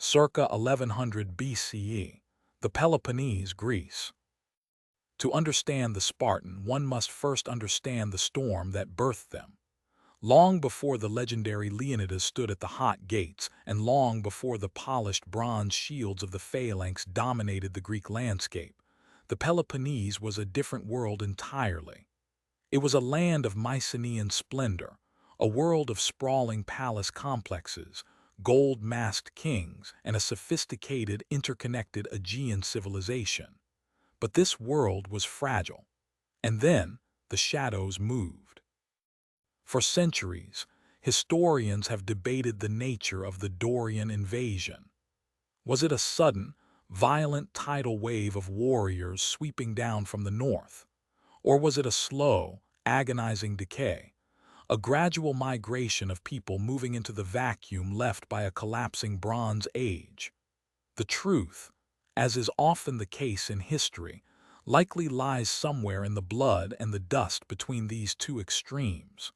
circa 1100 BCE, the Peloponnese, Greece. To understand the Spartan, one must first understand the storm that birthed them. Long before the legendary Leonidas stood at the hot gates, and long before the polished bronze shields of the phalanx dominated the Greek landscape, the Peloponnese was a different world entirely. It was a land of Mycenaean splendor, a world of sprawling palace complexes, gold-masked kings, and a sophisticated, interconnected Aegean civilization. But this world was fragile. And then the shadows moved. For centuries, historians have debated the nature of the Dorian invasion. Was it a sudden, violent tidal wave of warriors sweeping down from the north? Or was it a slow, agonizing decay, a gradual migration of people moving into the vacuum left by a collapsing Bronze Age? The truth, as is often the case in history, likely lies somewhere in the blood and the dust between these two extremes.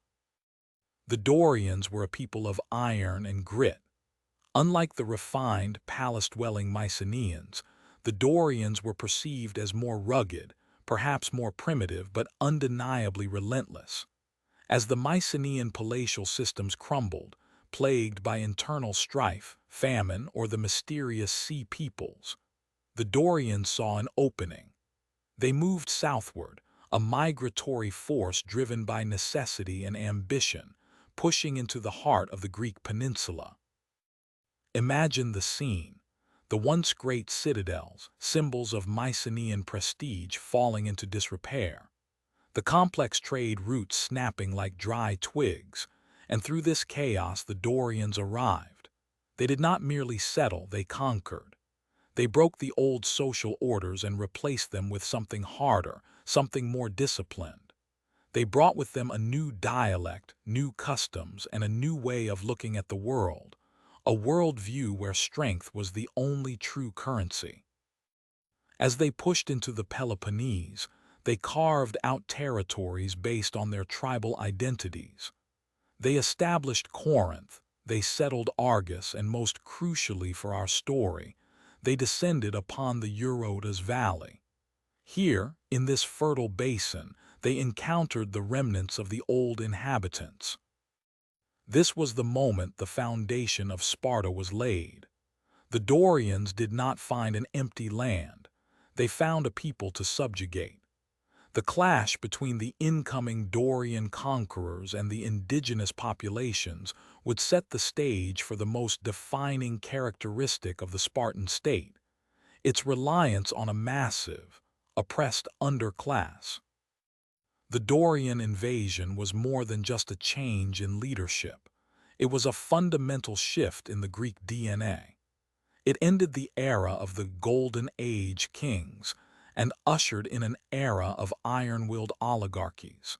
The Dorians were a people of iron and grit. Unlike the refined, palace-dwelling Mycenaeans, the Dorians were perceived as more rugged, perhaps more primitive, but undeniably relentless. As the Mycenaean palatial systems crumbled, plagued by internal strife, famine, or the mysterious sea peoples, the Dorians saw an opening. They moved southward, a migratory force driven by necessity and ambition, pushing into the heart of the Greek peninsula. Imagine the scene. The once great citadels, symbols of Mycenaean prestige, falling into disrepair. The complex trade routes snapping like dry twigs, and through this chaos the Dorians arrived. They did not merely settle, they conquered. They broke the old social orders and replaced them with something harder, something more disciplined. They brought with them a new dialect, new customs, and a new way of looking at the world, a worldview where strength was the only true currency. As they pushed into the Peloponnese, they carved out territories based on their tribal identities. They established Corinth, they settled Argos, and most crucially for our story, they descended upon the Eurotas Valley. Here, in this fertile basin, they encountered the remnants of the old inhabitants. This was the moment the foundation of Sparta was laid. The Dorians did not find an empty land. They found a people to subjugate. The clash between the incoming Dorian conquerors and the indigenous populations would set the stage for the most defining characteristic of the Spartan state, its reliance on a massive, oppressed underclass. The Dorian invasion was more than just a change in leadership. It was a fundamental shift in the Greek DNA. It ended the era of the Golden Age kings and ushered in an era of iron-willed oligarchies.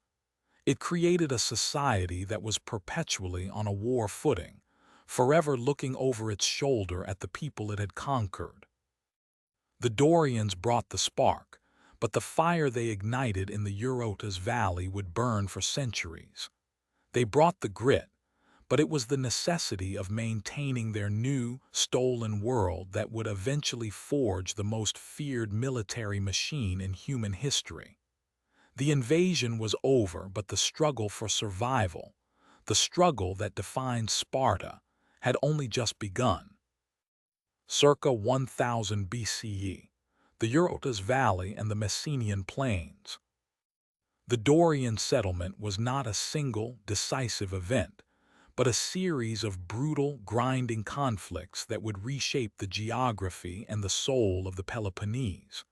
It created a society that was perpetually on a war footing, forever looking over its shoulder at the people it had conquered. The Dorians brought the spark, but the fire they ignited in the Eurotas Valley would burn for centuries. They brought the grit, but it was the necessity of maintaining their new, stolen world that would eventually forge the most feared military machine in human history. The invasion was over, but the struggle for survival, the struggle that defined Sparta, had only just begun. Circa 1000 BCE, the Eurotas Valley and the Messenian Plains. The Dorian settlement was not a single, decisive event, but a series of brutal, grinding conflicts that would reshape the geography and the soul of the Peloponnese.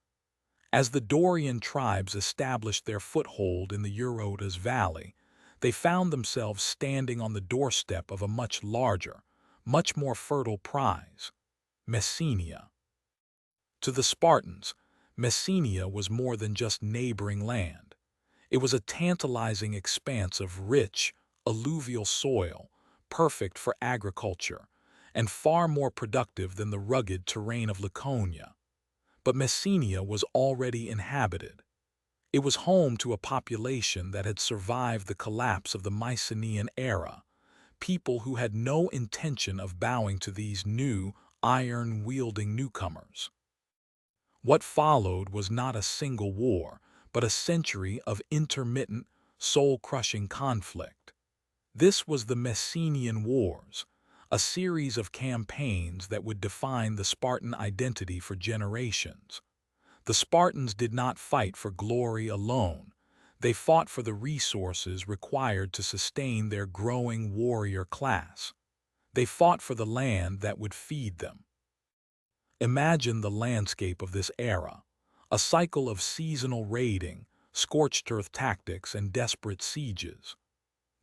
As the Dorian tribes established their foothold in the Eurotas Valley, they found themselves standing on the doorstep of a much larger, much more fertile prize, Messenia. To the Spartans, Messenia was more than just neighboring land. It was a tantalizing expanse of rich, alluvial soil, perfect for agriculture, and far more productive than the rugged terrain of Laconia. But Messenia was already inhabited. It was home to a population that had survived the collapse of the Mycenaean era, people who had no intention of bowing to these new, iron-wielding newcomers. What followed was not a single war, but a century of intermittent, soul-crushing conflict. This was the Messenian Wars, a series of campaigns that would define the Spartan identity for generations. The Spartans did not fight for glory alone. They fought for the resources required to sustain their growing warrior class. They fought for the land that would feed them. Imagine the landscape of this era, a cycle of seasonal raiding, scorched earth tactics, and desperate sieges.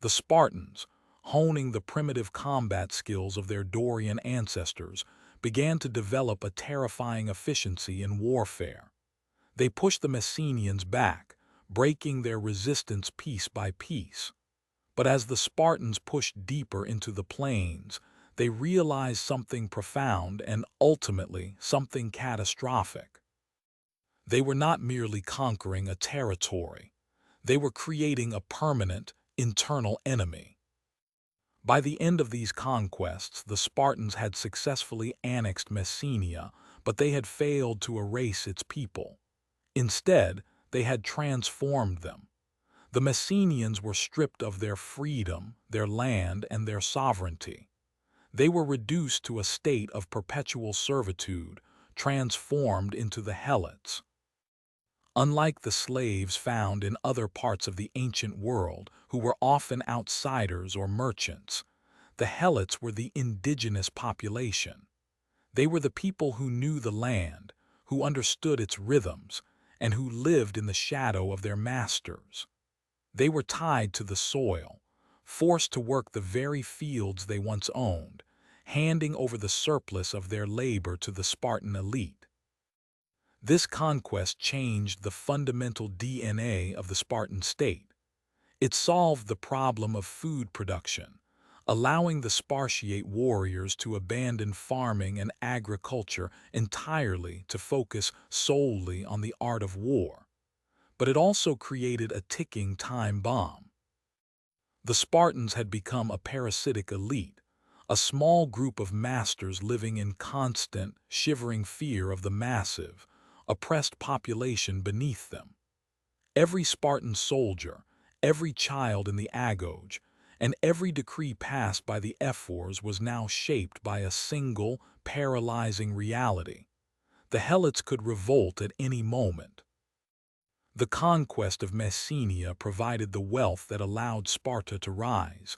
The Spartans, honing the primitive combat skills of their Dorian ancestors, began to develop a terrifying efficiency in warfare. They pushed the Messenians back, breaking their resistance piece by piece. But as the Spartans pushed deeper into the plains, they realized something profound and ultimately something catastrophic. They were not merely conquering a territory. They were creating a permanent, internal enemy. By the end of these conquests, the Spartans had successfully annexed Messenia, but they had failed to erase its people. Instead, they had transformed them. The Messenians were stripped of their freedom, their land, and their sovereignty. They were reduced to a state of perpetual servitude, transformed into the helots. Unlike the slaves found in other parts of the ancient world, who were often outsiders or merchants, the helots were the indigenous population. They were the people who knew the land, who understood its rhythms, and who lived in the shadow of their masters. They were tied to the soil, forced to work the very fields they once owned, handing over the surplus of their labor to the Spartan elite. This conquest changed the fundamental DNA of the Spartan state. It solved the problem of food production, allowing the Spartiate warriors to abandon farming and agriculture entirely to focus solely on the art of war. But it also created a ticking time bomb. The Spartans had become a parasitic elite, a small group of masters living in constant, shivering fear of the massive, oppressed population beneath them. Every Spartan soldier, every child in the agoge, and every decree passed by the ephors was now shaped by a single, paralyzing reality. The helots could revolt at any moment. The conquest of Messenia provided the wealth that allowed Sparta to rise,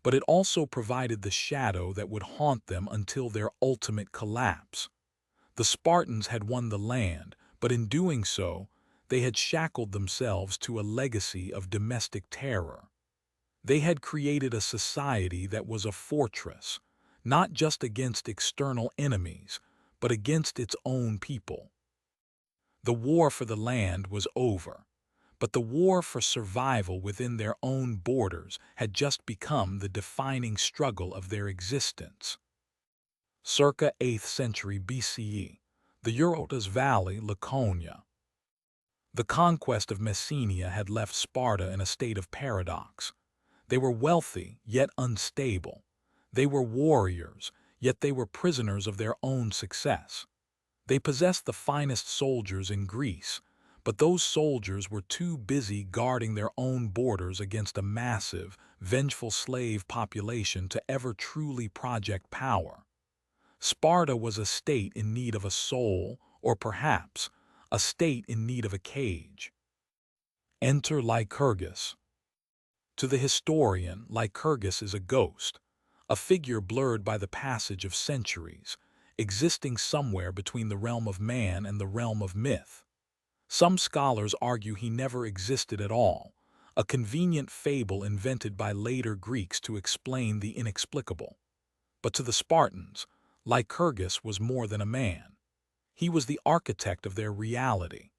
but it also provided the shadow that would haunt them until their ultimate collapse. The Spartans had won the land, but in doing so, they had shackled themselves to a legacy of domestic terror. They had created a society that was a fortress, not just against external enemies, but against its own people. The war for the land was over, but the war for survival within their own borders had just become the defining struggle of their existence. Circa 8th century BCE, the Eurotas Valley, Laconia. The conquest of Messenia had left Sparta in a state of paradox. They were wealthy, yet unstable. They were warriors, yet they were prisoners of their own success. They possessed the finest soldiers in Greece, but those soldiers were too busy guarding their own borders against a massive, vengeful slave population to ever truly project power. Sparta was a state in need of a soul, or perhaps a state in need of a cage. Enter Lycurgus. To the historian, Lycurgus is a ghost, a figure blurred by the passage of centuries, existing somewhere between the realm of man and the realm of myth. Some scholars argue he never existed at all, a convenient fable invented by later Greeks to explain the inexplicable. But to the Spartans, Lycurgus was more than a man. He was the architect of their reality.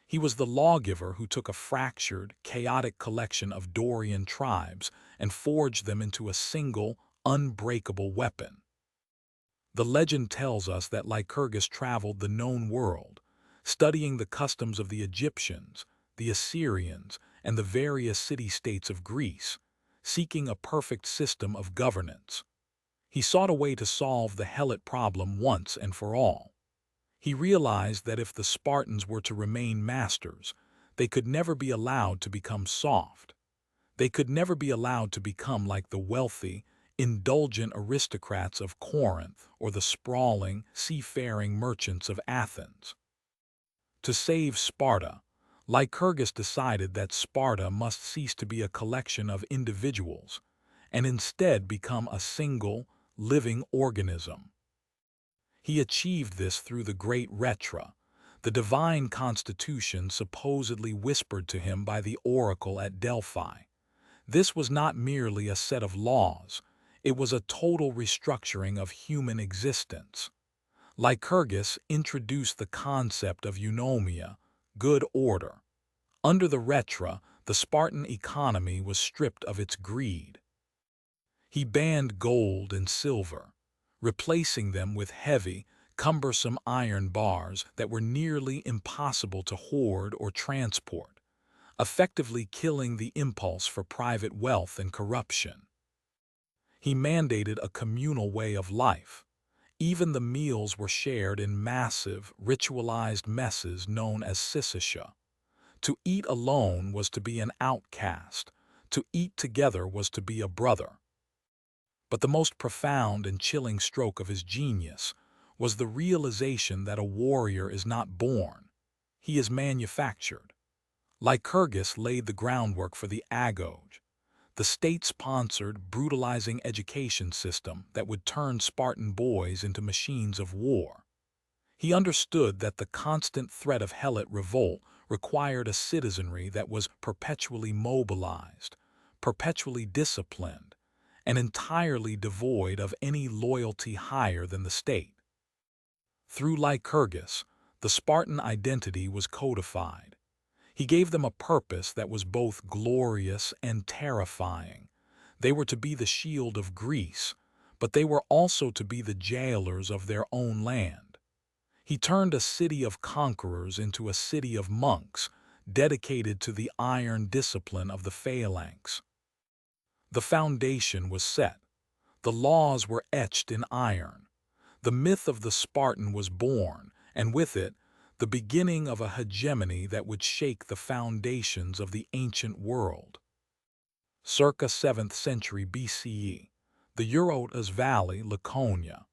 He was the lawgiver who took a fractured, chaotic collection of Dorian tribes and forged them into a single, unbreakable weapon. The legend tells us that Lycurgus traveled the known world, studying the customs of the Egyptians, the Assyrians, and the various city-states of Greece, seeking a perfect system of governance. He sought a way to solve the helot problem once and for all. He realized that if the Spartans were to remain masters, they could never be allowed to become soft. They could never be allowed to become like the wealthy, indulgent aristocrats of Corinth or the sprawling, seafaring merchants of Athens. To save Sparta, Lycurgus decided that Sparta must cease to be a collection of individuals and instead become a single, living organism. He achieved this through the great Retra, the divine constitution supposedly whispered to him by the oracle at Delphi. This was not merely a set of laws, it was a total restructuring of human existence. Lycurgus introduced the concept of eunomia, good order. Under the Retra, the Spartan economy was stripped of its greed. He banned gold and silver, replacing them with heavy, cumbersome iron bars that were nearly impossible to hoard or transport, effectively killing the impulse for private wealth and corruption. He mandated a communal way of life. Even the meals were shared in massive, ritualized messes known as syssitia. To eat alone was to be an outcast. To eat together was to be a brother. But the most profound and chilling stroke of his genius was the realization that a warrior is not born. He is manufactured. Lycurgus laid the groundwork for the agoge, the state-sponsored, brutalizing education system that would turn Spartan boys into machines of war. He understood that the constant threat of helot revolt required a citizenry that was perpetually mobilized, perpetually disciplined, and entirely devoid of any loyalty higher than the state. Through Lycurgus, the Spartan identity was codified. He gave them a purpose that was both glorious and terrifying. They were to be the shield of Greece, but they were also to be the jailers of their own land. He turned a city of conquerors into a city of monks, dedicated to the iron discipline of the phalanx. The foundation was set. The laws were etched in iron. The myth of the Spartan was born, and with it, the beginning of a hegemony that would shake the foundations of the ancient world. Circa 7th century BCE, the Eurotas Valley, Laconia.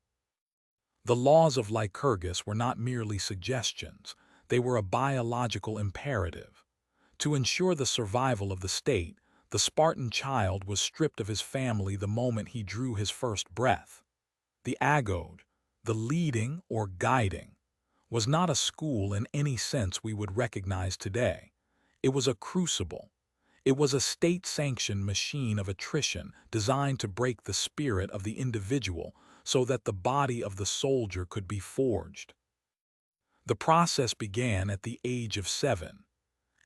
The laws of Lycurgus were not merely suggestions, they were a biological imperative. To ensure the survival of the state, the Spartan child was stripped of his family the moment he drew his first breath. The agoge, the leading or guiding, was not a school in any sense we would recognize today. It was a crucible. It was a state-sanctioned machine of attrition designed to break the spirit of the individual so that the body of the soldier could be forged. The process began at the age of 7.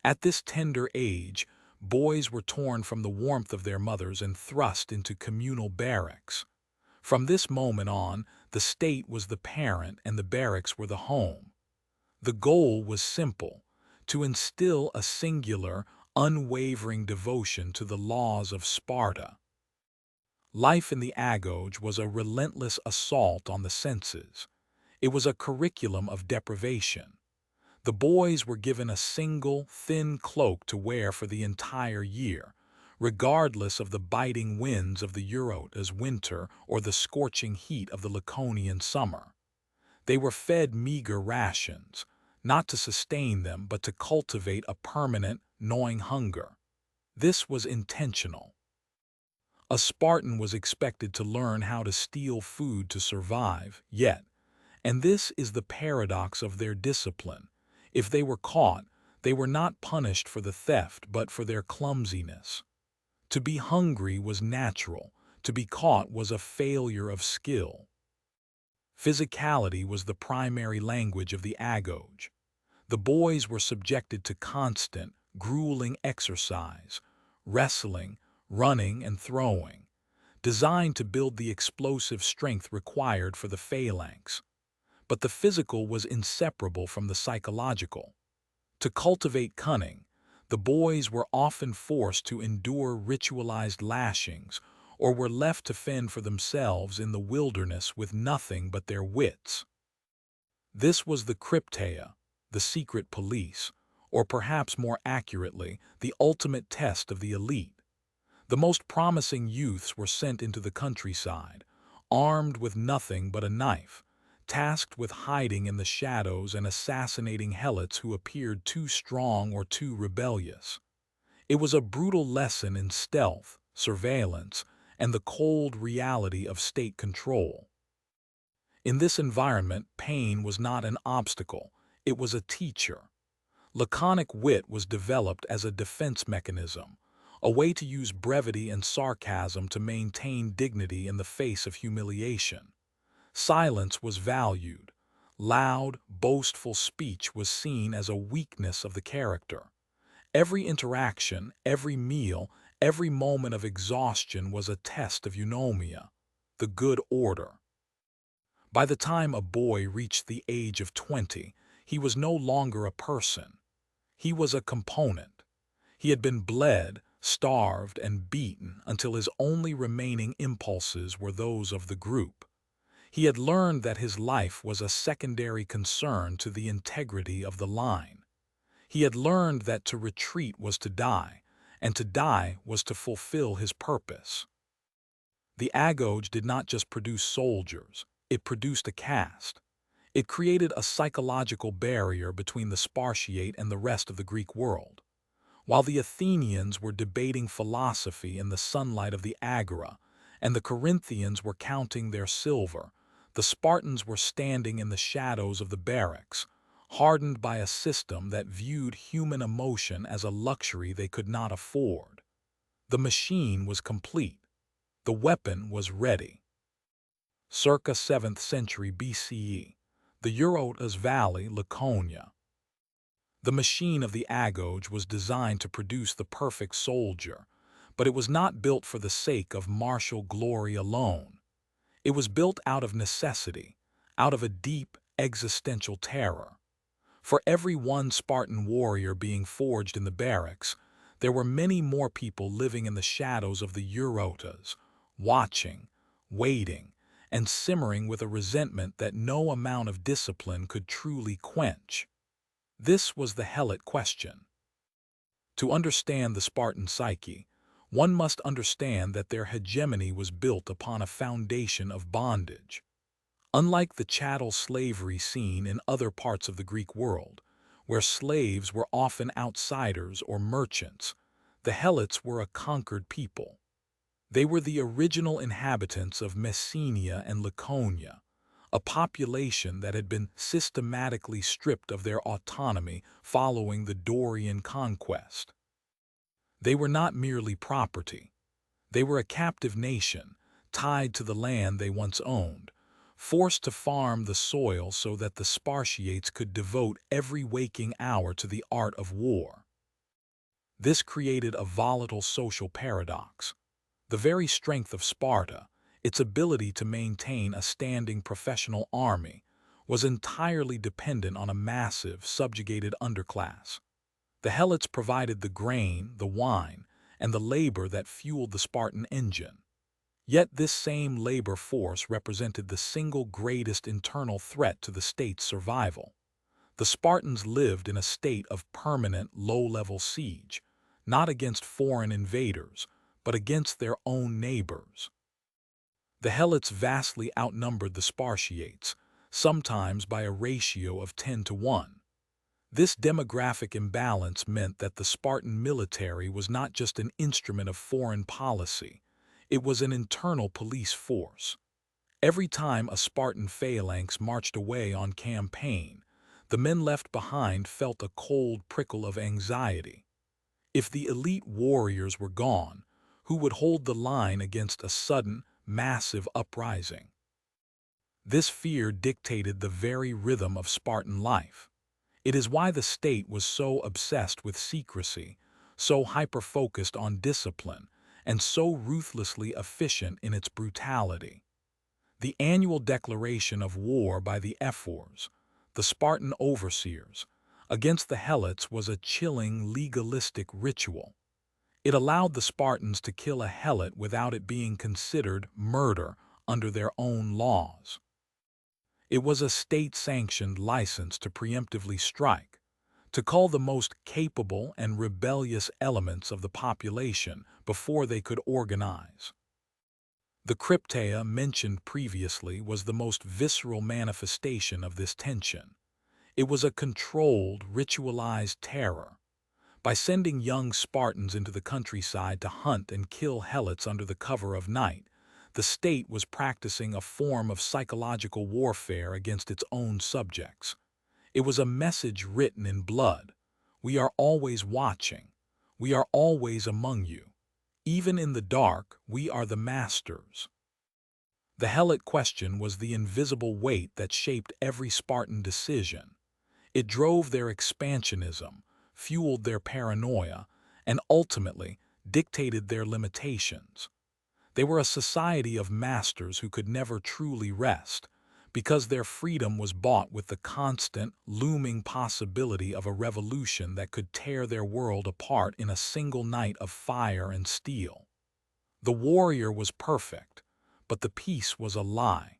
At this tender age, boys were torn from the warmth of their mothers and thrust into communal barracks. From this moment on, the state was the parent and the barracks were the home. The goal was simple: to instill a singular, unwavering devotion to the laws of Sparta. Life in the agoge was a relentless assault on the senses. It was a curriculum of deprivation. The boys were given a single, thin cloak to wear for the entire year, regardless of the biting winds of the Eurotas winter or the scorching heat of the Laconian summer. They were fed meager rations, not to sustain them but to cultivate a permanent, gnawing hunger. This was intentional. A Spartan was expected to learn how to steal food to survive, yet, and this is the paradox of their discipline, if they were caught, they were not punished for the theft but for their clumsiness. To be hungry was natural, to be caught was a failure of skill. Physicality was the primary language of the agoge. The boys were subjected to constant, grueling exercise, wrestling, running, and throwing, designed to build the explosive strength required for the phalanx. But the physical was inseparable from the psychological. To cultivate cunning, the boys were often forced to endure ritualized lashings or were left to fend for themselves in the wilderness with nothing but their wits. This was the crypteia, the secret police, or perhaps more accurately, the ultimate test of the elite. The most promising youths were sent into the countryside, armed with nothing but a knife, tasked with hiding in the shadows and assassinating helots who appeared too strong or too rebellious. It was a brutal lesson in stealth, surveillance, and the cold reality of state control. In this environment, pain was not an obstacle, it was a teacher. Laconic wit was developed as a defense mechanism, a way to use brevity and sarcasm to maintain dignity in the face of humiliation. Silence was valued. Loud, boastful speech was seen as a weakness of the character. Every interaction, every meal, every moment of exhaustion was a test of eunomia, the good order. By the time a boy reached the age of 20, he was no longer a person. He was a component. He had been bled, starved, and beaten until his only remaining impulses were those of the group. He had learned that his life was a secondary concern to the integrity of the line. He had learned that to retreat was to die, and to die was to fulfill his purpose. The agoge did not just produce soldiers, it produced a caste. It created a psychological barrier between the Spartiate and the rest of the Greek world. While the Athenians were debating philosophy in the sunlight of the agora, and the Corinthians were counting their silver, the Spartans were standing in the shadows of the barracks, hardened by a system that viewed human emotion as a luxury they could not afford. The machine was complete. The weapon was ready. Circa 7th century BCE, the Eurotas Valley, Laconia. The machine of the agoge was designed to produce the perfect soldier, but it was not built for the sake of martial glory alone. It was built out of necessity, out of a deep existential terror. For every one Spartan warrior being forged in the barracks, there were many more people living in the shadows of the Eurotas, watching, waiting, and simmering with a resentment that no amount of discipline could truly quench. This was the helot question. To understand the Spartan psyche, one must understand that their hegemony was built upon a foundation of bondage. Unlike the chattel slavery seen in other parts of the Greek world, where slaves were often outsiders or merchants, the helots were a conquered people. They were the original inhabitants of Messenia and Laconia, a population that had been systematically stripped of their autonomy following the Dorian conquest. They were not merely property. They were a captive nation, tied to the land they once owned, forced to farm the soil so that the Spartiates could devote every waking hour to the art of war. This created a volatile social paradox. The very strength of Sparta, its ability to maintain a standing professional army, was entirely dependent on a massive, subjugated underclass. The helots provided the grain, the wine, and the labor that fueled the Spartan engine. Yet this same labor force represented the single greatest internal threat to the state's survival. The Spartans lived in a state of permanent low-level siege, not against foreign invaders, but against their own neighbors. The helots vastly outnumbered the Spartiates, sometimes by a ratio of 10 to 1. This demographic imbalance meant that the Spartan military was not just an instrument of foreign policy, it was an internal police force. Every time a Spartan phalanx marched away on campaign, the men left behind felt a cold prickle of anxiety. If the elite warriors were gone, who would hold the line against a sudden, massive uprising? This fear dictated the very rhythm of Spartan life. It is why the state was so obsessed with secrecy, so hyper-focused on discipline, and so ruthlessly efficient in its brutality. The annual declaration of war by the ephors, the Spartan overseers, against the helots was a chilling legalistic ritual. It allowed the Spartans to kill a helot without it being considered murder under their own laws. It was a state-sanctioned license to preemptively strike, to cull the most capable and rebellious elements of the population before they could organize. The crypteia mentioned previously was the most visceral manifestation of this tension. It was a controlled, ritualized terror. By sending young Spartans into the countryside to hunt and kill helots under the cover of night, the state was practicing a form of psychological warfare against its own subjects. It was a message written in blood. We are always watching. We are always among you. Even in the dark, we are the masters. The helot question was the invisible weight that shaped every Spartan decision. It drove their expansionism, fueled their paranoia, and ultimately dictated their limitations. They were a society of masters who could never truly rest, because their freedom was bought with the constant, looming possibility of a revolution that could tear their world apart in a single night of fire and steel. The warrior was perfect, but the peace was a lie.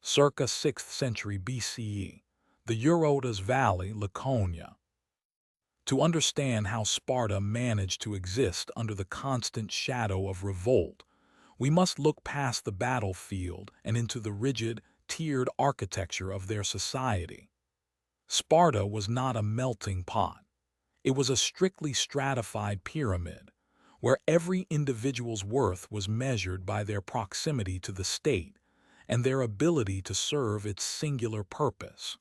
Circa 6th century BCE, the Eurotas Valley, Laconia. To understand how Sparta managed to exist under the constant shadow of revolt, we must look past the battlefield and into the rigid, tiered architecture of their society. Sparta was not a melting pot. It was a strictly stratified pyramid, where every individual's worth was measured by their proximity to the state and their ability to serve its singular purpose.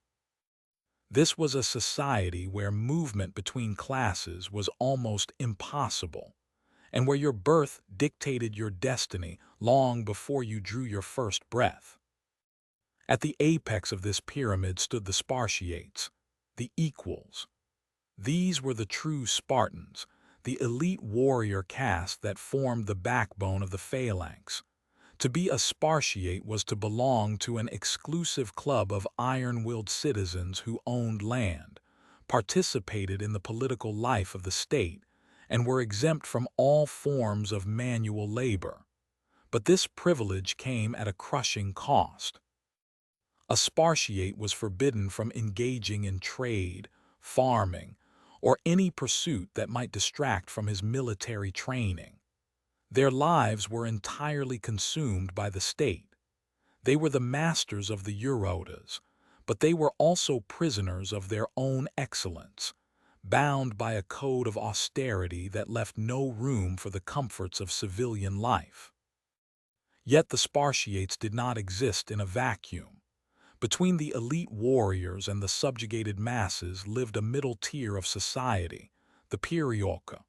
This was a society where movement between classes was almost impossible, and where your birth dictated your destiny long before you drew your first breath. At the apex of this pyramid stood the Spartiates, the equals. These were the true Spartans, the elite warrior caste that formed the backbone of the phalanx. To be a Spartiate was to belong to an exclusive club of iron-willed citizens who owned land, participated in the political life of the state, and were exempt from all forms of manual labor. But this privilege came at a crushing cost. A Spartiate was forbidden from engaging in trade, farming, or any pursuit that might distract from his military training. Their lives were entirely consumed by the state. They were the masters of the Eurotas, but they were also prisoners of their own excellence, bound by a code of austerity that left no room for the comforts of civilian life. Yet the Spartiates did not exist in a vacuum. Between the elite warriors and the subjugated masses lived a middle tier of society, the Perioca,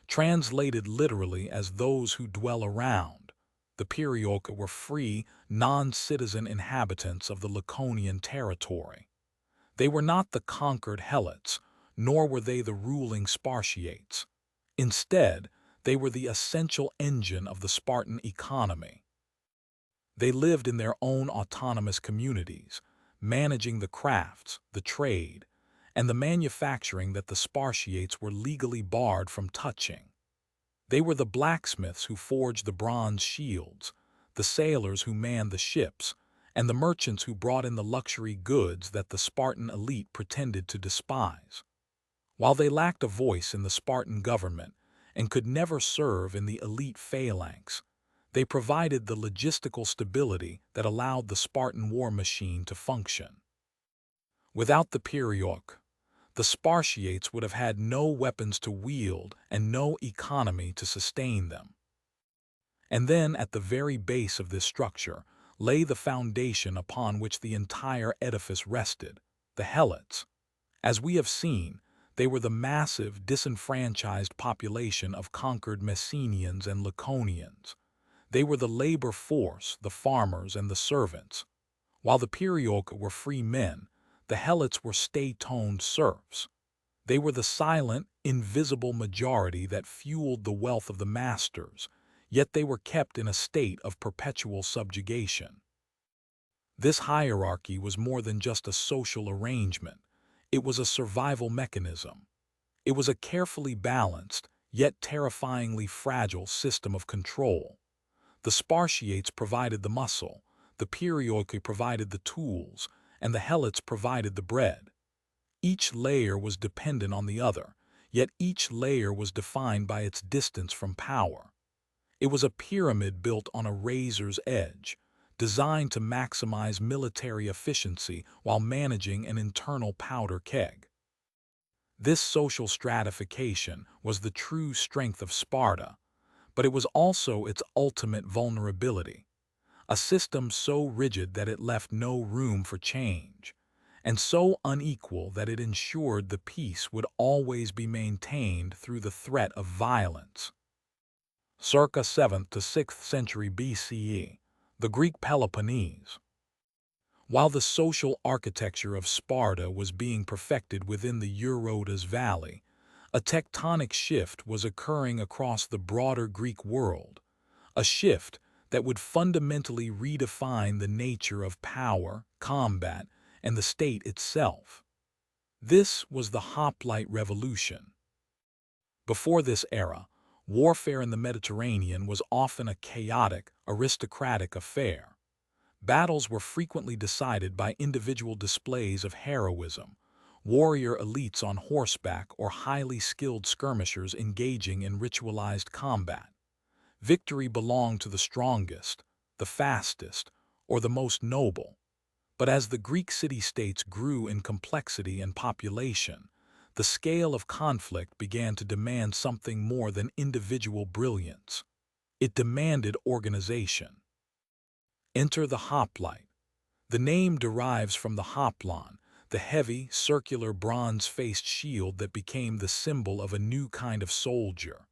translated literally as those who dwell around. The Perioca were free, non-citizen inhabitants of the Laconian territory. They were not the conquered helots, nor were they the ruling Spartiates. Instead, they were the essential engine of the Spartan economy. They lived in their own autonomous communities, managing the crafts, the trade, and the manufacturing that the Spartiates were legally barred from touching. They were the blacksmiths who forged the bronze shields, the sailors who manned the ships, and the merchants who brought in the luxury goods that the Spartan elite pretended to despise. While they lacked a voice in the Spartan government and could never serve in the elite phalanx, they provided the logistical stability that allowed the Spartan war machine to function. Without the Perioc, the Spartiates would have had no weapons to wield and no economy to sustain them. And then, at the very base of this structure, lay the foundation upon which the entire edifice rested, the Helots. As we have seen, they were the massive, disenfranchised population of conquered Messenians and Laconians. They were the labor force, the farmers and the servants. While the Perioca were free men, the Helots were stay-toned serfs. They were the silent, invisible majority that fueled the wealth of the masters, yet they were kept in a state of perpetual subjugation. This hierarchy was more than just a social arrangement. It was a survival mechanism. It was a carefully balanced, yet terrifyingly fragile system of control. The Spartiates provided the muscle, the Perioeci provided the tools, and the Helots provided the bread. Each layer was dependent on the other, yet each layer was defined by its distance from power. It was a pyramid built on a razor's edge, designed to maximize military efficiency while managing an internal powder keg. This social stratification was the true strength of Sparta, but it was also its ultimate vulnerability, a system so rigid that it left no room for change, and so unequal that it ensured the peace would always be maintained through the threat of violence. Circa 7th to 6th century BCE, the Greek Peloponnese. While the social architecture of Sparta was being perfected within the Eurotas Valley, a tectonic shift was occurring across the broader Greek world, a shift that would fundamentally redefine the nature of power, combat, and the state itself. This was the Hoplite Revolution. Before this era, warfare in the Mediterranean was often a chaotic, aristocratic affair. Battles were frequently decided by individual displays of heroism, warrior elites on horseback or highly skilled skirmishers engaging in ritualized combat. Victory belonged to the strongest, the fastest, or the most noble. But as the Greek city-states grew in complexity and population, the scale of conflict began to demand something more than individual brilliance. It demanded organization. Enter the hoplite. The name derives from the hoplon, the heavy, circular bronze-faced shield that became the symbol of a new kind of soldier.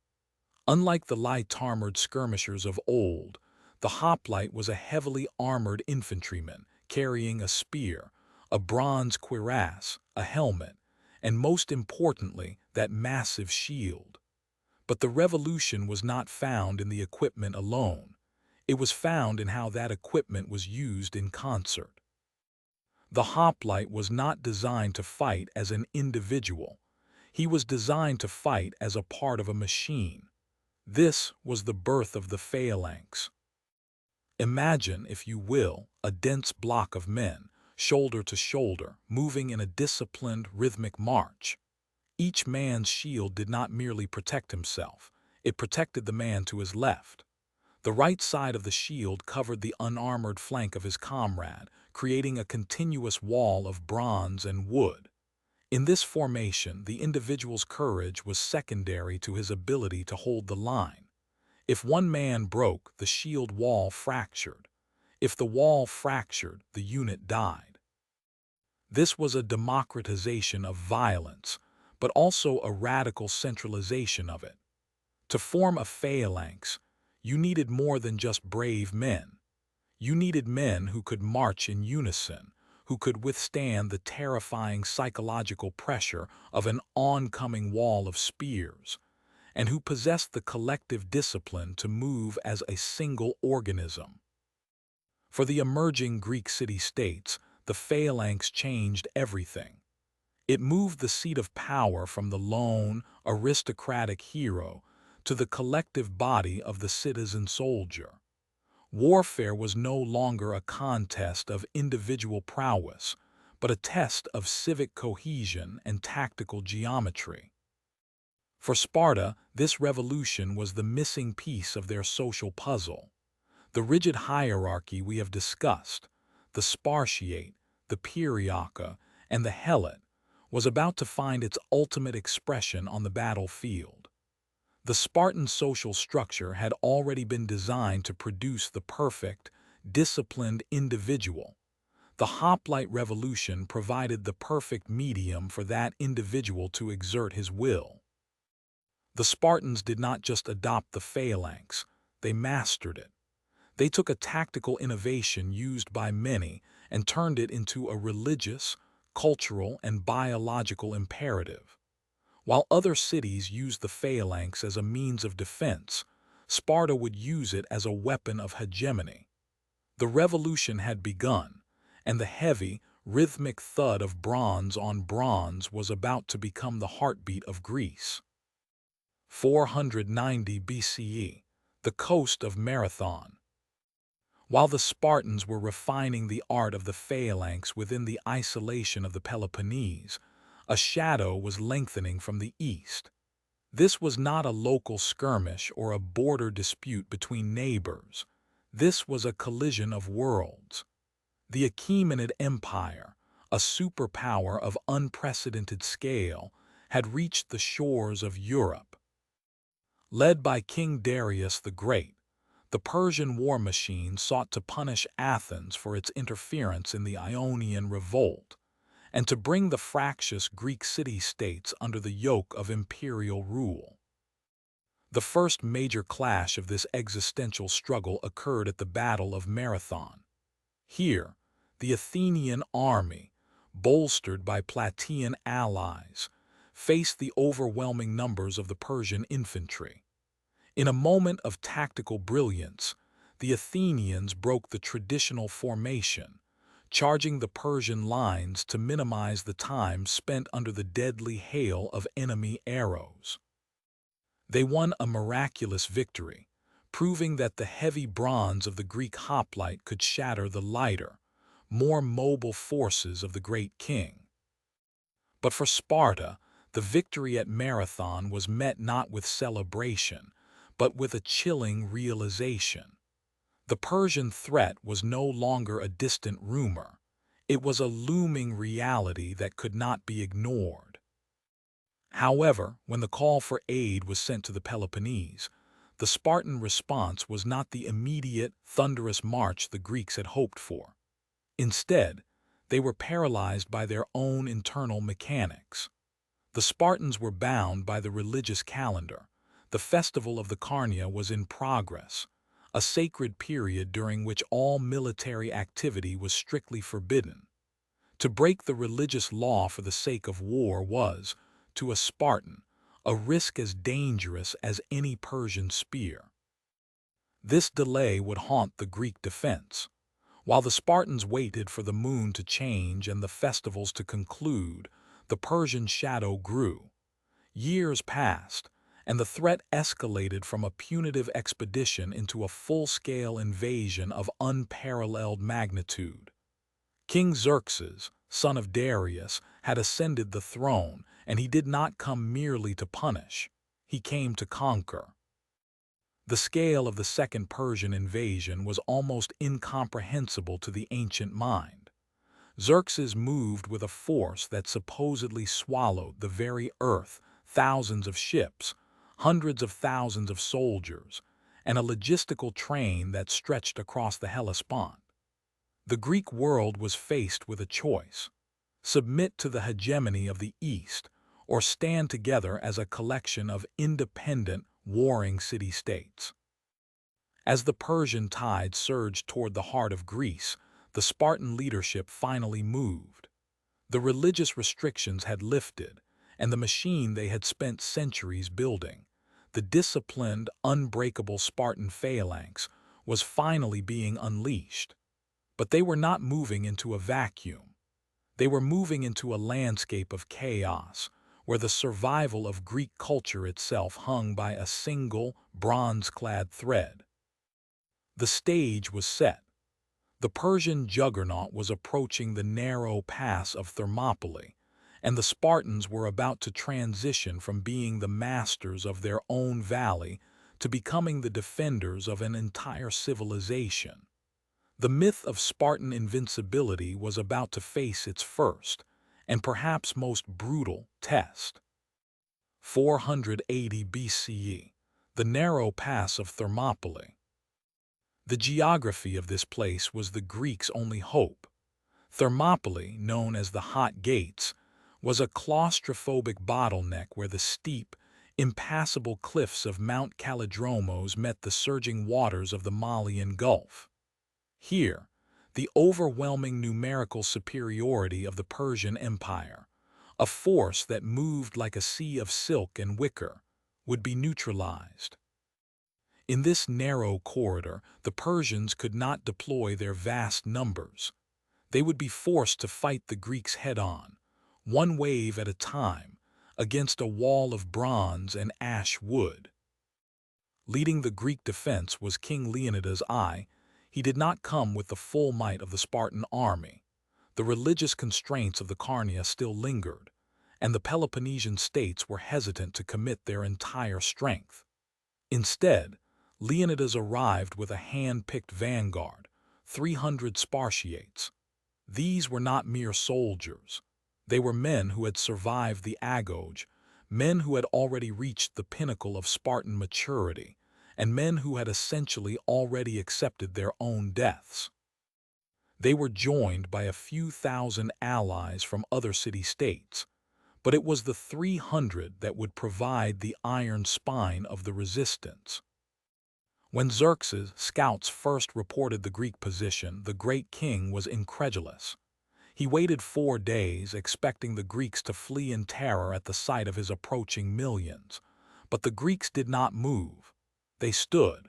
Unlike the light-armored skirmishers of old, the hoplite was a heavily armored infantryman carrying a spear, a bronze cuirass, a helmet, and most importantly, that massive shield. But the revolution was not found in the equipment alone. It was found in how that equipment was used in concert. The hoplite was not designed to fight as an individual. He was designed to fight as a part of a machine. This was the birth of the phalanx. Imagine, if you will, a dense block of men, shoulder to shoulder, moving in a disciplined, rhythmic march. Each man's shield did not merely protect himself, it protected the man to his left. The right side of the shield covered the unarmored flank of his comrade, creating a continuous wall of bronze and wood. In this formation, the individual's courage was secondary to his ability to hold the line. If one man broke, the shield wall fractured. If the wall fractured, the unit died. This was a democratization of violence, but also a radical centralization of it. To form a phalanx, you needed more than just brave men. You needed men who could march in unison, who could withstand the terrifying psychological pressure of an oncoming wall of spears, and who possessed the collective discipline to move as a single organism. For the emerging Greek city-states, the phalanx changed everything. It moved the seat of power from the lone, aristocratic hero to the collective body of the citizen soldier. Warfare was no longer a contest of individual prowess, but a test of civic cohesion and tactical geometry. For Sparta, this revolution was the missing piece of their social puzzle. The rigid hierarchy we have discussed, the Spartiate, the Perioeci, and the Helot, was about to find its ultimate expression on the battlefield. The Spartan social structure had already been designed to produce the perfect, disciplined individual. The hoplite revolution provided the perfect medium for that individual to exert his will. The Spartans did not just adopt the phalanx, they mastered it. They took a tactical innovation used by many and turned it into a religious, cultural, and biological imperative. While other cities used the phalanx as a means of defense, Sparta would use it as a weapon of hegemony. The revolution had begun, and the heavy, rhythmic thud of bronze on bronze was about to become the heartbeat of Greece. 490 BCE, the coast of Marathon. While the Spartans were refining the art of the phalanx within the isolation of the Peloponnese, a shadow was lengthening from the east. This was not a local skirmish or a border dispute between neighbors. This was a collision of worlds. The Achaemenid Empire, a superpower of unprecedented scale, had reached the shores of Europe. Led by King Darius the Great, the Persian war machine sought to punish Athens for its interference in the Ionian Revolt, and to bring the fractious Greek city-states under the yoke of imperial rule. The first major clash of this existential struggle occurred at the Battle of Marathon. Here, the Athenian army, bolstered by Plataean allies, faced the overwhelming numbers of the Persian infantry. In a moment of tactical brilliance, the Athenians broke the traditional formation, charging the Persian lines to minimize the time spent under the deadly hail of enemy arrows. They won a miraculous victory, proving that the heavy bronze of the Greek hoplite could shatter the lighter, more mobile forces of the great king. But for Sparta, the victory at Marathon was met not with celebration, but with a chilling realization. The Persian threat was no longer a distant rumor. It was a looming reality that could not be ignored. However, when the call for aid was sent to the Peloponnese, the Spartan response was not the immediate, thunderous march the Greeks had hoped for. Instead, they were paralyzed by their own internal mechanics. The Spartans were bound by the religious calendar. The festival of the Carnia was in progress, a sacred period during which all military activity was strictly forbidden. To break the religious law for the sake of war was, to a Spartan, a risk as dangerous as any Persian spear. This delay would haunt the Greek defense. While the Spartans waited for the moon to change and the festivals to conclude, the Persian shadow grew. Years passed, and the threat escalated from a punitive expedition into a full-scale invasion of unparalleled magnitude. King Xerxes, son of Darius, had ascended the throne, and he did not come merely to punish. He came to conquer. The scale of the Second Persian invasion was almost incomprehensible to the ancient mind. Xerxes moved with a force that supposedly swallowed the very earth, thousands of ships, hundreds of thousands of soldiers, and a logistical train that stretched across the Hellespont. The Greek world was faced with a choice: submit to the hegemony of the East, or stand together as a collection of independent, warring city-states. As the Persian tide surged toward the heart of Greece, the Spartan leadership finally moved. The religious restrictions had lifted, and the machine they had spent centuries building, the disciplined, unbreakable Spartan phalanx, was finally being unleashed. But they were not moving into a vacuum. They were moving into a landscape of chaos, where the survival of Greek culture itself hung by a single, bronze-clad thread. The stage was set. The Persian juggernaut was approaching the narrow pass of Thermopylae, and the Spartans were about to transition from being the masters of their own valley to becoming the defenders of an entire civilization. The myth of Spartan invincibility was about to face its first, and perhaps most brutal, test. 480 BCE, the narrow pass of Thermopylae. The geography of this place was the Greeks' only hope. Thermopylae, known as the Hot Gates, was a claustrophobic bottleneck where the steep, impassable cliffs of Mount Kallidromos met the surging waters of the Malian Gulf. Here, the overwhelming numerical superiority of the Persian Empire, a force that moved like a sea of silk and wicker, would be neutralized. In this narrow corridor, the Persians could not deploy their vast numbers. They would be forced to fight the Greeks head-on, one wave at a time, against a wall of bronze and ash wood. Leading the Greek defense was King Leonidas I. He did not come with the full might of the Spartan army. The religious constraints of the Carnia still lingered, and the Peloponnesian states were hesitant to commit their entire strength. Instead, Leonidas arrived with a hand-picked vanguard, 300 Spartiates. These were not mere soldiers. They were men who had survived the agoge, men who had already reached the pinnacle of Spartan maturity, and men who had essentially already accepted their own deaths. They were joined by a few thousand allies from other city-states, but it was the 300 that would provide the iron spine of the resistance. When Xerxes' scouts first reported the Greek position, the great king was incredulous. He waited 4 days, expecting the Greeks to flee in terror at the sight of his approaching millions. But the Greeks did not move. They stood.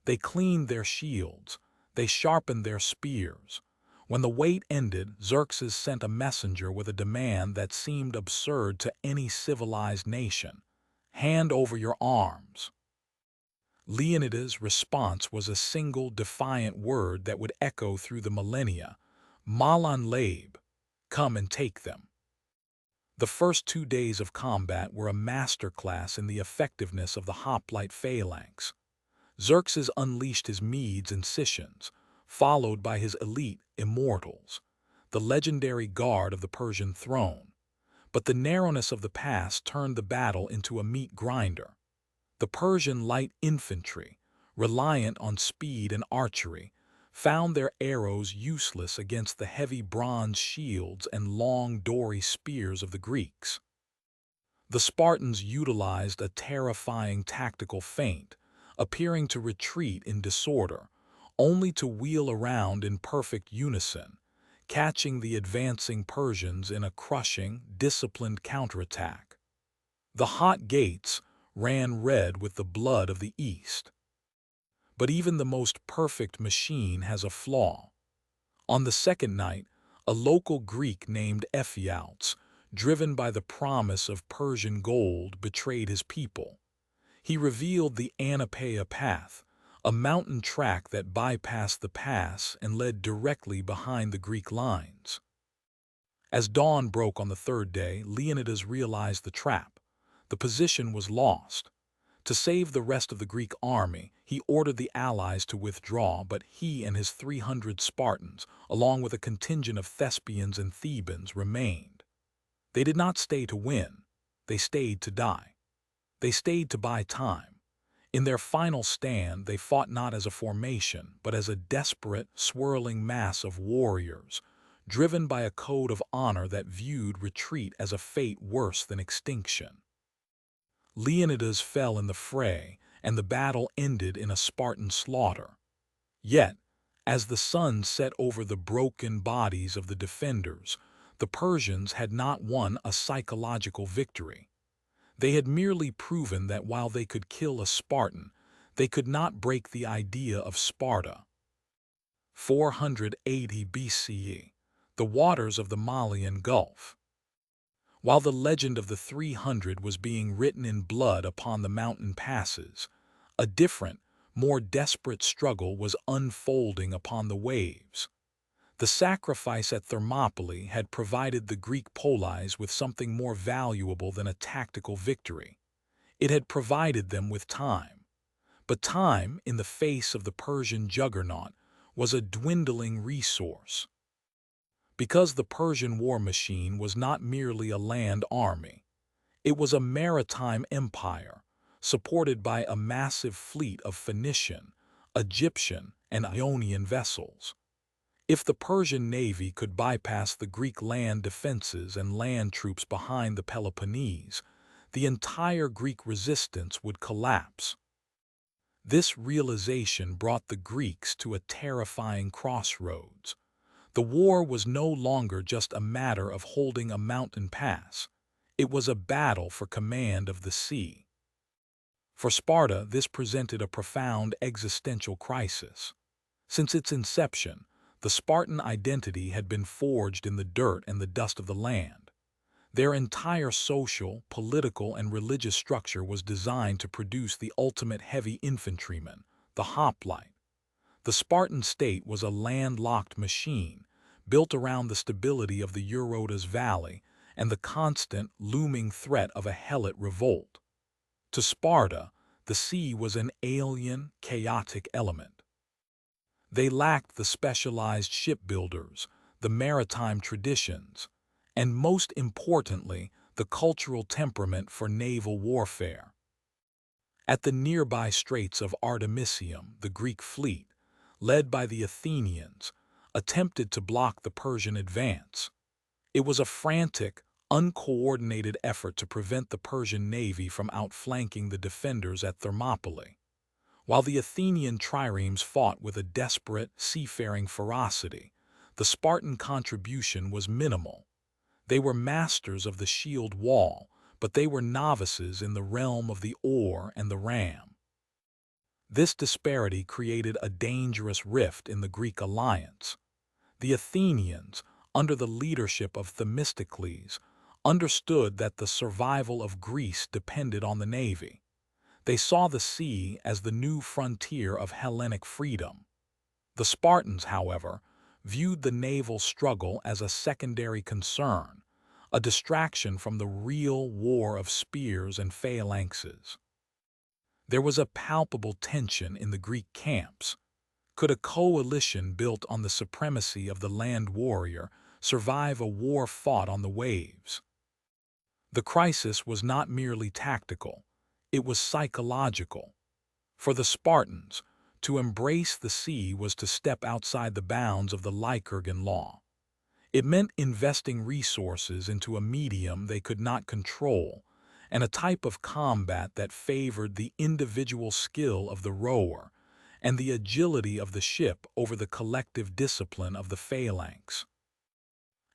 They cleaned their shields. They sharpened their spears. When the wait ended, Xerxes sent a messenger with a demand that seemed absurd to any civilized nation. "Hand over your arms." Leonidas' response was a single defiant word that would echo through the millennia: "Malan labe," come and take them. The first 2 days of combat were a masterclass in the effectiveness of the hoplite phalanx. Xerxes unleashed his Medes and Scythians, followed by his elite immortals, the legendary guard of the Persian throne. But the narrowness of the pass turned the battle into a meat grinder. The Persian light infantry, reliant on speed and archery, found their arrows useless against the heavy bronze shields and long dory spears of the Greeks. The Spartans utilized a terrifying tactical feint, appearing to retreat in disorder, only to wheel around in perfect unison, catching the advancing Persians in a crushing, disciplined counterattack. The hot gates ran red with the blood of the East. But even the most perfect machine has a flaw. On the second night, a local Greek named Ephialtes, driven by the promise of Persian gold, betrayed his people. He revealed the Anapeia path, a mountain track that bypassed the pass and led directly behind the Greek lines. As dawn broke on the third day, Leonidas realized the trap. The position was lost. To save the rest of the Greek army, he ordered the allies to withdraw, but he and his 300 Spartans, along with a contingent of Thespians and Thebans, remained. They did not stay to win. They stayed to die. They stayed to buy time. In their final stand, they fought not as a formation, but as a desperate, swirling mass of warriors, driven by a code of honor that viewed retreat as a fate worse than extinction. Leonidas fell in the fray, and the battle ended in a Spartan slaughter. Yet, as the sun set over the broken bodies of the defenders, the Persians had not won a psychological victory. They had merely proven that while they could kill a Spartan, they could not break the idea of Sparta. 480 BCE, the waters of the Malian Gulf. While the legend of the 300 was being written in blood upon the mountain passes, a different, more desperate struggle was unfolding upon the waves. The sacrifice at Thermopylae had provided the Greek polies with something more valuable than a tactical victory. It had provided them with time. But time, in the face of the Persian juggernaut, was a dwindling resource. Because the Persian war machine was not merely a land army. It was a maritime empire, supported by a massive fleet of Phoenician, Egyptian, and Ionian vessels. If the Persian navy could bypass the Greek land defenses and land troops behind the Peloponnese, the entire Greek resistance would collapse. This realization brought the Greeks to a terrifying crossroads. The war was no longer just a matter of holding a mountain pass. It was a battle for command of the sea. For Sparta, this presented a profound existential crisis. Since its inception, the Spartan identity had been forged in the dirt and the dust of the land. Their entire social, political, and religious structure was designed to produce the ultimate heavy infantryman, the hoplite. The Spartan state was a landlocked machine, built around the stability of the Eurotas Valley and the constant, looming threat of a Helot revolt. To Sparta, the sea was an alien, chaotic element. They lacked the specialized shipbuilders, the maritime traditions, and most importantly, the cultural temperament for naval warfare. At the nearby Straits of Artemisium, the Greek fleet, led by the Athenians, attempted to block the Persian advance. It was a frantic, uncoordinated effort to prevent the Persian navy from outflanking the defenders at Thermopylae. While the Athenian triremes fought with a desperate, seafaring ferocity, the Spartan contribution was minimal. They were masters of the shield wall, but they were novices in the realm of the oar and the ram. This disparity created a dangerous rift in the Greek alliance. The Athenians, under the leadership of Themistocles, understood that the survival of Greece depended on the navy. They saw the sea as the new frontier of Hellenic freedom. The Spartans, however, viewed the naval struggle as a secondary concern, a distraction from the real war of spears and phalanxes. There was a palpable tension in the Greek camps. Could a coalition built on the supremacy of the land warrior survive a war fought on the waves? The crisis was not merely tactical, it was psychological. For the Spartans, to embrace the sea was to step outside the bounds of the Lycurgan law. It meant investing resources into a medium they could not control, and a type of combat that favored the individual skill of the rower and the agility of the ship over the collective discipline of the phalanx.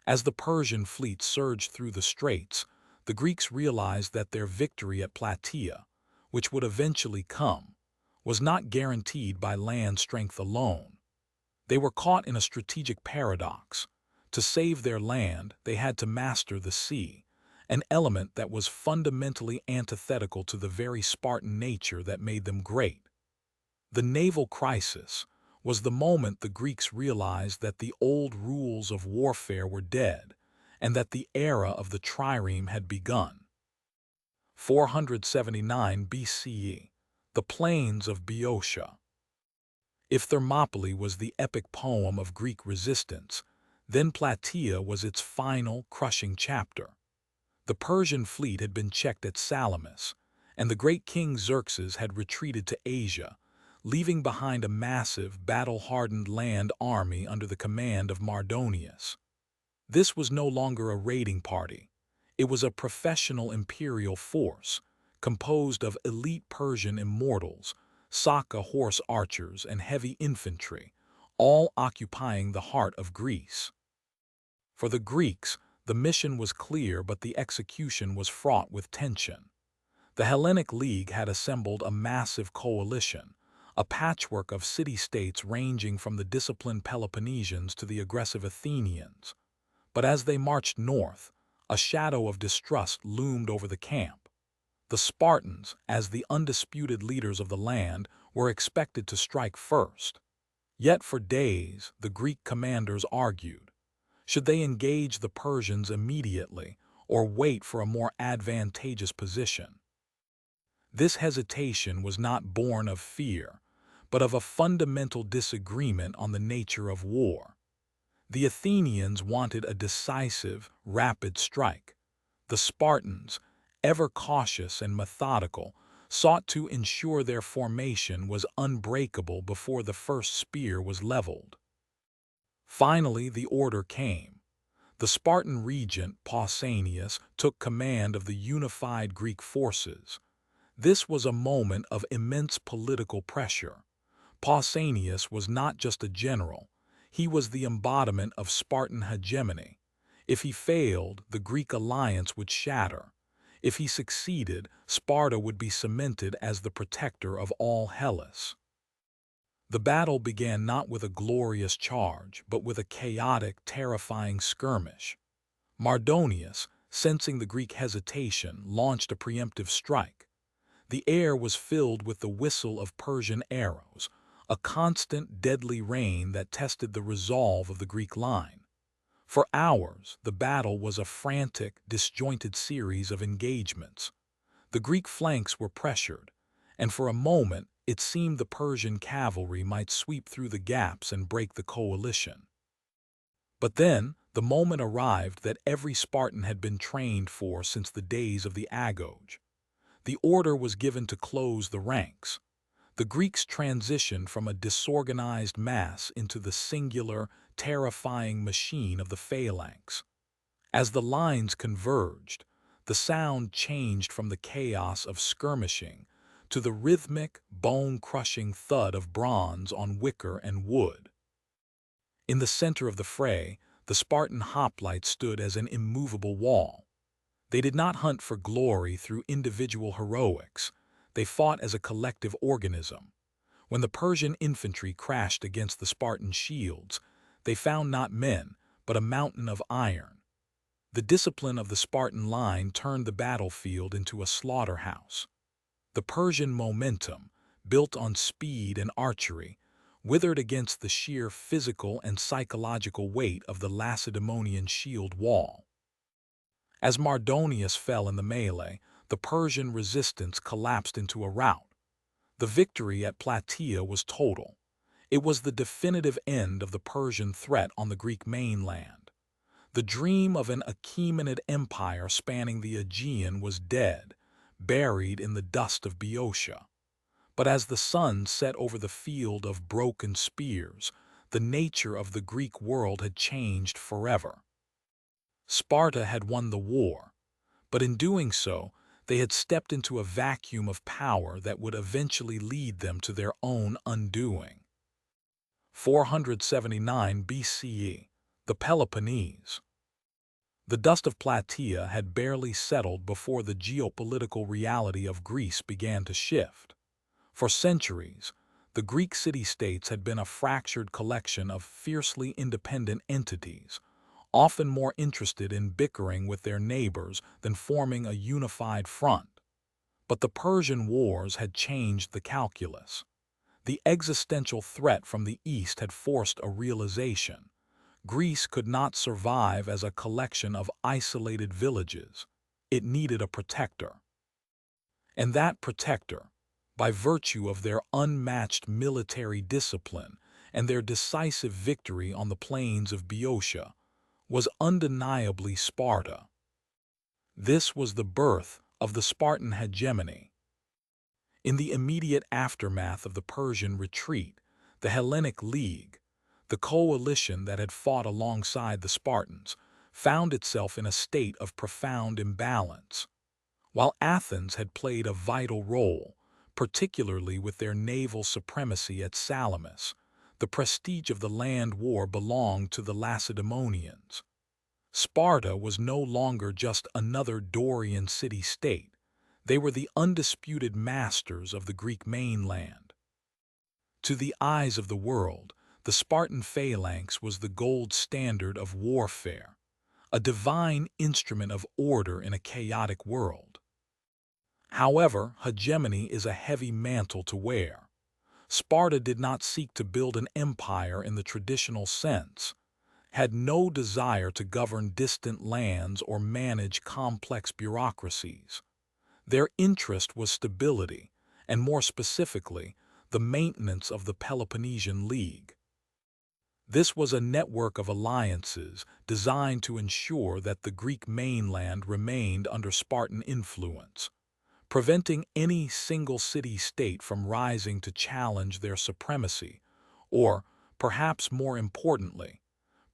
As the Persian fleet surged through the straits, the Greeks realized that their victory at Plataea, which would eventually come, was not guaranteed by land strength alone. They were caught in a strategic paradox. To save their land, they had to master the sea, an element that was fundamentally antithetical to the very Spartan nature that made them great. The naval crisis was the moment the Greeks realized that the old rules of warfare were dead and that the era of the trireme had begun. 479 BCE, the plains of Boeotia. If Thermopylae was the epic poem of Greek resistance, then Plataea was its final, crushing chapter. The Persian fleet had been checked at Salamis, and the great king Xerxes had retreated to Asia, leaving behind a massive, battle-hardened land army under the command of Mardonius. This was no longer a raiding party. It was a professional imperial force, composed of elite Persian immortals, Saka horse archers, and heavy infantry, all occupying the heart of Greece. For the Greeks, the mission was clear, but the execution was fraught with tension. The Hellenic League had assembled a massive coalition, a patchwork of city-states ranging from the disciplined Peloponnesians to the aggressive Athenians. But as they marched north, a shadow of distrust loomed over the camp. The Spartans, as the undisputed leaders of the land, were expected to strike first. Yet for days, the Greek commanders argued. Should they engage the Persians immediately or wait for a more advantageous position? This hesitation was not born of fear, but of a fundamental disagreement on the nature of war. The Athenians wanted a decisive, rapid strike. The Spartans, ever cautious and methodical, sought to ensure their formation was unbreakable before the first spear was leveled. Finally, the order came. The Spartan regent, Pausanias, took command of the unified Greek forces. This was a moment of immense political pressure. Pausanias was not just a general, he was the embodiment of Spartan hegemony. If he failed, the Greek alliance would shatter. If he succeeded, Sparta would be cemented as the protector of all Hellas. The battle began not with a glorious charge, but with a chaotic, terrifying skirmish. Mardonius, sensing the Greek hesitation, launched a preemptive strike. The air was filled with the whistle of Persian arrows, a constant, deadly rain that tested the resolve of the Greek line. For hours, the battle was a frantic, disjointed series of engagements. The Greek flanks were pressured, and for a moment it seemed the Persian cavalry might sweep through the gaps and break the coalition. But then, the moment arrived that every Spartan had been trained for since the days of the agoge. The order was given to close the ranks. The Greeks transitioned from a disorganized mass into the singular, terrifying machine of the phalanx. As the lines converged, the sound changed from the chaos of skirmishing to the rhythmic, bone-crushing thud of bronze on wicker and wood. In the center of the fray, the Spartan hoplites stood as an immovable wall. They did not hunt for glory through individual heroics. They fought as a collective organism. When the Persian infantry crashed against the Spartan shields, they found not men, but a mountain of iron. The discipline of the Spartan line turned the battlefield into a slaughterhouse. The Persian momentum, built on speed and archery, withered against the sheer physical and psychological weight of the Lacedaemonian shield wall. As Mardonius fell in the melee, the Persian resistance collapsed into a rout. The victory at Plataea was total. It was the definitive end of the Persian threat on the Greek mainland. The dream of an Achaemenid empire spanning the Aegean was dead, buried in the dust of Boeotia. But as the sun set over the field of broken spears, the nature of the Greek world had changed forever. Sparta had won the war, but in doing so, they had stepped into a vacuum of power that would eventually lead them to their own undoing. 479 BCE, the Peloponnese. The dust of Plataea had barely settled before the geopolitical reality of Greece began to shift. For centuries, the Greek city-states had been a fractured collection of fiercely independent entities, often more interested in bickering with their neighbors than forming a unified front. But the Persian Wars had changed the calculus. The existential threat from the East had forced a realization. Greece could not survive as a collection of isolated villages. It needed a protector. And that protector, by virtue of their unmatched military discipline and their decisive victory on the plains of Boeotia, was undeniably Sparta. This was the birth of the Spartan hegemony. In the immediate aftermath of the Persian retreat, the Hellenic League, the coalition that had fought alongside the Spartans, found itself in a state of profound imbalance. While Athens had played a vital role, particularly with their naval supremacy at Salamis, the prestige of the land war belonged to the Lacedaemonians. Sparta was no longer just another Dorian city-state. They were the undisputed masters of the Greek mainland. To the eyes of the world, the Spartan phalanx was the gold standard of warfare, a divine instrument of order in a chaotic world. However, hegemony is a heavy mantle to wear. Sparta did not seek to build an empire in the traditional sense, had no desire to govern distant lands or manage complex bureaucracies. Their interest was stability, and more specifically, the maintenance of the Peloponnesian League. This was a network of alliances designed to ensure that the Greek mainland remained under Spartan influence, preventing any single city-state from rising to challenge their supremacy, or, perhaps more importantly,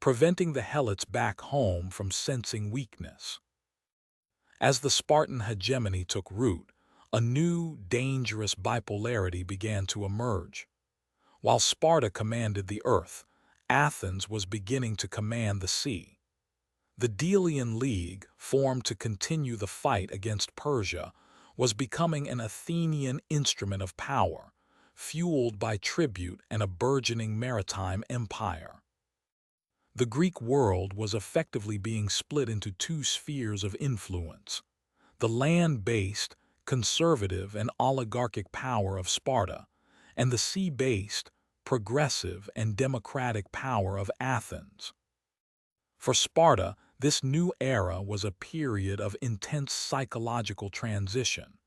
preventing the Helots back home from sensing weakness. As the Spartan hegemony took root, a new, dangerous bipolarity began to emerge. While Sparta commanded the earth, Athens was beginning to command the sea. The Delian League, formed to continue the fight against Persia, was becoming an Athenian instrument of power, fueled by tribute and a burgeoning maritime empire. The Greek world was effectively being split into two spheres of influence: the land-based, conservative and oligarchic power of Sparta, and the sea-based, progressive and democratic power of Athens. For Sparta, this new era was a period of intense psychological transition.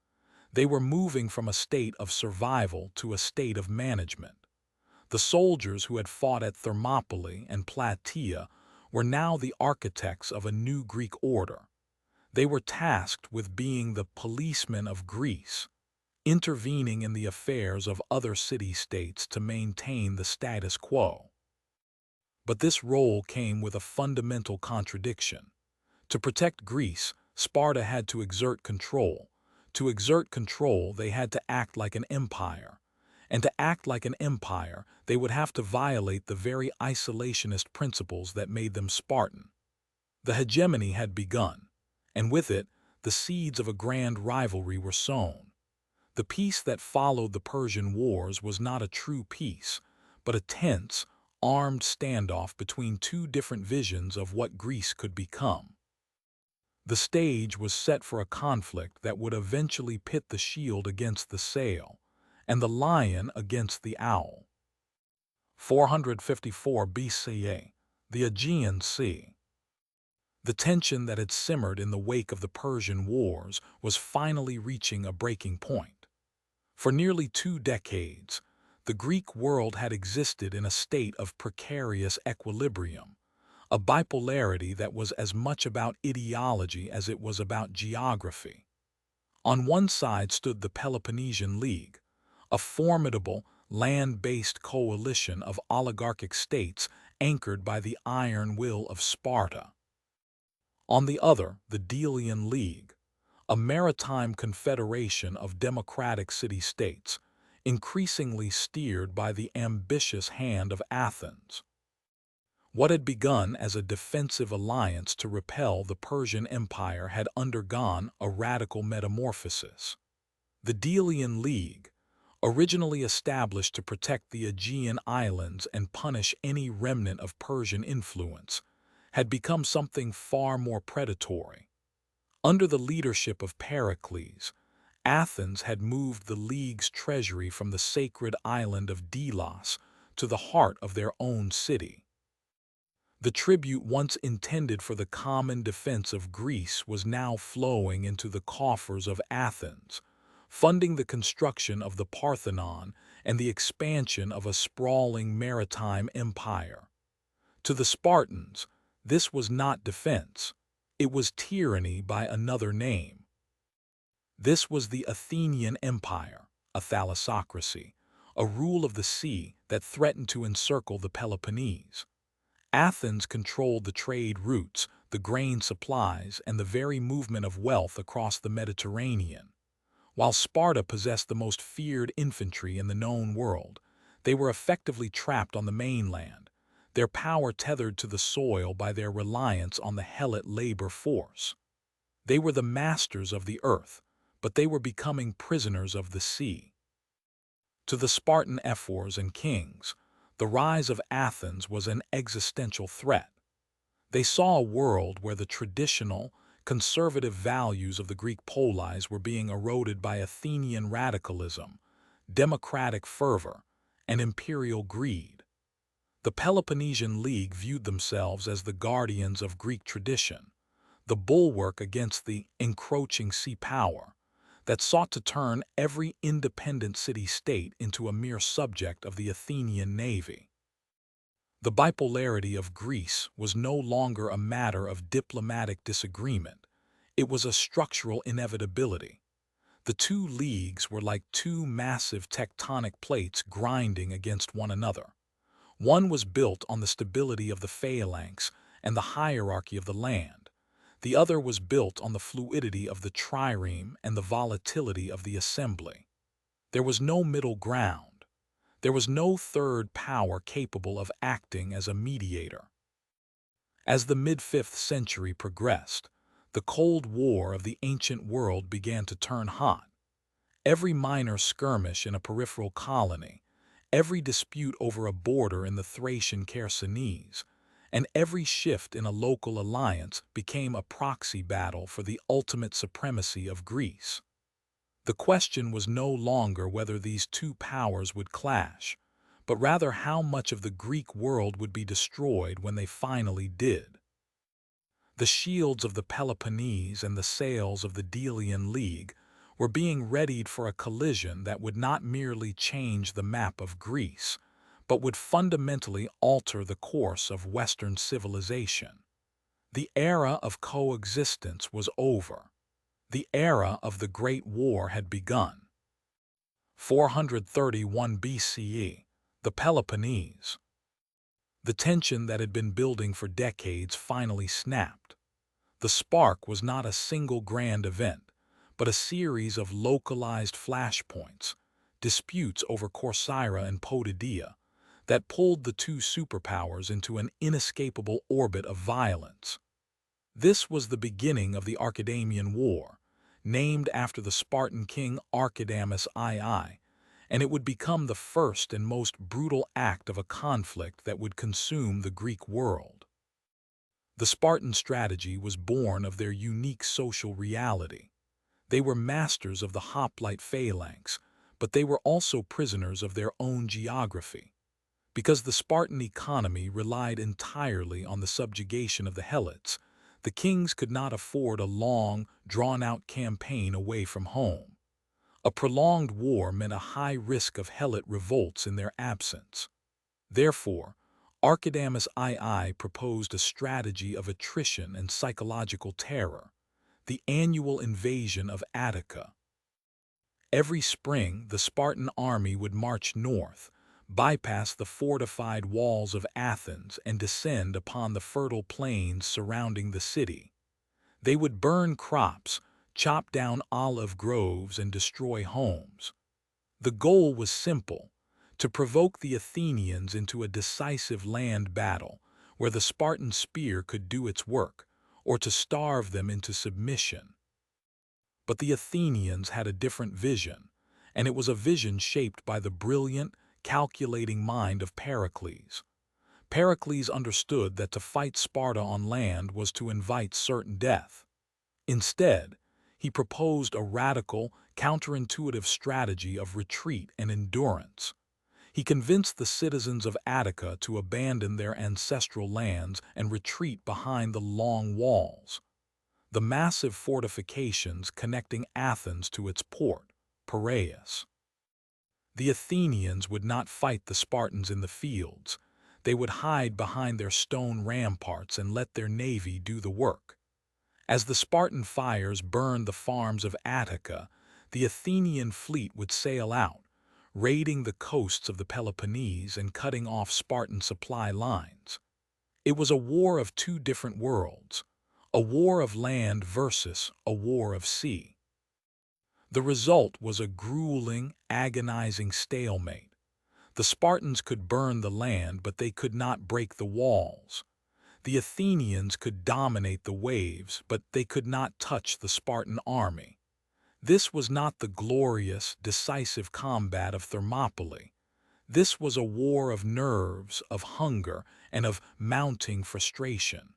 They were moving from a state of survival to a state of management. The soldiers who had fought at Thermopylae and Plataea were now the architects of a new Greek order. They were tasked with being the policemen of Greece, intervening in the affairs of other city-states to maintain the status quo. But this role came with a fundamental contradiction. To protect Greece, Sparta had to exert control. To exert control, they had to act like an empire. And to act like an empire, they would have to violate the very isolationist principles that made them Spartan. The hegemony had begun, and with it, the seeds of a grand rivalry were sown. The peace that followed the Persian Wars was not a true peace, but a tense, armed standoff between two different visions of what Greece could become. The stage was set for a conflict that would eventually pit the shield against the sail, and the lion against the owl. 454 BCE, the Aegean Sea. The tension that had simmered in the wake of the Persian Wars was finally reaching a breaking point. For nearly 2 decades, the Greek world had existed in a state of precarious equilibrium, a bipolarity that was as much about ideology as it was about geography. On one side stood the Peloponnesian League, a formidable, land-based coalition of oligarchic states anchored by the iron will of Sparta. On the other, the Delian League, a maritime confederation of democratic city-states, increasingly steered by the ambitious hand of Athens. What had begun as a defensive alliance to repel the Persian Empire had undergone a radical metamorphosis. The Delian League, originally established to protect the Aegean islands and punish any remnant of Persian influence, had become something far more predatory. Under the leadership of Pericles, Athens had moved the League's treasury from the sacred island of Delos to the heart of their own city. The tribute once intended for the common defense of Greece was now flowing into the coffers of Athens, funding the construction of the Parthenon and the expansion of a sprawling maritime empire. To the Spartans, this was not defense, it was tyranny by another name. This was the Athenian Empire, a thalassocracy, a rule of the sea that threatened to encircle the Peloponnese. Athens controlled the trade routes, the grain supplies, and the very movement of wealth across the Mediterranean. While Sparta possessed the most feared infantry in the known world, they were effectively trapped on the mainland, their power tethered to the soil by their reliance on the Helot labor force. They were the masters of the earth, but they were becoming prisoners of the sea. To the Spartan ephors and kings, the rise of Athens was an existential threat. They saw a world where the traditional, conservative values of the Greek polis were being eroded by Athenian radicalism, democratic fervor, and imperial greed. The Peloponnesian League viewed themselves as the guardians of Greek tradition, the bulwark against the encroaching sea power that sought to turn every independent city-state into a mere subject of the Athenian navy. The bipolarity of Greece was no longer a matter of diplomatic disagreement. It was a structural inevitability. The two leagues were like two massive tectonic plates grinding against one another. One was built on the stability of the phalanx and the hierarchy of the land. The other was built on the fluidity of the trireme and the volatility of the assembly. There was no middle ground. There was no third power capable of acting as a mediator. As the mid-5th century progressed, the Cold War of the ancient world began to turn hot. Every minor skirmish in a peripheral colony, every dispute over a border in the Thracian Chersonese, and every shift in a local alliance became a proxy battle for the ultimate supremacy of Greece. The question was no longer whether these two powers would clash, but rather how much of the Greek world would be destroyed when they finally did. The shields of the Peloponnese and the sails of the Delian League were being readied for a collision that would not merely change the map of Greece, but would fundamentally alter the course of Western civilization. The era of coexistence was over. The era of the Great War had begun. 431 BCE, the Peloponnese. The tension that had been building for decades finally snapped. The spark was not a single grand event, but a series of localized flashpoints, disputes over Corcyra and Potidaea, that pulled the two superpowers into an inescapable orbit of violence. This was the beginning of the Archidamian War, named after the Spartan king Archidamus II, and it would become the first and most brutal act of a conflict that would consume the Greek world. The Spartan strategy was born of their unique social reality. They were masters of the hoplite phalanx, but they were also prisoners of their own geography. Because the Spartan economy relied entirely on the subjugation of the Helots, the kings could not afford a long, drawn-out campaign away from home. A prolonged war meant a high risk of Helot revolts in their absence. Therefore, Archidamus II proposed a strategy of attrition and psychological terror, the annual invasion of Attica. Every spring, the Spartan army would march north, bypass the fortified walls of Athens, and descend upon the fertile plains surrounding the city. They would burn crops, chop down olive groves, and destroy homes. The goal was simple: to provoke the Athenians into a decisive land battle where the Spartan spear could do its work, or to starve them into submission. But the Athenians had a different vision, and it was a vision shaped by the brilliant, calculating mind of Pericles. Pericles understood that to fight Sparta on land was to invite certain death. Instead, he proposed a radical, counterintuitive strategy of retreat and endurance. He convinced the citizens of Attica to abandon their ancestral lands and retreat behind the long walls. The massive fortifications connecting Athens to its port, Piraeus. The Athenians would not fight the Spartans in the fields. They would hide behind their stone ramparts and let their navy do the work. As the Spartan fires burned the farms of Attica, the Athenian fleet would sail out, raiding the coasts of the Peloponnese and cutting off Spartan supply lines. It was a war of two different worlds, a war of land versus a war of sea. The result was a grueling, agonizing stalemate. The Spartans could burn the land, but they could not break the walls. The Athenians could dominate the waves, but they could not touch the Spartan army. This was not the glorious, decisive combat of Thermopylae. This was a war of nerves, of hunger, and of mounting frustration.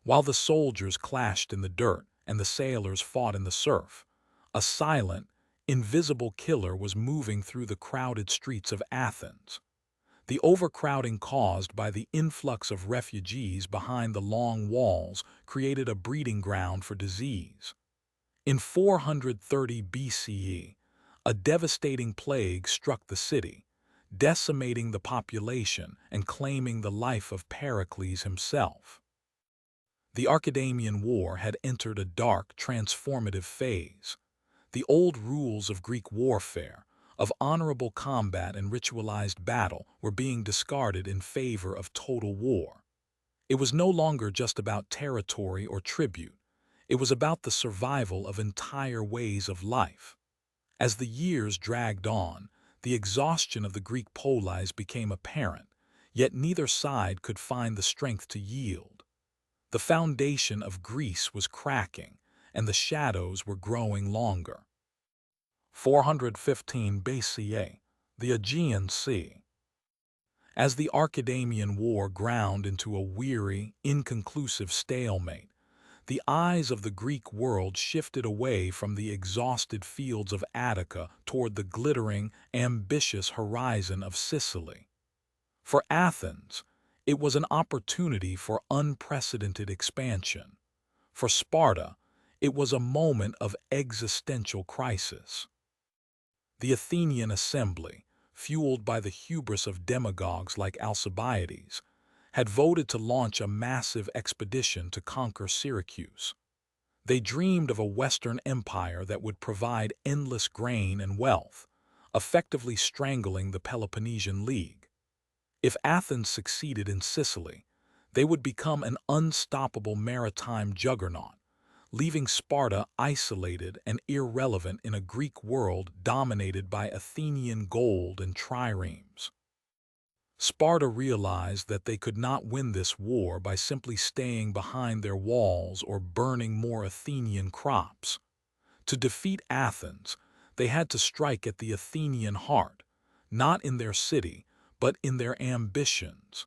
While the soldiers clashed in the dirt and the sailors fought in the surf, a silent, invisible killer was moving through the crowded streets of Athens. The overcrowding caused by the influx of refugees behind the long walls created a breeding ground for disease. In 430 BCE, a devastating plague struck the city, decimating the population and claiming the life of Pericles himself. The Archidamian War had entered a dark, transformative phase. The old rules of Greek warfare, of honorable combat and ritualized battle, were being discarded in favor of total war. It was no longer just about territory or tribute. It was about the survival of entire ways of life. As the years dragged on, the exhaustion of the Greek polis became apparent, yet neither side could find the strength to yield. The foundation of Greece was cracking, and the shadows were growing longer. 415 BCE, the Aegean Sea. As the Archidamian War ground into a weary, inconclusive stalemate, the eyes of the Greek world shifted away from the exhausted fields of Attica toward the glittering, ambitious horizon of Sicily. For Athens, it was an opportunity for unprecedented expansion. For Sparta, it was a moment of existential crisis. The Athenian assembly, fueled by the hubris of demagogues like Alcibiades, had voted to launch a massive expedition to conquer Syracuse. They dreamed of a Western empire that would provide endless grain and wealth, effectively strangling the Peloponnesian League. If Athens succeeded in Sicily, they would become an unstoppable maritime juggernaut, leaving Sparta isolated and irrelevant in a Greek world dominated by Athenian gold and triremes. Sparta realized that they could not win this war by simply staying behind their walls or burning more Athenian crops. To defeat Athens, they had to strike at the Athenian heart, not in their city, but in their ambitions.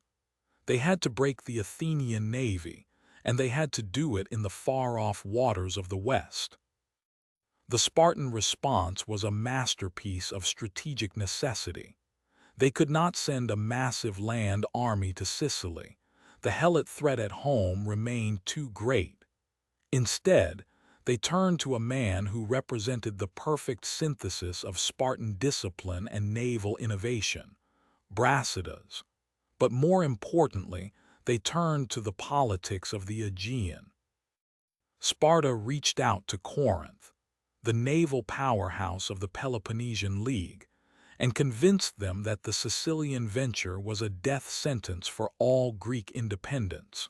They had to break the Athenian navy, and they had to do it in the far-off waters of the West. The Spartan response was a masterpiece of strategic necessity. They could not send a massive land army to Sicily. The Helot threat at home remained too great. Instead, they turned to a man who represented the perfect synthesis of Spartan discipline and naval innovation, Brasidas. But more importantly, they turned to the politics of the Aegean. Sparta reached out to Corinth, the naval powerhouse of the Peloponnesian League, and convinced them that the Sicilian venture was a death sentence for all Greek independence.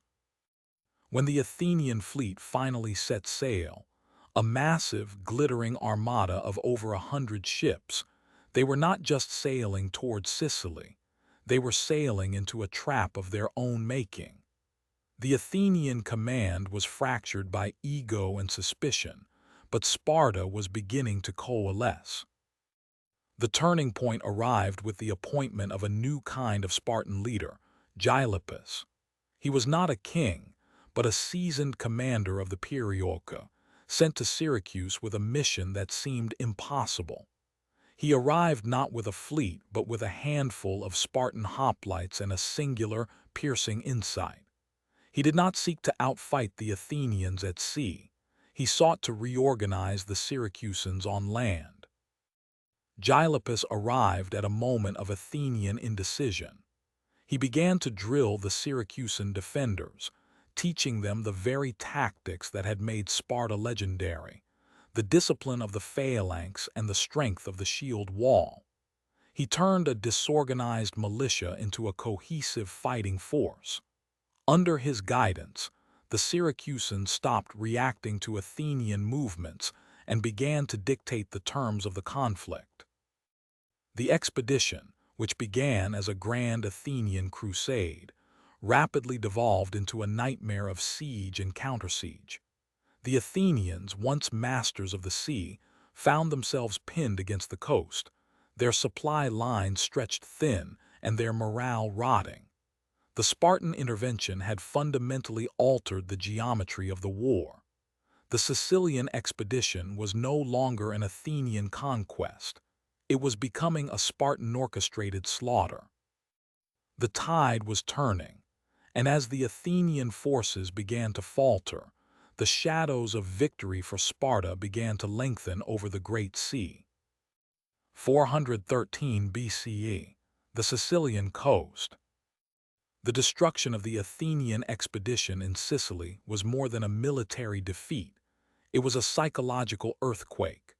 When the Athenian fleet finally set sail, a massive, glittering armada of over 100 ships, they were not just sailing towards Sicily, they were sailing into a trap of their own making. The Athenian command was fractured by ego and suspicion, but Sparta was beginning to coalesce. The turning point arrived with the appointment of a new kind of Spartan leader, Gylippus. He was not a king, but a seasoned commander of the Perioca, sent to Syracuse with a mission that seemed impossible. He arrived not with a fleet, but with a handful of Spartan hoplites and a singular, piercing insight. He did not seek to outfight the Athenians at sea. He sought to reorganize the Syracusans on land. Gylippus arrived at a moment of Athenian indecision. He began to drill the Syracusan defenders, teaching them the very tactics that had made Sparta legendary, the discipline of the phalanx and the strength of the shield wall. He turned a disorganized militia into a cohesive fighting force. Under his guidance, the Syracusans stopped reacting to Athenian movements and began to dictate the terms of the conflict. The expedition, which began as a grand Athenian crusade, rapidly devolved into a nightmare of siege and countersiege. The Athenians, once masters of the sea, found themselves pinned against the coast, their supply lines stretched thin and their morale rotting. The Spartan intervention had fundamentally altered the geometry of the war. The Sicilian expedition was no longer an Athenian conquest. It was becoming a Spartan-orchestrated slaughter. The tide was turning, and as the Athenian forces began to falter, the shadows of victory for Sparta began to lengthen over the Great Sea. 413 BCE, the Sicilian coast. The destruction of the Athenian expedition in Sicily was more than a military defeat. It was a psychological earthquake.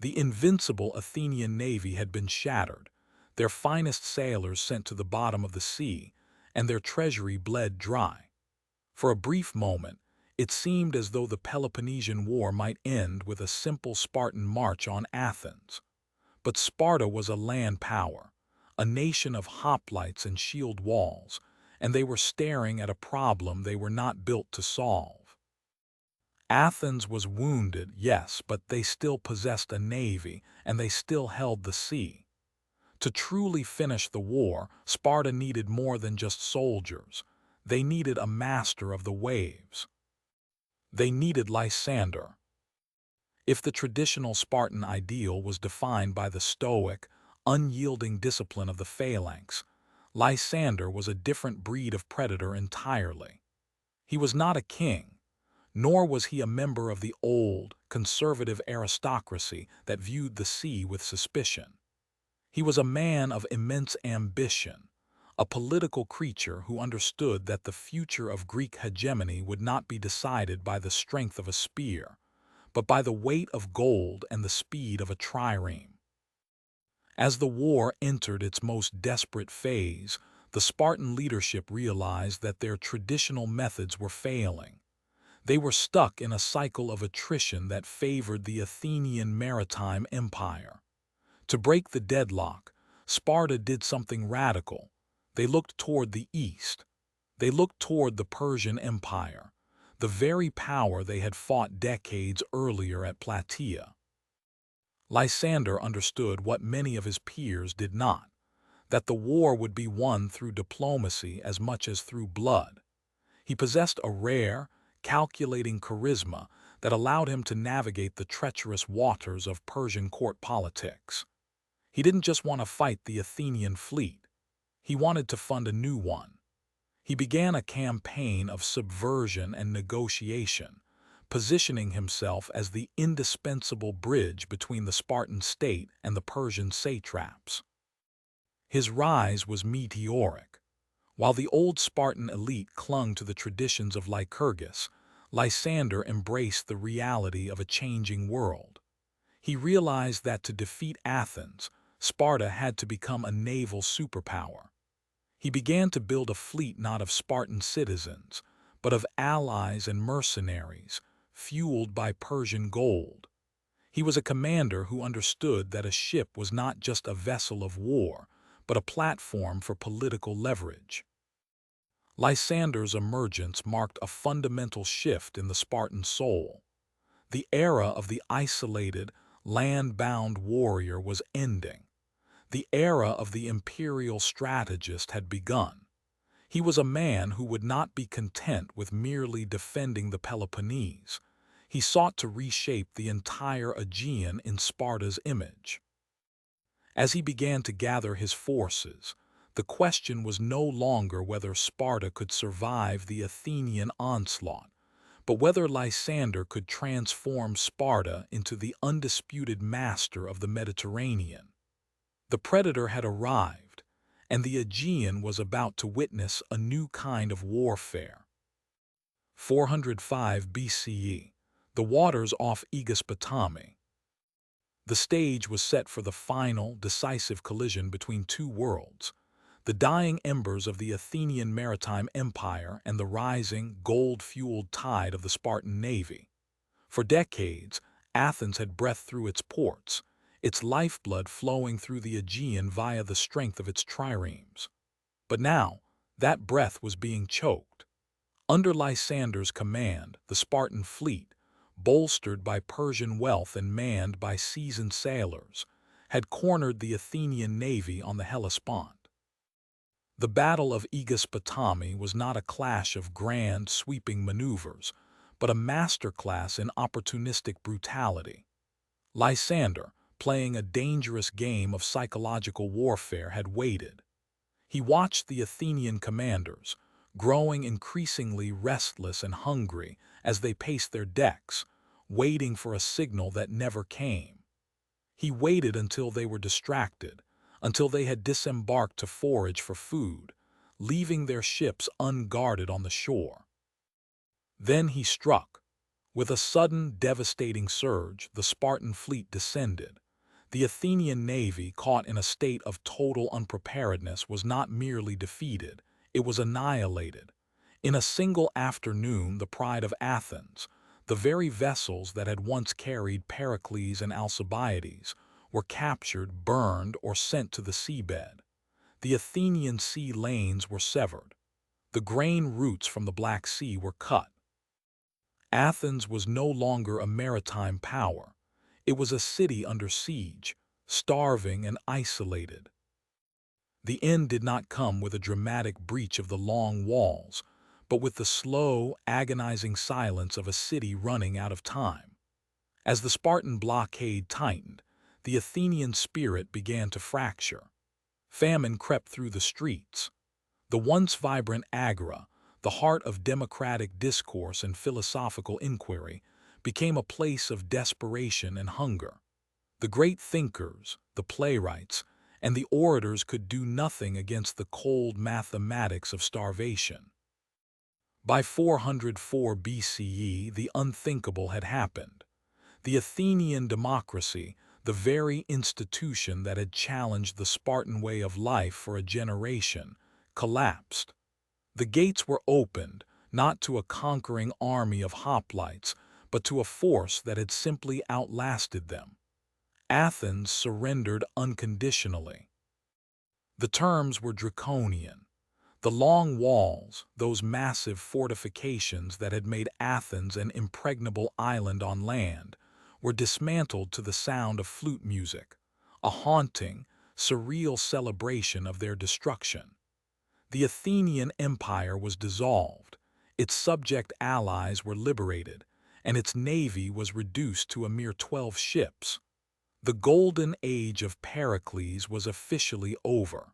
The invincible Athenian navy had been shattered, their finest sailors sent to the bottom of the sea, and their treasury bled dry. For a brief moment, it seemed as though the Peloponnesian War might end with a simple Spartan march on Athens. But Sparta was a land power, a nation of hoplites and shield walls, and they were staring at a problem they were not built to solve. Athens was wounded, yes, but they still possessed a navy, and they still held the sea. To truly finish the war, Sparta needed more than just soldiers. They needed a master of the waves. They needed Lysander. If the traditional Spartan ideal was defined by the stoic, unyielding discipline of the phalanx, Lysander was a different breed of predator entirely. He was not a king, nor was he a member of the old, conservative aristocracy that viewed the sea with suspicion. He was a man of immense ambition, a political creature who understood that the future of Greek hegemony would not be decided by the strength of a spear, but by the weight of gold and the speed of a trireme. As the war entered its most desperate phase, the Spartan leadership realized that their traditional methods were failing. They were stuck in a cycle of attrition that favored the Athenian maritime empire. To break the deadlock, Sparta did something radical. They looked toward the east. They looked toward the Persian Empire, the very power they had fought decades earlier at Plataea. Lysander understood what many of his peers did not, that the war would be won through diplomacy as much as through blood. He possessed a rare, calculating charisma that allowed him to navigate the treacherous waters of Persian court politics. He didn't just want to fight the Athenian fleet. He wanted to fund a new one. He began a campaign of subversion and negotiation, positioning himself as the indispensable bridge between the Spartan state and the Persian satraps. His rise was meteoric. While the old Spartan elite clung to the traditions of Lycurgus, Lysander embraced the reality of a changing world. He realized that to defeat Athens, Sparta had to become a naval superpower. He began to build a fleet not of Spartan citizens, but of allies and mercenaries, fueled by Persian gold. He was a commander who understood that a ship was not just a vessel of war, but a platform for political leverage. Lysander's emergence marked a fundamental shift in the Spartan soul. The era of the isolated, land-bound warrior was ending. The era of the imperial strategist had begun. He was a man who would not be content with merely defending the Peloponnese. He sought to reshape the entire Aegean in Sparta's image. As he began to gather his forces, the question was no longer whether Sparta could survive the Athenian onslaught, but whether Lysander could transform Sparta into the undisputed master of the Mediterranean. The predator had arrived, and the Aegean was about to witness a new kind of warfare. 405 BCE, the waters off Aegispotami. The stage was set for the final, decisive collision between two worlds, the dying embers of the Athenian maritime empire and the rising, gold-fueled tide of the Spartan navy. For decades, Athens had breathed through its ports, its lifeblood flowing through the Aegean via the strength of its triremes. But now, that breath was being choked. Under Lysander's command, the Spartan fleet, bolstered by Persian wealth and manned by seasoned sailors, had cornered the Athenian navy on the Hellespont. The Battle of Aegispotami was not a clash of grand, sweeping maneuvers, but a masterclass in opportunistic brutality. Lysander, playing a dangerous game of psychological warfare, had waited. He watched the Athenian commanders, growing increasingly restless and hungry as they paced their decks, waiting for a signal that never came. He waited until they were distracted, until they had disembarked to forage for food, leaving their ships unguarded on the shore. Then he struck. With a sudden, devastating surge, the Spartan fleet descended. The Athenian navy, caught in a state of total unpreparedness, was not merely defeated, it was annihilated. In a single afternoon, the pride of Athens, the very vessels that had once carried Pericles and Alcibiades, were captured, burned, or sent to the seabed. The Athenian sea lanes were severed. The grain routes from the Black Sea were cut. Athens was no longer a maritime power. It was a city under siege, starving and isolated. The end did not come with a dramatic breach of the long walls, but with the slow, agonizing silence of a city running out of time. As the Spartan blockade tightened, the Athenian spirit began to fracture. Famine crept through the streets. The once vibrant agora, the heart of democratic discourse and philosophical inquiry, became a place of desperation and hunger. The great thinkers, the playwrights, and the orators could do nothing against the cold mathematics of starvation. By 404 BCE, the unthinkable had happened. The Athenian democracy, the very institution that had challenged the Spartan way of life for a generation, collapsed. The gates were opened, not to a conquering army of hoplites, but to a force that had simply outlasted them. Athens surrendered unconditionally. The terms were draconian. The long walls, those massive fortifications that had made Athens an impregnable island on land, were dismantled to the sound of flute music, a haunting, surreal celebration of their destruction. The Athenian Empire was dissolved, its subject allies were liberated, and its navy was reduced to a mere 12 ships. The golden age of Pericles was officially over.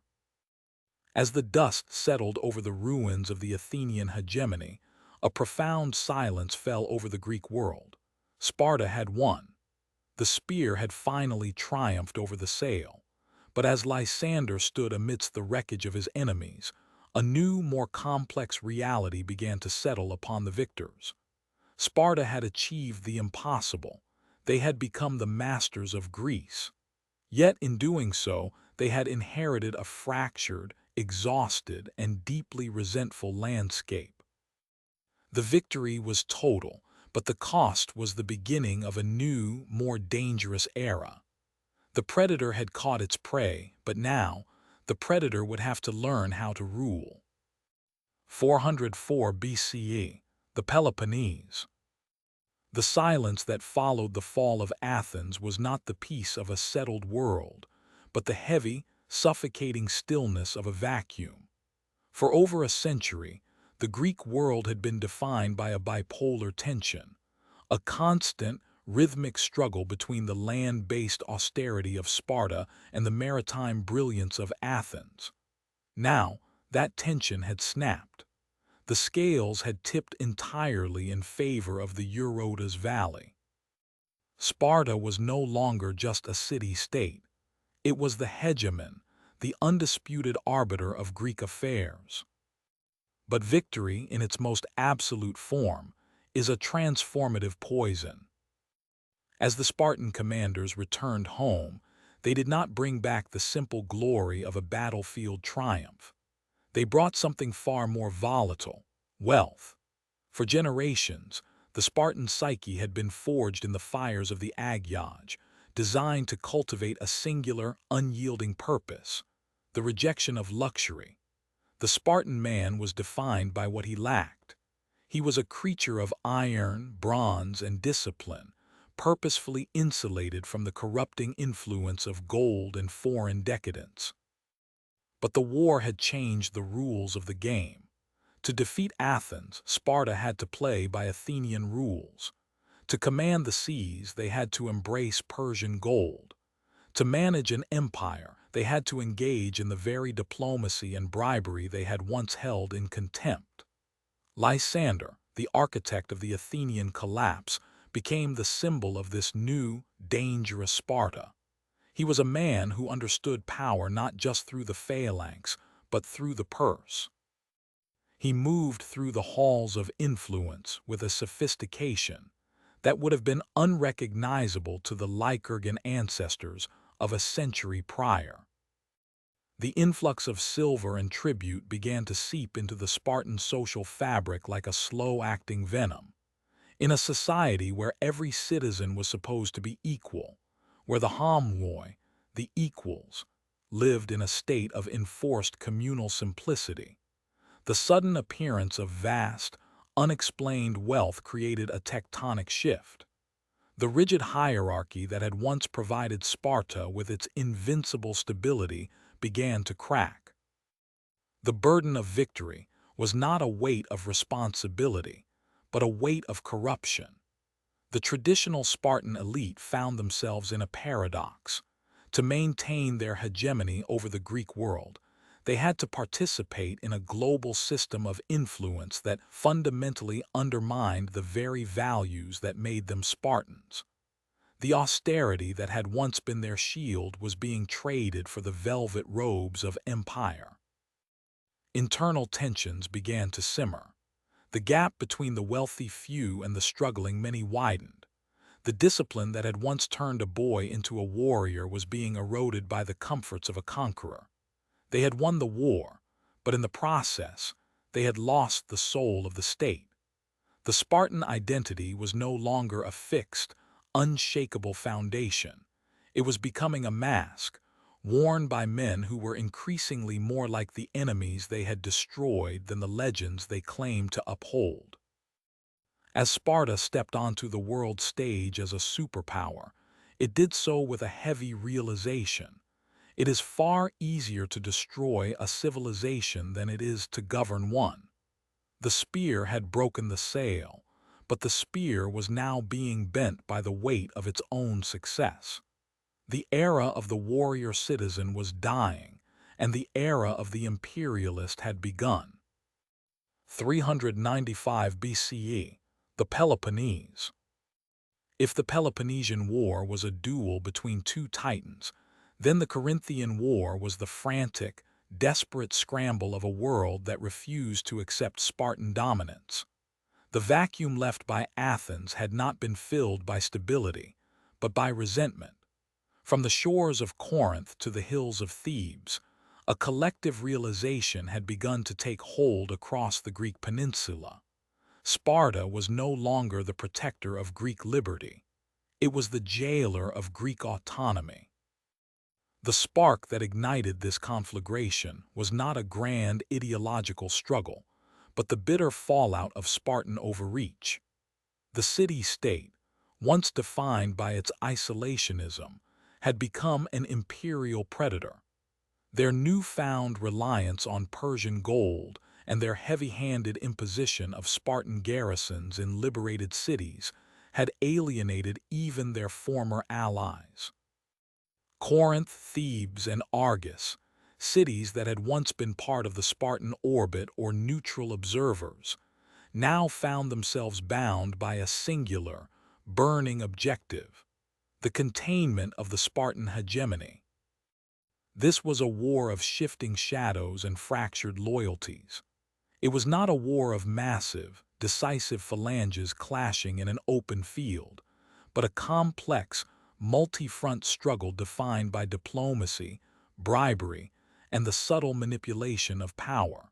As the dust settled over the ruins of the Athenian hegemony, a profound silence fell over the Greek world. Sparta had won. The spear had finally triumphed over the sail. But as Lysander stood amidst the wreckage of his enemies, a new, more complex reality began to settle upon the victors. Sparta had achieved the impossible. They had become the masters of Greece. Yet in doing so, they had inherited a fractured, exhausted, and deeply resentful landscape. The victory was total, but the cost was the beginning of a new, more dangerous era. The predator had caught its prey, but now, the predator would have to learn how to rule. 404 BCE, the Peloponnese. The silence that followed the fall of Athens was not the peace of a settled world, but the heavy, suffocating stillness of a vacuum. For over a century, the Greek world had been defined by a bipolar tension, a constant, rhythmic struggle between the land-based austerity of Sparta and the maritime brilliance of Athens. Now, that tension had snapped. The scales had tipped entirely in favor of the Eurotas Valley. Sparta was no longer just a city-state. It was the hegemon, the undisputed arbiter of Greek affairs. But victory, in its most absolute form, is a transformative poison. As the Spartan commanders returned home, they did not bring back the simple glory of a battlefield triumph. They brought something far more volatile: wealth. For generations, the Spartan psyche had been forged in the fires of the Agiage, designed to cultivate a singular, unyielding purpose: the rejection of luxury. The Spartan man was defined by what he lacked. He was a creature of iron, bronze, and discipline, purposefully insulated from the corrupting influence of gold and foreign decadence. But the war had changed the rules of the game. To defeat Athens, Sparta had to play by Athenian rules. To command the seas, they had to embrace Persian gold. To manage an empire, they had to engage in the very diplomacy and bribery they had once held in contempt. Lysander, the architect of the Athenian collapse, became the symbol of this new, dangerous Sparta. He was a man who understood power not just through the phalanx, but through the purse. He moved through the halls of influence with a sophistication that would have been unrecognizable to the Lycurgan ancestors of a century prior. The influx of silver and tribute began to seep into the Spartan social fabric like a slow-acting venom. In a society where every citizen was supposed to be equal, where the homoi, the equals, lived in a state of enforced communal simplicity, the sudden appearance of vast, unexplained wealth created a tectonic shift. The rigid hierarchy that had once provided Sparta with its invincible stability began to crack. The burden of victory was not a weight of responsibility, but a weight of corruption. The traditional Spartan elite found themselves in a paradox. To maintain their hegemony over the Greek world, they had to participate in a global system of influence that fundamentally undermined the very values that made them Spartans. The austerity that had once been their shield was being traded for the velvet robes of empire. Internal tensions began to simmer. The gap between the wealthy few and the struggling many widened. The discipline that had once turned a boy into a warrior was being eroded by the comforts of a conqueror. They had won the war, but in the process, they had lost the soul of the state. The Spartan identity was no longer a fixed, unshakable foundation. It was becoming a mask, worn by men who were increasingly more like the enemies they had destroyed than the legends they claimed to uphold. As Sparta stepped onto the world stage as a superpower, it did so with a heavy realization. It is far easier to destroy a civilization than it is to govern one. The spear had broken the sail, but the spear was now being bent by the weight of its own success. The era of the warrior citizen was dying, and the era of the imperialist had begun. 395 BCE, the Peloponnese. If the Peloponnesian War was a duel between two titans, then the Corinthian War was the frantic, desperate scramble of a world that refused to accept Spartan dominance. The vacuum left by Athens had not been filled by stability, but by resentment. From the shores of Corinth to the hills of Thebes, a collective realization had begun to take hold across the Greek peninsula. Sparta was no longer the protector of Greek liberty. It was the jailer of Greek autonomy. The spark that ignited this conflagration was not a grand ideological struggle, but the bitter fallout of Spartan overreach. The city-state, once defined by its isolationism, had become an imperial predator. Their newfound reliance on Persian gold and their heavy-handed imposition of Spartan garrisons in liberated cities had alienated even their former allies. Corinth, Thebes, and Argos, cities that had once been part of the Spartan orbit or neutral observers, now found themselves bound by a singular, burning objective: the containment of the Spartan hegemony. This was a war of shifting shadows and fractured loyalties. It was not a war of massive, decisive phalanges clashing in an open field, but a complex, multi-front struggle defined by diplomacy, bribery, and the subtle manipulation of power.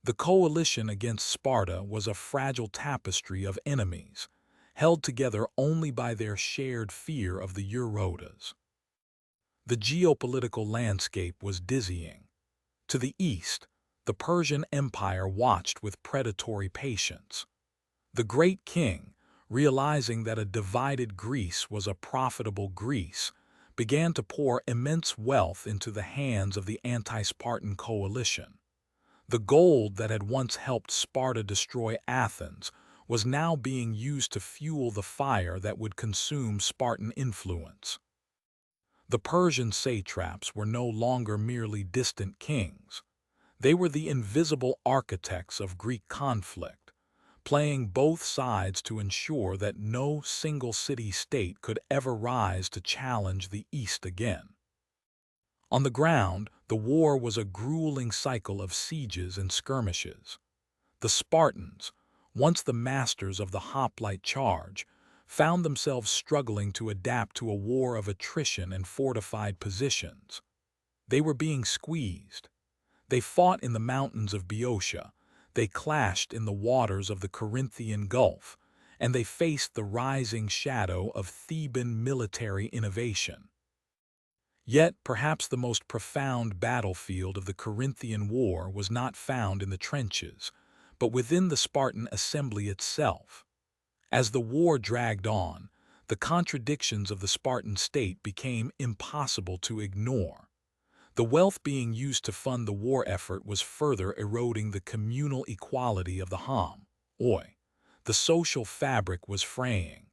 The coalition against Sparta was a fragile tapestry of enemies, held together only by their shared fear of the Eurotas. The geopolitical landscape was dizzying. To the east, the Persian Empire watched with predatory patience. The great king, realizing that a divided Greece was a profitable Greece, began to pour immense wealth into the hands of the anti-Spartan coalition. The gold that had once helped Sparta destroy Athens was now being used to fuel the fire that would consume Spartan influence. The Persian satraps were no longer merely distant kings. They were the invisible architects of Greek conflict, playing both sides to ensure that no single city-state could ever rise to challenge the East again. On the ground, the war was a grueling cycle of sieges and skirmishes. The Spartans, once the masters of the hoplite charge, found themselves struggling to adapt to a war of attrition and fortified positions. They were being squeezed. They fought in the mountains of Boeotia, they clashed in the waters of the Corinthian Gulf, and they faced the rising shadow of Theban military innovation. Yet, perhaps the most profound battlefield of the Corinthian War was not found in the trenches, but within the Spartan assembly itself. As the war dragged on, the contradictions of the Spartan state became impossible to ignore. The wealth being used to fund the war effort was further eroding the communal equality of the ham. Oi. The social fabric was fraying.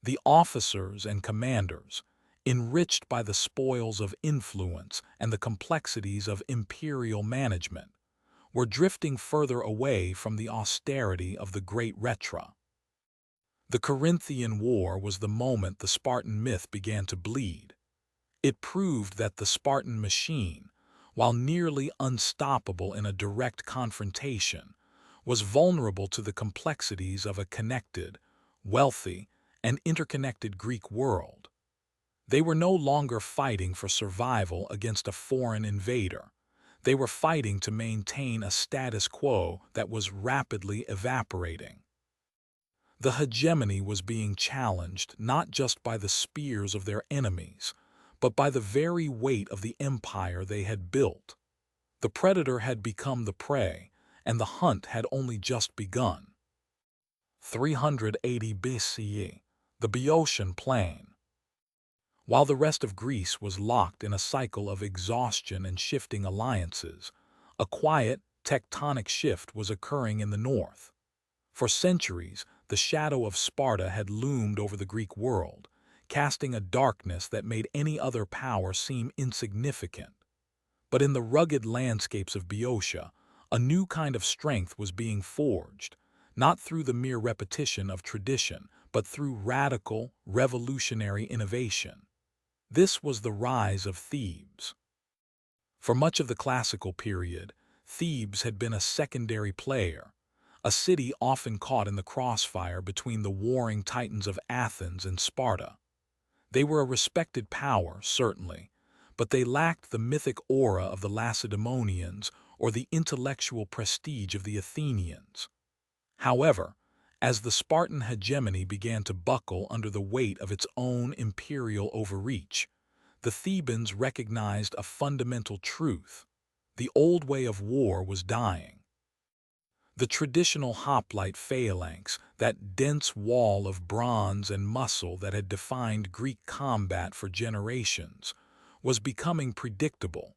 The officers and commanders, enriched by the spoils of influence and the complexities of imperial management, were drifting further away from the austerity of the great Retra. The Corinthian War was the moment the Spartan myth began to bleed. It proved that the Spartan machine, while nearly unstoppable in a direct confrontation, was vulnerable to the complexities of a connected, wealthy, and interconnected Greek world. They were no longer fighting for survival against a foreign invader. They were fighting to maintain a status quo that was rapidly evaporating. The hegemony was being challenged not just by the spears of their enemies, but by the very weight of the empire they had built. The predator had become the prey, and the hunt had only just begun. 380 BCE, the Boeotian Plain. While the rest of Greece was locked in a cycle of exhaustion and shifting alliances, a quiet, tectonic shift was occurring in the north. For centuries, the shadow of Sparta had loomed over the Greek world, casting a darkness that made any other power seem insignificant. But in the rugged landscapes of Boeotia, a new kind of strength was being forged, not through the mere repetition of tradition, but through radical, revolutionary innovation. This was the rise of Thebes. For much of the classical period, Thebes had been a secondary player, a city often caught in the crossfire between the warring titans of Athens and Sparta. They were a respected power, certainly, but they lacked the mythic aura of the Lacedaemonians or the intellectual prestige of the Athenians. However, as the Spartan hegemony began to buckle under the weight of its own imperial overreach, the Thebans recognized a fundamental truth. The old way of war was dying. The traditional hoplite phalanx, that dense wall of bronze and muscle that had defined Greek combat for generations, was becoming predictable.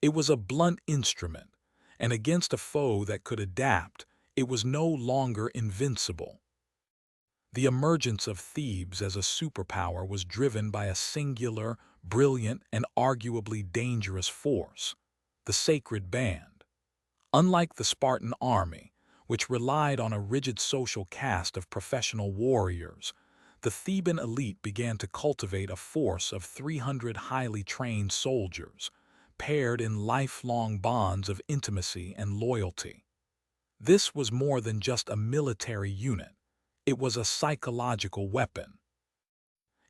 It was a blunt instrument, and against a foe that could adapt, it was no longer invincible. The emergence of Thebes as a superpower was driven by a singular, brilliant, and arguably dangerous force: the sacred band. Unlike the Spartan army, which relied on a rigid social caste of professional warriors, the Theban elite began to cultivate a force of 300 highly trained soldiers, paired in lifelong bonds of intimacy and loyalty. This was more than just a military unit. It was a psychological weapon.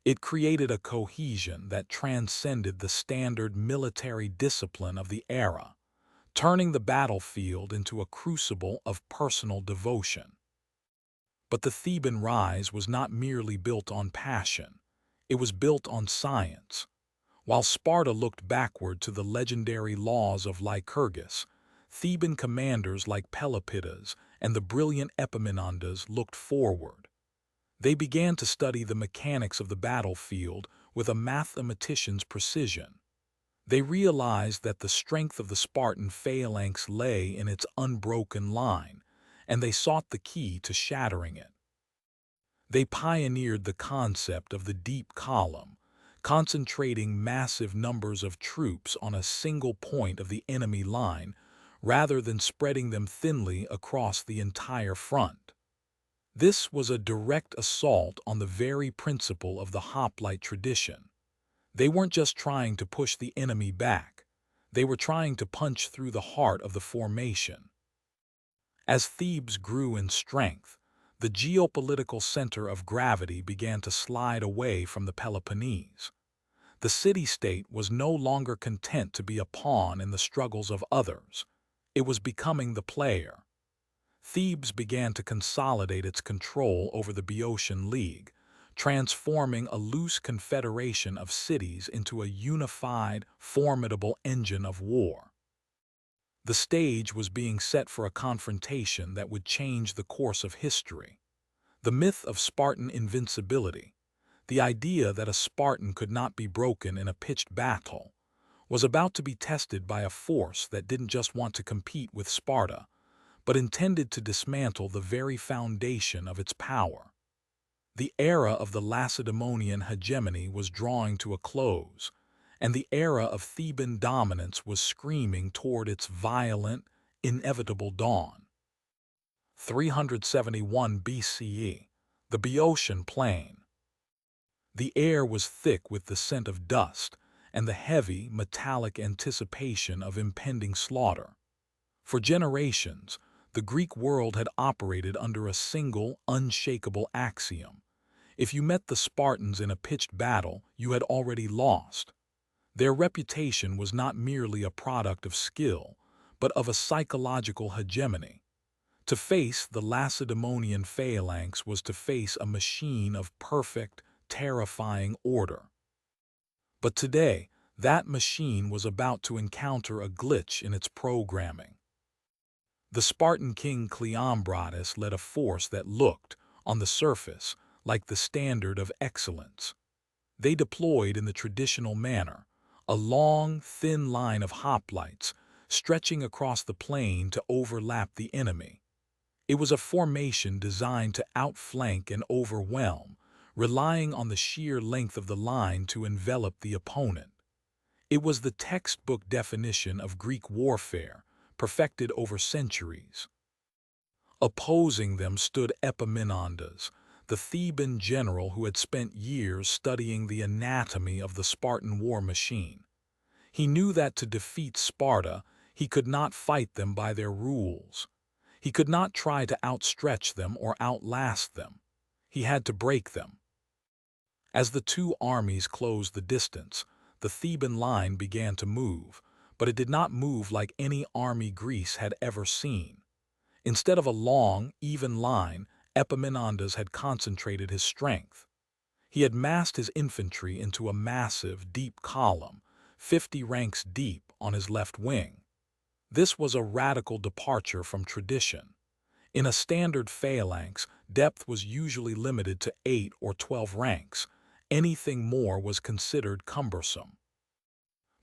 It created a cohesion that transcended the standard military discipline of the era, turning the battlefield into a crucible of personal devotion. But the Theban rise was not merely built on passion. It was built on science. While Sparta looked backward to the legendary laws of Lycurgus, Theban commanders like Pelopidas and the brilliant Epaminondas looked forward. They began to study the mechanics of the battlefield with a mathematician's precision. They realized that the strength of the Spartan phalanx lay in its unbroken line, and they sought the key to shattering it. They pioneered the concept of the deep column, concentrating massive numbers of troops on a single point of the enemy line rather than spreading them thinly across the entire front. This was a direct assault on the very principle of the hoplite tradition. They weren't just trying to push the enemy back. They were trying to punch through the heart of the formation. As Thebes grew in strength, the geopolitical center of gravity began to slide away from the Peloponnese. The city-state was no longer content to be a pawn in the struggles of others. It was becoming the player. Thebes began to consolidate its control over the Boeotian League, transforming a loose confederation of cities into a unified, formidable engine of war. The stage was being set for a confrontation that would change the course of history. The myth of Spartan invincibility, the idea that a Spartan could not be broken in a pitched battle, was about to be tested by a force that didn't just want to compete with Sparta, but intended to dismantle the very foundation of its power. The era of the Lacedaemonian hegemony was drawing to a close, and the era of Theban dominance was screaming toward its violent, inevitable dawn. 371 BCE, the Boeotian Plain. The air was thick with the scent of dust and the heavy, metallic anticipation of impending slaughter. For generations, the Greek world had operated under a single, unshakable axiom. If you met the Spartans in a pitched battle, you had already lost. Their reputation was not merely a product of skill, but of a psychological hegemony. To face the Lacedaemonian phalanx was to face a machine of perfect, terrifying order. But today, that machine was about to encounter a glitch in its programming. The Spartan king Cleombrotus led a force that looked, on the surface, like the standard of excellence. They deployed in the traditional manner, a long, thin line of hoplites stretching across the plain to overlap the enemy. It was a formation designed to outflank and overwhelm, relying on the sheer length of the line to envelop the opponent. It was the textbook definition of Greek warfare, perfected over centuries. Opposing them stood Epaminondas, the Theban general who had spent years studying the anatomy of the Spartan war machine. He knew that to defeat Sparta, he could not fight them by their rules. He could not try to outstretch them or outlast them. He had to break them. As the two armies closed the distance, the Theban line began to move, but it did not move like any army Greece had ever seen. Instead of a long, even line, Epaminondas had concentrated his strength. He had massed his infantry into a massive, deep column, 50 ranks deep on his left wing. This was a radical departure from tradition. In a standard phalanx, depth was usually limited to 8 or 12 ranks. Anything more was considered cumbersome.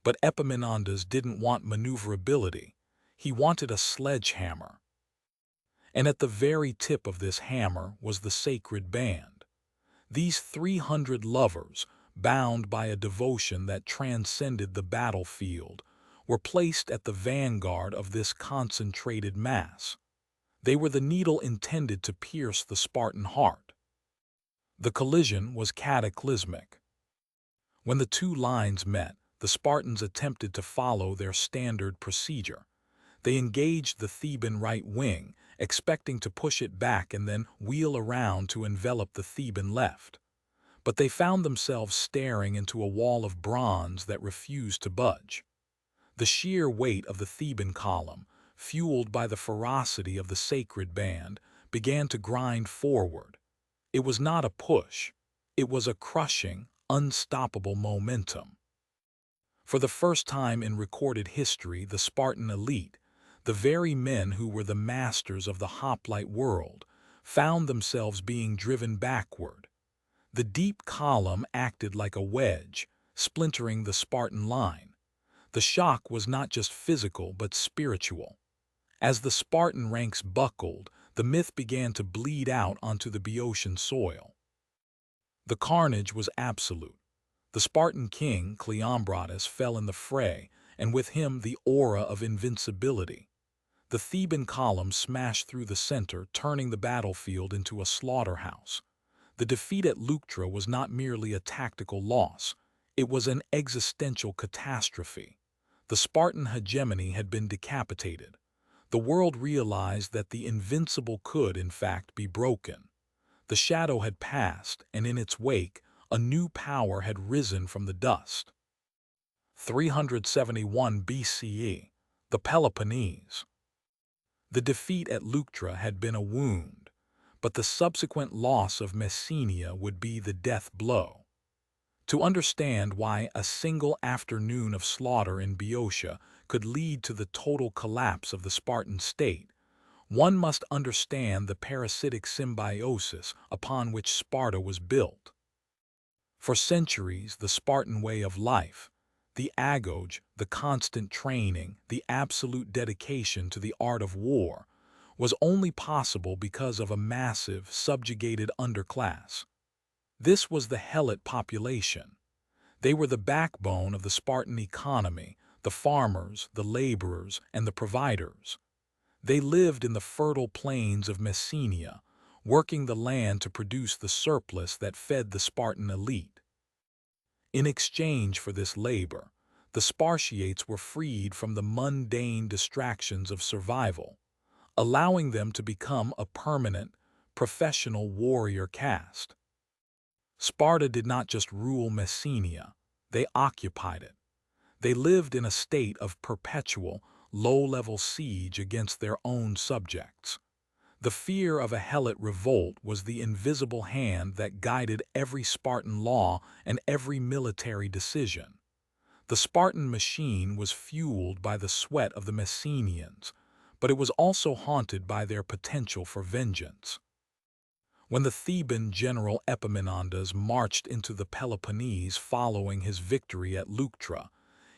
But Epaminondas didn't want maneuverability. He wanted a sledgehammer. And at the very tip of this hammer was the sacred band. These 300 lovers, bound by a devotion that transcended the battlefield, were placed at the vanguard of this concentrated mass. They were the needle intended to pierce the Spartan heart. The collision was cataclysmic. When the two lines met, the Spartans attempted to follow their standard procedure. They engaged the Theban right wing, expecting to push it back and then wheel around to envelop the Theban left. But they found themselves staring into a wall of bronze that refused to budge. The sheer weight of the Theban column, fueled by the ferocity of the sacred band, began to grind forward. It was not a push. It was a crushing, unstoppable momentum. For the first time in recorded history, the Spartan elite, the very men who were the masters of the hoplite world, found themselves being driven backward. The deep column acted like a wedge, splintering the Spartan line. The shock was not just physical but spiritual. As the Spartan ranks buckled, the myth began to bleed out onto the Boeotian soil. The carnage was absolute. The Spartan king, Cleombrotus, fell in the fray, and with him the aura of invincibility. The Theban column smashed through the center, turning the battlefield into a slaughterhouse. The defeat at Leuctra was not merely a tactical loss. It was an existential catastrophe. The Spartan hegemony had been decapitated. The world realized that the invincible could, in fact, be broken. The shadow had passed, and in its wake, a new power had risen from the dust. 371 BCE, the Peloponnese. The defeat at Leuctra had been a wound, but the subsequent loss of Messenia would be the death blow. To understand why a single afternoon of slaughter in Boeotia could lead to the total collapse of the Spartan state, one must understand the parasitic symbiosis upon which Sparta was built. For centuries, the Spartan way of life, The agoge, the constant training, the absolute dedication to the art of war, was only possible because of a massive, subjugated underclass. This was the Helot population. They were the backbone of the Spartan economy, the farmers, the laborers, and the providers. They lived in the fertile plains of Messenia, working the land to produce the surplus that fed the Spartan elite. In exchange for this labor, the Spartiates were freed from the mundane distractions of survival, allowing them to become a permanent, professional warrior caste. Sparta did not just rule Messenia, they occupied it. They lived in a state of perpetual, low-level siege against their own subjects. The fear of a Helot revolt was the invisible hand that guided every Spartan law and every military decision. The Spartan machine was fueled by the sweat of the Messenians, but it was also haunted by their potential for vengeance. When the Theban general Epaminondas marched into the Peloponnese following his victory at Leuctra,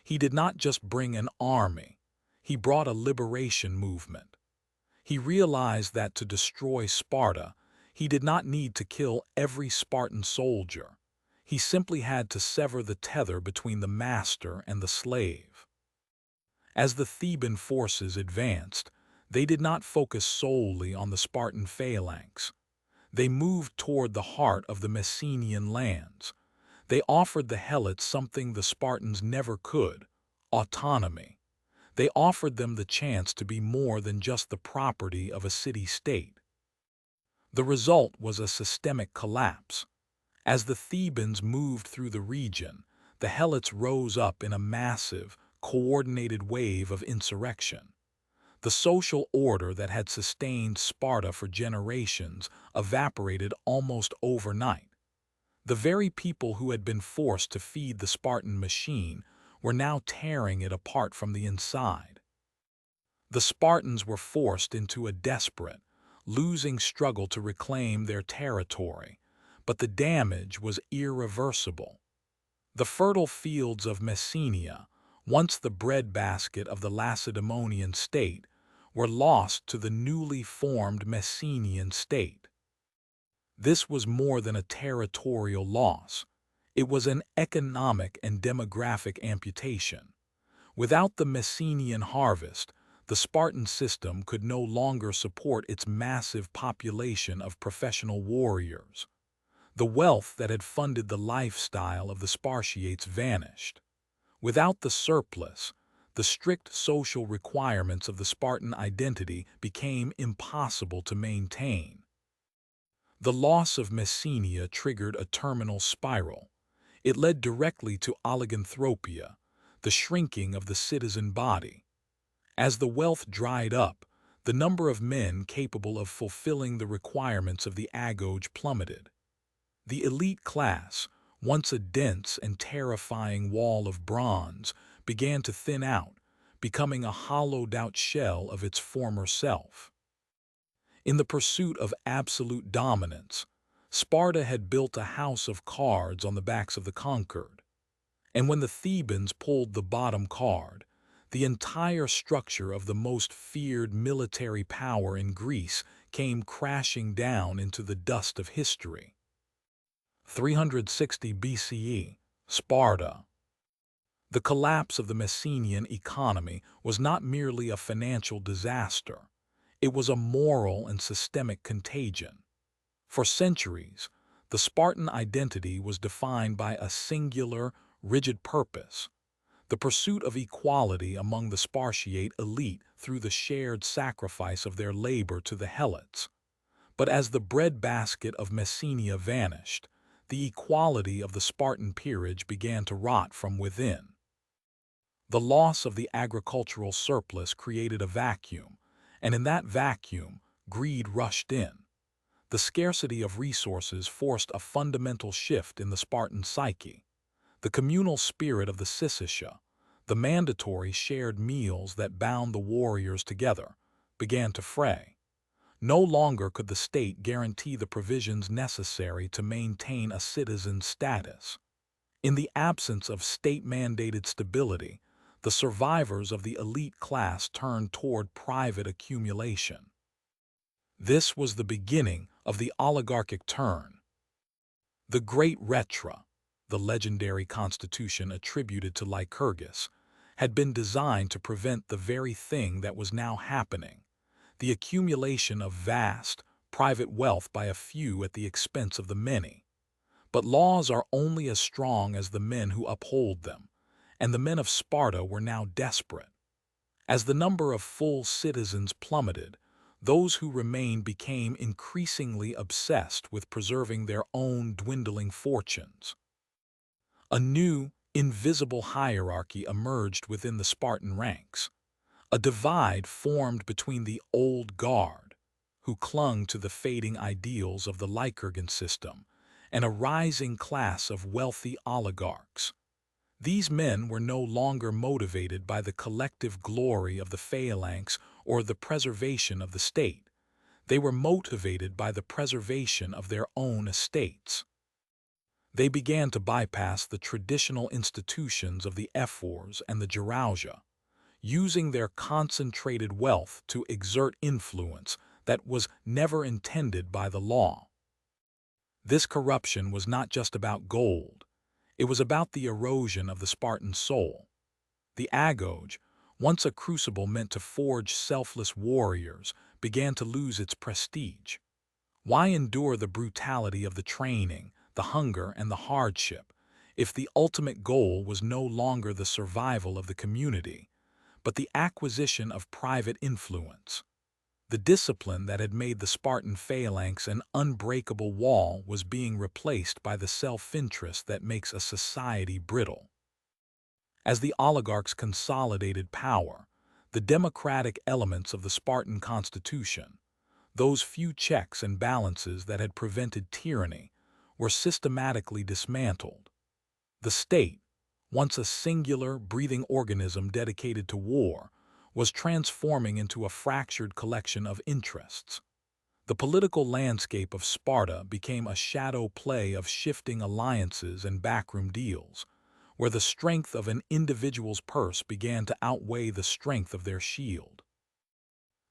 he did not just bring an army, he brought a liberation movement. He realized that to destroy Sparta, he did not need to kill every Spartan soldier. He simply had to sever the tether between the master and the slave. As the Theban forces advanced, they did not focus solely on the Spartan phalanx. They moved toward the heart of the Messenian lands. They offered the Helots something the Spartans never could: autonomy. They offered them the chance to be more than just the property of a city-state. The result was a systemic collapse. As the Thebans moved through the region, the Helots rose up in a massive, coordinated wave of insurrection. The social order that had sustained Sparta for generations evaporated almost overnight. The very people who had been forced to feed the Spartan machine were now tearing it apart from the inside. The Spartans were forced into a desperate, losing struggle to reclaim their territory, but the damage was irreversible. The fertile fields of Messenia, once the breadbasket of the Lacedaemonian state, were lost to the newly formed Messenian state. This was more than a territorial loss. It was an economic and demographic amputation. Without the Messenian harvest, the Spartan system could no longer support its massive population of professional warriors. The wealth that had funded the lifestyle of the Spartiates vanished. Without the surplus, the strict social requirements of the Spartan identity became impossible to maintain. The loss of Messenia triggered a terminal spiral. It led directly to oliganthropia, the shrinking of the citizen body. As the wealth dried up, the number of men capable of fulfilling the requirements of the agoge plummeted. The elite class, once a dense and terrifying wall of bronze, began to thin out, becoming a hollowed-out shell of its former self. In the pursuit of absolute dominance, Sparta had built a house of cards on the backs of the conquered. And when the Thebans pulled the bottom card, the entire structure of the most feared military power in Greece came crashing down into the dust of history. 360 BCE, Sparta. The collapse of the Messenian economy was not merely a financial disaster. It was a moral and systemic contagion. For centuries, the Spartan identity was defined by a singular, rigid purpose: the pursuit of equality among the Spartiate elite through the shared sacrifice of their labor to the Helots. But as the breadbasket of Messenia vanished, the equality of the Spartan peerage began to rot from within. The loss of the agricultural surplus created a vacuum, and in that vacuum, greed rushed in. The scarcity of resources forced a fundamental shift in the Spartan psyche. The communal spirit of the syssitia, the mandatory shared meals that bound the warriors together, began to fray. No longer could the state guarantee the provisions necessary to maintain a citizen's status. In the absence of state-mandated stability, the survivors of the elite class turned toward private accumulation. This was the beginning of the oligarchic turn. The Great Retra, the legendary constitution attributed to Lycurgus, had been designed to prevent the very thing that was now happening, the accumulation of vast, private wealth by a few at the expense of the many. But laws are only as strong as the men who uphold them, and the men of Sparta were now desperate. As the number of full citizens plummeted, those who remained became increasingly obsessed with preserving their own dwindling fortunes. A new, invisible hierarchy emerged within the Spartan ranks. A divide formed between the old guard, who clung to the fading ideals of the Lycurgan system, and a rising class of wealthy oligarchs. These men were no longer motivated by the collective glory of the phalanx or the preservation of the state. They were motivated by the preservation of their own estates. They began to bypass the traditional institutions of the ephors and the gerousia, using their concentrated wealth to exert influence that was never intended by the law. This corruption was not just about gold. It was about the erosion of the Spartan soul. The agoge, once a crucible meant to forge selfless warriors, began to lose its prestige. Why endure the brutality of the training, the hunger, and the hardship, if the ultimate goal was no longer the survival of the community, but the acquisition of private influence? The discipline that had made the Spartan phalanx an unbreakable wall was being replaced by the self-interest that makes a society brittle. As the oligarchs consolidated power, the democratic elements of the Spartan constitution, those few checks and balances that had prevented tyranny, were systematically dismantled. The state, once a singular, breathing organism dedicated to war, was transforming into a fractured collection of interests. The political landscape of Sparta became a shadow play of shifting alliances and backroom deals, where the strength of an individual's purse began to outweigh the strength of their shield.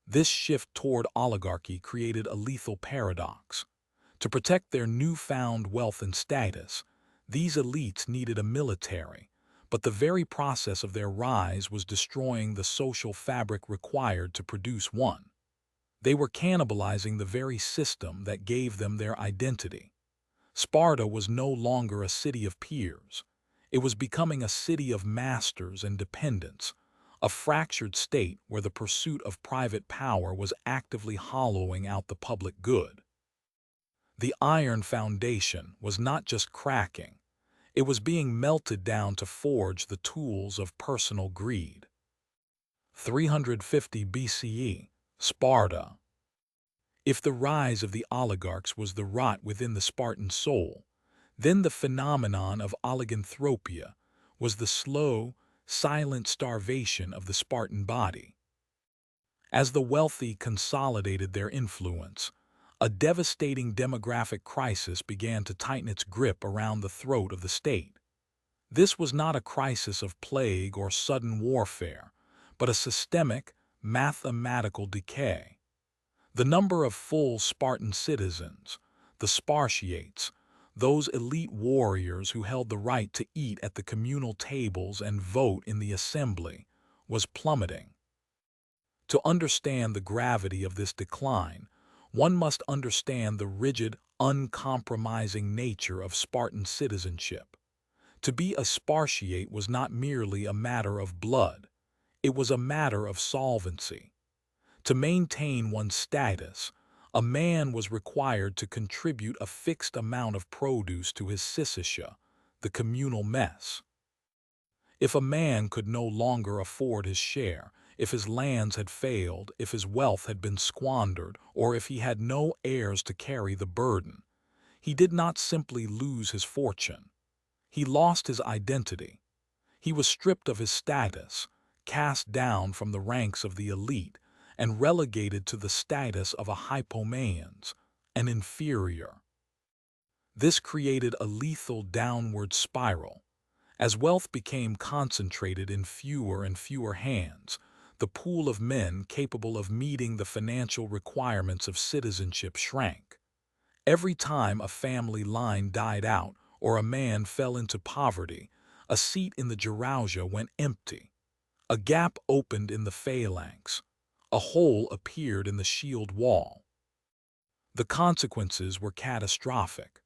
This shift toward oligarchy created a lethal paradox. To protect their newfound wealth and status, these elites needed a military, but the very process of their rise was destroying the social fabric required to produce one. They were cannibalizing the very system that gave them their identity. Sparta was no longer a city of peers. It was becoming a city of masters and dependents, a fractured state where the pursuit of private power was actively hollowing out the public good. The iron foundation was not just cracking, it was being melted down to forge the tools of personal greed. 350 BCE, Sparta. If the rise of the oligarchs was the rot within the Spartan soul, then the phenomenon of oliganthropia was the slow, silent starvation of the Spartan body. As the wealthy consolidated their influence, a devastating demographic crisis began to tighten its grip around the throat of the state. This was not a crisis of plague or sudden warfare, but a systemic, mathematical decay. The number of full Spartan citizens, the Spartiates, those elite warriors who held the right to eat at the communal tables and vote in the assembly, was plummeting. To understand the gravity of this decline, one must understand the rigid, uncompromising nature of Spartan citizenship. To be a Spartiate was not merely a matter of blood, it was a matter of solvency. To maintain one's status, a man was required to contribute a fixed amount of produce to his syssitia, the communal mess. If a man could no longer afford his share, if his lands had failed, if his wealth had been squandered, or if he had no heirs to carry the burden, he did not simply lose his fortune. He lost his identity. He was stripped of his status, cast down from the ranks of the elite, and relegated to the status of a hypomans, an inferior. This created a lethal downward spiral. As wealth became concentrated in fewer and fewer hands, the pool of men capable of meeting the financial requirements of citizenship shrank. Every time a family line died out or a man fell into poverty, a seat in the Gerousia went empty. A gap opened in the phalanx. A hole appeared in the shield wall. The consequences were catastrophic.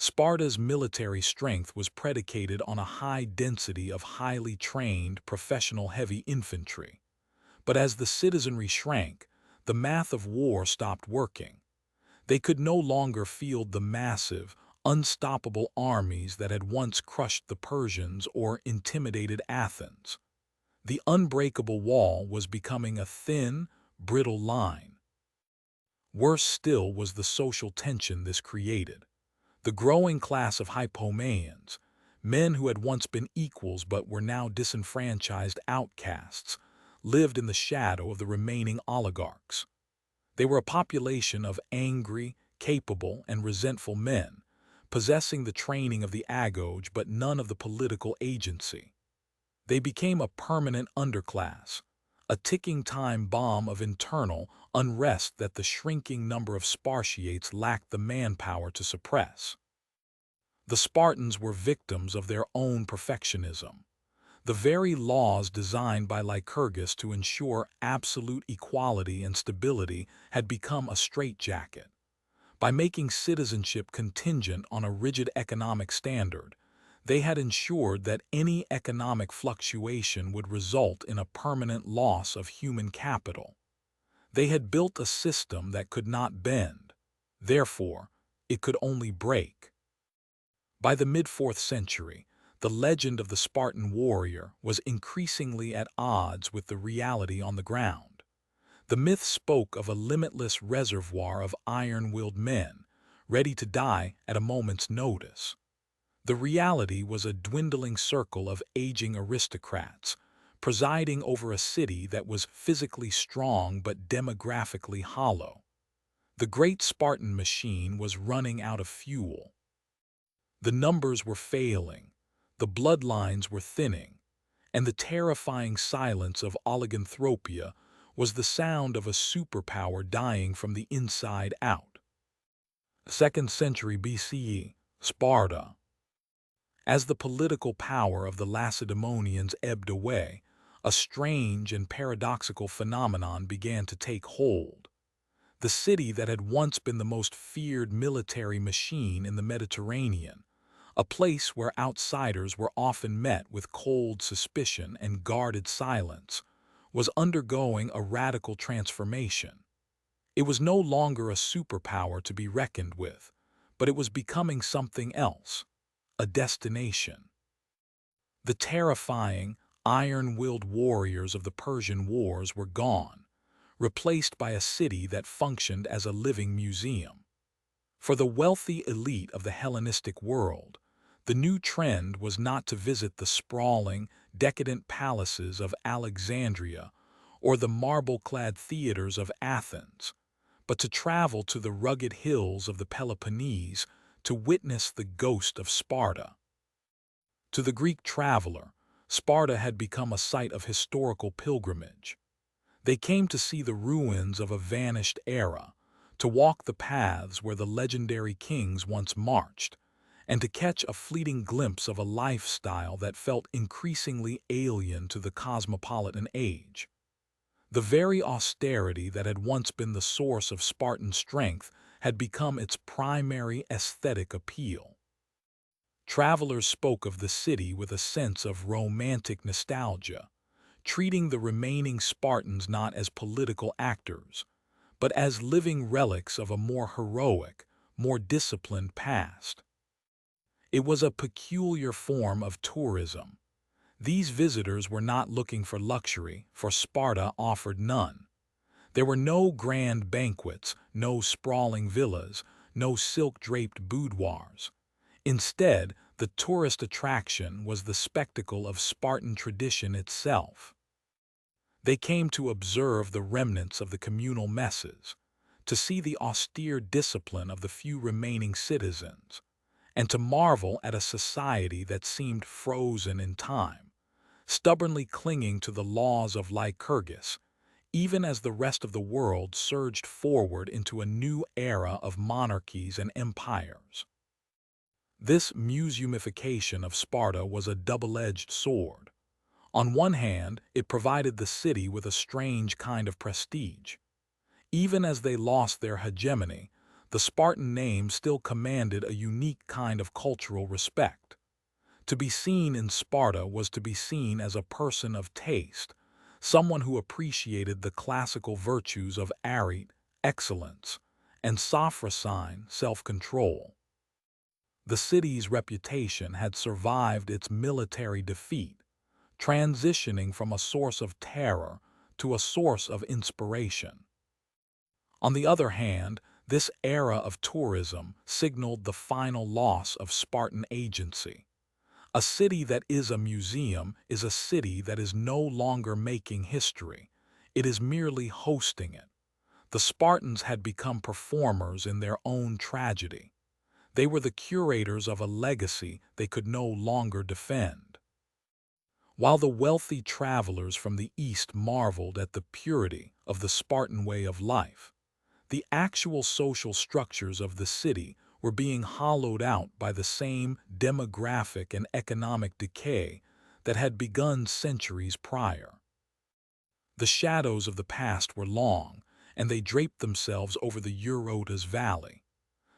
Sparta's military strength was predicated on a high density of highly trained professional heavy infantry. But as the citizenry shrank, the math of war stopped working. They could no longer field the massive, unstoppable armies that had once crushed the Persians or intimidated Athens. The unbreakable wall was becoming a thin, brittle line. Worse still was the social tension this created. The growing class of hypomanians, men who had once been equals but were now disenfranchised outcasts, lived in the shadow of the remaining oligarchs. They were a population of angry, capable, and resentful men, possessing the training of the agoge but none of the political agency. They became a permanent underclass, a ticking time bomb of internal unrest that the shrinking number of Spartiates lacked the manpower to suppress. The Spartans were victims of their own perfectionism. The very laws designed by Lycurgus to ensure absolute equality and stability had become a straitjacket. By making citizenship contingent on a rigid economic standard, they had ensured that any economic fluctuation would result in a permanent loss of human capital. They had built a system that could not bend. Therefore, it could only break. By the mid-4th century, the legend of the Spartan warrior was increasingly at odds with the reality on the ground. The myth spoke of a limitless reservoir of iron-willed men, ready to die at a moment's notice. The reality was a dwindling circle of aging aristocrats, presiding over a city that was physically strong but demographically hollow. The great Spartan machine was running out of fuel. The numbers were failing, the bloodlines were thinning, and the terrifying silence of oliganthropia was the sound of a superpower dying from the inside out. 2nd century BCE, Sparta. As the political power of the Lacedaemonians ebbed away, a strange and paradoxical phenomenon began to take hold. The city that had once been the most feared military machine in the Mediterranean, a place where outsiders were often met with cold suspicion and guarded silence, was undergoing a radical transformation. It was no longer a superpower to be reckoned with, but it was becoming something else, a destination. The terrifying, iron-willed warriors of the Persian Wars were gone, replaced by a city that functioned as a living museum. For the wealthy elite of the Hellenistic world, the new trend was not to visit the sprawling, decadent palaces of Alexandria or the marble-clad theaters of Athens, but to travel to the rugged hills of the Peloponnese to witness the ghost of Sparta. To the Greek traveler, Sparta had become a site of historical pilgrimage. They came to see the ruins of a vanished era, to walk the paths where the legendary kings once marched, and to catch a fleeting glimpse of a lifestyle that felt increasingly alien to the cosmopolitan age. The very austerity that had once been the source of Spartan strength had become its primary aesthetic appeal. Travelers spoke of the city with a sense of romantic nostalgia, treating the remaining Spartans not as political actors, but as living relics of a more heroic, more disciplined past. It was a peculiar form of tourism. These visitors were not looking for luxury, for Sparta offered none. There were no grand banquets, no sprawling villas, no silk-draped boudoirs. Instead, the tourist attraction was the spectacle of Spartan tradition itself. They came to observe the remnants of the communal messes, to see the austere discipline of the few remaining citizens, and to marvel at a society that seemed frozen in time, stubbornly clinging to the laws of Lycurgus, even as the rest of the world surged forward into a new era of monarchies and empires. This museumification of Sparta was a double-edged sword. On one hand, it provided the city with a strange kind of prestige. Even as they lost their hegemony, the Spartan name still commanded a unique kind of cultural respect. To be seen in Sparta was to be seen as a person of taste, someone who appreciated the classical virtues of arete, excellence, and sophrosyne, self-control. The city's reputation had survived its military defeat, transitioning from a source of terror to a source of inspiration. On the other hand, this era of tourism signaled the final loss of Spartan agency. A city that is a museum is a city that is no longer making history. It is merely hosting it. The Spartans had become performers in their own tragedy. They were the curators of a legacy they could no longer defend. While the wealthy travelers from the East marveled at the purity of the Spartan way of life, the actual social structures of the city were being hollowed out by the same demographic and economic decay that had begun centuries prior. The shadows of the past were long, and they draped themselves over the Eurotas Valley.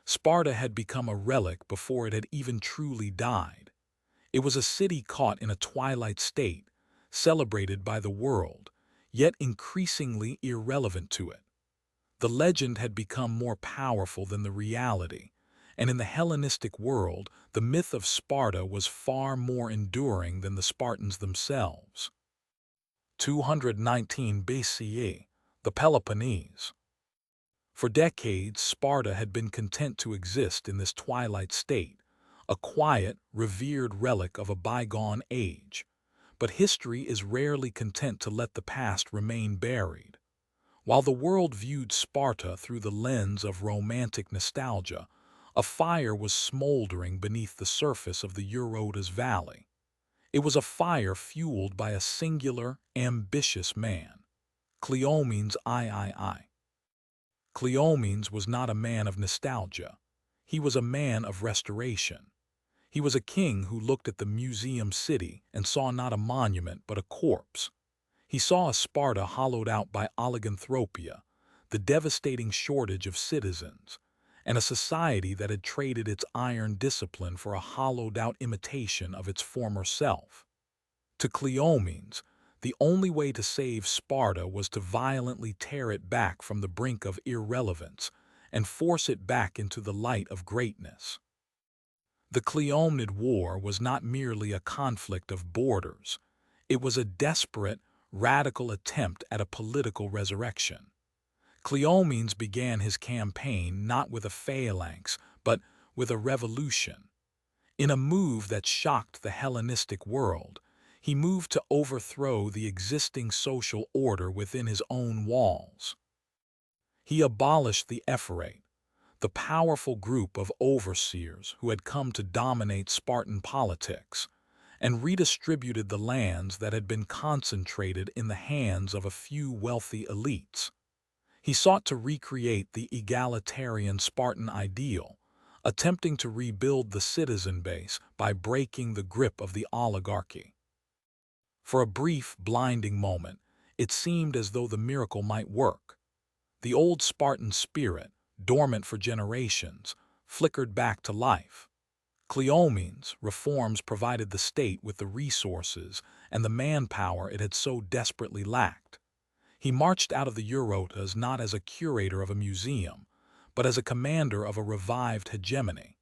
Sparta had become a relic before it had even truly died. It was a city caught in a twilight state, celebrated by the world, yet increasingly irrelevant to it. The legend had become more powerful than the reality, and in the Hellenistic world, the myth of Sparta was far more enduring than the Spartans themselves. 219 BCE, the Peloponnese. For decades, Sparta had been content to exist in this twilight state, a quiet, revered relic of a bygone age. But history is rarely content to let the past remain buried. While the world viewed Sparta through the lens of romantic nostalgia, a fire was smoldering beneath the surface of the Eurotas Valley. It was a fire fueled by a singular, ambitious man, Cleomenes III. Cleomenes was not a man of nostalgia. He was a man of restoration. He was a king who looked at the museum city and saw not a monument but a corpse. He saw a Sparta hollowed out by oliganthropia, the devastating shortage of citizens, and a society that had traded its iron discipline for a hollowed-out imitation of its former self. To Cleomenes, the only way to save Sparta was to violently tear it back from the brink of irrelevance and force it back into the light of greatness. The Cleomenid War was not merely a conflict of borders. It was a desperate, radical attempt at a political resurrection. Cleomenes began his campaign not with a phalanx, but with a revolution. In a move that shocked the Hellenistic world, he moved to overthrow the existing social order within his own walls. He abolished the ephorate, the powerful group of overseers who had come to dominate Spartan politics, and redistributed the lands that had been concentrated in the hands of a few wealthy elites. He sought to recreate the egalitarian Spartan ideal, attempting to rebuild the citizen base by breaking the grip of the oligarchy. For a brief, blinding moment, it seemed as though the miracle might work. The old Spartan spirit, dormant for generations, flickered back to life. Cleomenes' reforms provided the state with the resources and the manpower it had so desperately lacked. He marched out of the Eurotas not as a curator of a museum, but as a commander of a revived hegemony.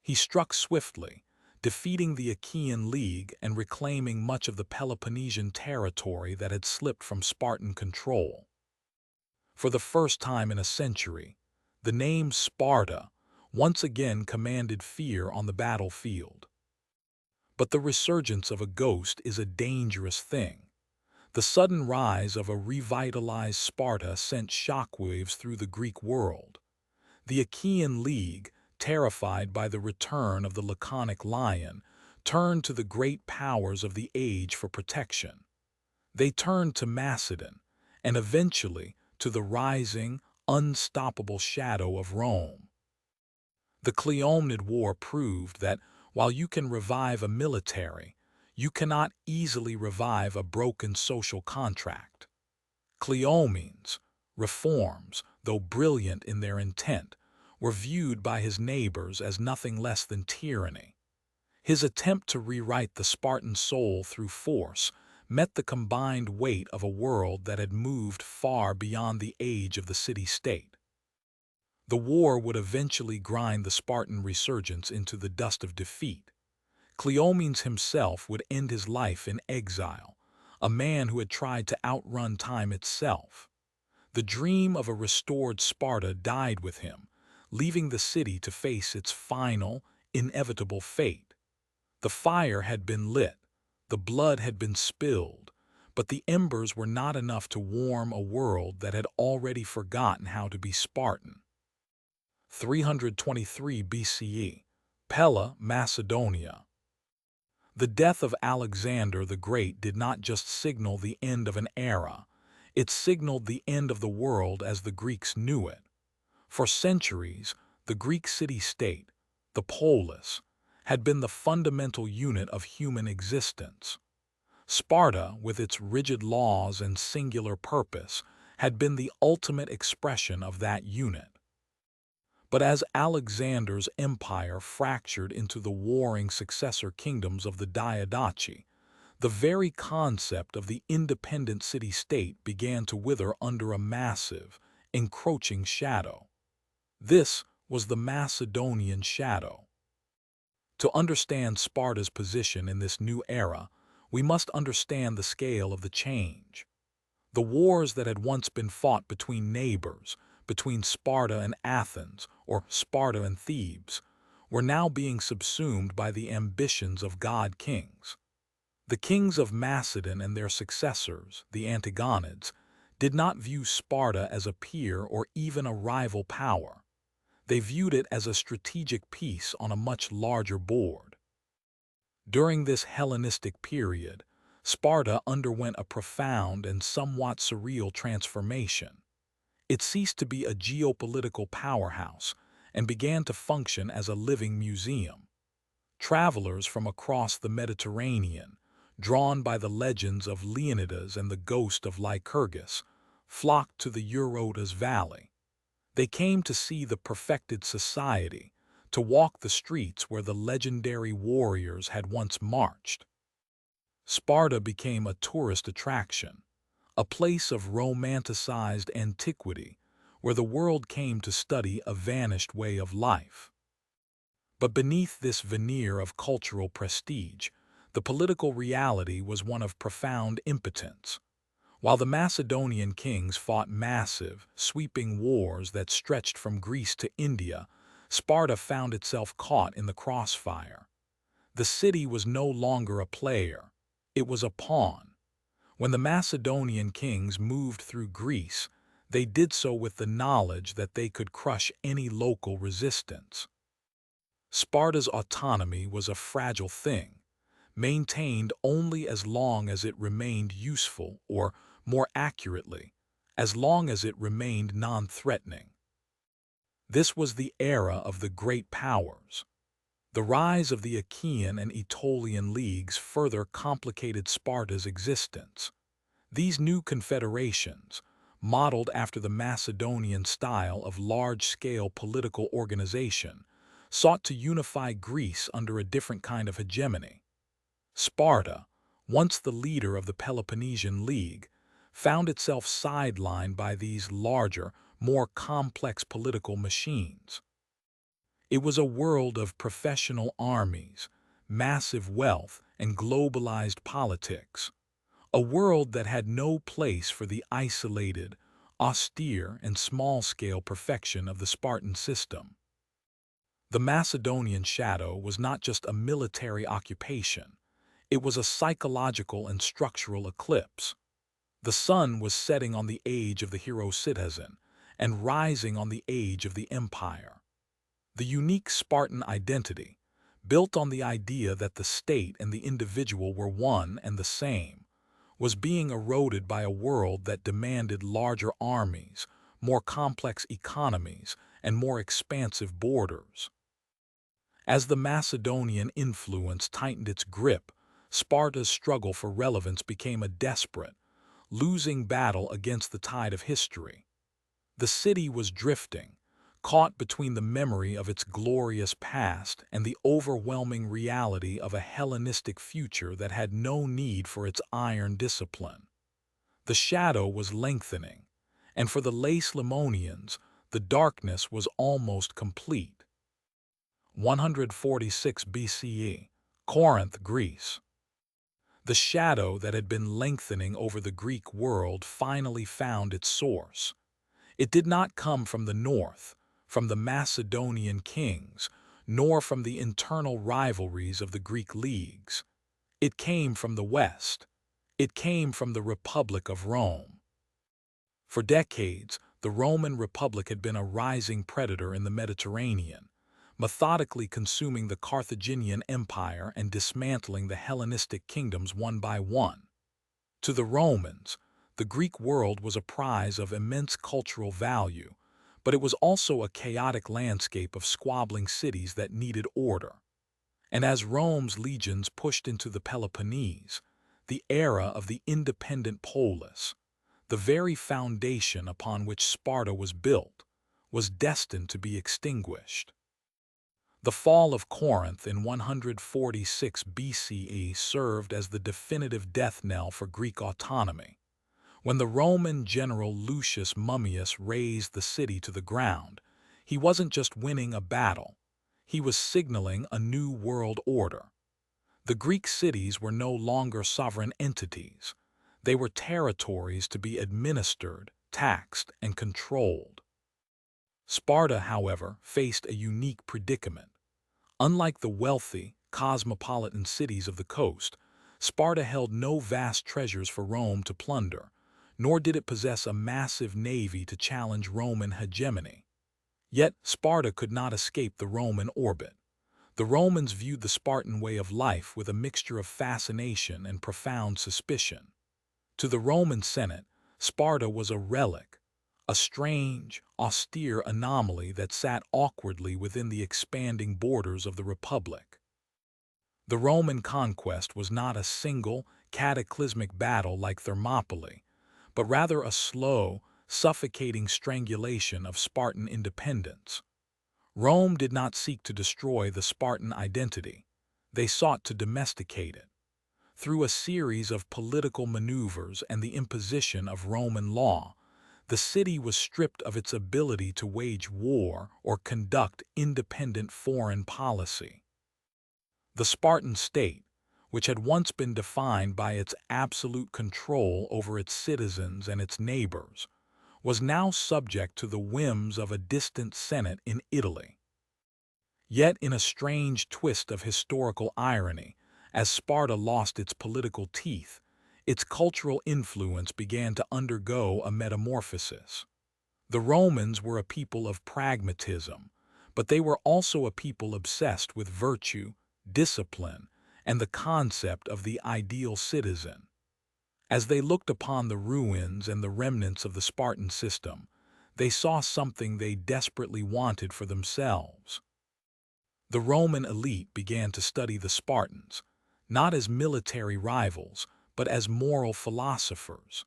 He struck swiftly, defeating the Achaean League and reclaiming much of the Peloponnesian territory that had slipped from Spartan control. For the first time in a century, the name Sparta once again commanded fear on the battlefield. But the resurgence of a ghost is a dangerous thing. The sudden rise of a revitalized Sparta sent shockwaves through the Greek world. The Achaean League, terrified by the return of the laconic lion, turned to the great powers of the age for protection. They turned to Macedon, and eventually to the rising, unstoppable shadow of Rome. The Cleomenid War proved that while you can revive a military, you cannot easily revive a broken social contract. Cleomenes' reforms, though brilliant in their intent, were viewed by his neighbors as nothing less than tyranny. His attempt to rewrite the Spartan soul through force met the combined weight of a world that had moved far beyond the age of the city-state. The war would eventually grind the Spartan resurgence into the dust of defeat. Cleomenes himself would end his life in exile, a man who had tried to outrun time itself. The dream of a restored Sparta died with him, leaving the city to face its final, inevitable fate. The fire had been lit, the blood had been spilled, but the embers were not enough to warm a world that had already forgotten how to be Spartan. 323 BCE, Pella, Macedonia. The death of Alexander the Great did not just signal the end of an era, it signaled the end of the world as the Greeks knew it. For centuries, the Greek city-state, the polis, had been the fundamental unit of human existence. Sparta, with its rigid laws and singular purpose, had been the ultimate expression of that unit. But as Alexander's empire fractured into the warring successor kingdoms of the Diadochi, the very concept of the independent city-state began to wither under a massive, encroaching shadow. This was the Macedonian shadow. To understand Sparta's position in this new era, we must understand the scale of the change. The wars that had once been fought between neighbors, between Sparta and Athens, or Sparta and Thebes, were now being subsumed by the ambitions of god-kings. The kings of Macedon and their successors, the Antigonids, did not view Sparta as a peer or even a rival power. They viewed it as a strategic piece on a much larger board. During this Hellenistic period, Sparta underwent a profound and somewhat surreal transformation. It ceased to be a geopolitical powerhouse and began to function as a living museum. Travelers from across the Mediterranean, drawn by the legends of Leonidas and the ghost of Lycurgus, flocked to the Eurotas Valley. They came to see the perfected society, to walk the streets where the legendary warriors had once marched. Sparta became a tourist attraction, a place of romanticized antiquity where the world came to study a vanished way of life. But beneath this veneer of cultural prestige, the political reality was one of profound impotence. While the Macedonian kings fought massive, sweeping wars that stretched from Greece to India, Sparta found itself caught in the crossfire. The city was no longer a player, it was a pawn. When the Macedonian kings moved through Greece, they did so with the knowledge that they could crush any local resistance. Sparta's autonomy was a fragile thing, maintained only as long as it remained useful, or, more accurately, as long as it remained non-threatening. This was the era of the great powers. The rise of the Achaean and Aetolian leagues further complicated Sparta's existence. These new confederations, modeled after the Macedonian style of large-scale political organization, sought to unify Greece under a different kind of hegemony. Sparta, once the leader of the Peloponnesian League, found itself sidelined by these larger, more complex political machines. It was a world of professional armies, massive wealth, and globalized politics. A world that had no place for the isolated, austere, and small-scale perfection of the Spartan system. The Macedonian shadow was not just a military occupation, it was a psychological and structural eclipse. The sun was setting on the age of the hero citizen and rising on the age of the empire. The unique Spartan identity, built on the idea that the state and the individual were one and the same, was being eroded by a world that demanded larger armies, more complex economies, and more expansive borders. As the Macedonian influence tightened its grip, Sparta's struggle for relevance became a desperate, losing battle against the tide of history. The city was drifting, caught between the memory of its glorious past and the overwhelming reality of a Hellenistic future that had no need for its iron discipline. The shadow was lengthening, and for the Lacedaemonians, the darkness was almost complete. 146 BCE, Corinth, Greece. The shadow that had been lengthening over the Greek world finally found its source. It did not come from the north, from the Macedonian kings, nor from the internal rivalries of the Greek leagues. It came from the west. It came from the Republic of Rome. For decades, the Roman Republic had been a rising predator in the Mediterranean, methodically consuming the Carthaginian Empire and dismantling the Hellenistic kingdoms one by one. To the Romans, the Greek world was a prize of immense cultural value, but it was also a chaotic landscape of squabbling cities that needed order. And as Rome's legions pushed into the Peloponnese, the era of the independent polis, the very foundation upon which Sparta was built, was destined to be extinguished. The fall of Corinth in 146 BCE served as the definitive death knell for Greek autonomy. When the Roman general Lucius Mummius razed the city to the ground, he wasn't just winning a battle, he was signaling a new world order. The Greek cities were no longer sovereign entities. They were territories to be administered, taxed, and controlled. Sparta, however, faced a unique predicament. Unlike the wealthy, cosmopolitan cities of the coast, Sparta held no vast treasures for Rome to plunder, nor did it possess a massive navy to challenge Roman hegemony. Yet Sparta could not escape the Roman orbit. The Romans viewed the Spartan way of life with a mixture of fascination and profound suspicion. To the Roman Senate, Sparta was a relic, a strange, austere anomaly that sat awkwardly within the expanding borders of the Republic. The Roman conquest was not a single, cataclysmic battle like Thermopylae, but rather a slow, suffocating strangulation of Spartan independence. Rome did not seek to destroy the Spartan identity. They sought to domesticate it. Through a series of political maneuvers and the imposition of Roman law, the city was stripped of its ability to wage war or conduct independent foreign policy. The Spartan state, which had once been defined by its absolute control over its citizens and its neighbors, was now subject to the whims of a distant Senate in Italy. Yet in a strange twist of historical irony, as Sparta lost its political teeth, its cultural influence began to undergo a metamorphosis. The Romans were a people of pragmatism, but they were also a people obsessed with virtue, discipline, and the concept of the ideal citizen. As they looked upon the ruins and the remnants of the Spartan system, they saw something they desperately wanted for themselves. The Roman elite began to study the Spartans, not as military rivals, but as moral philosophers.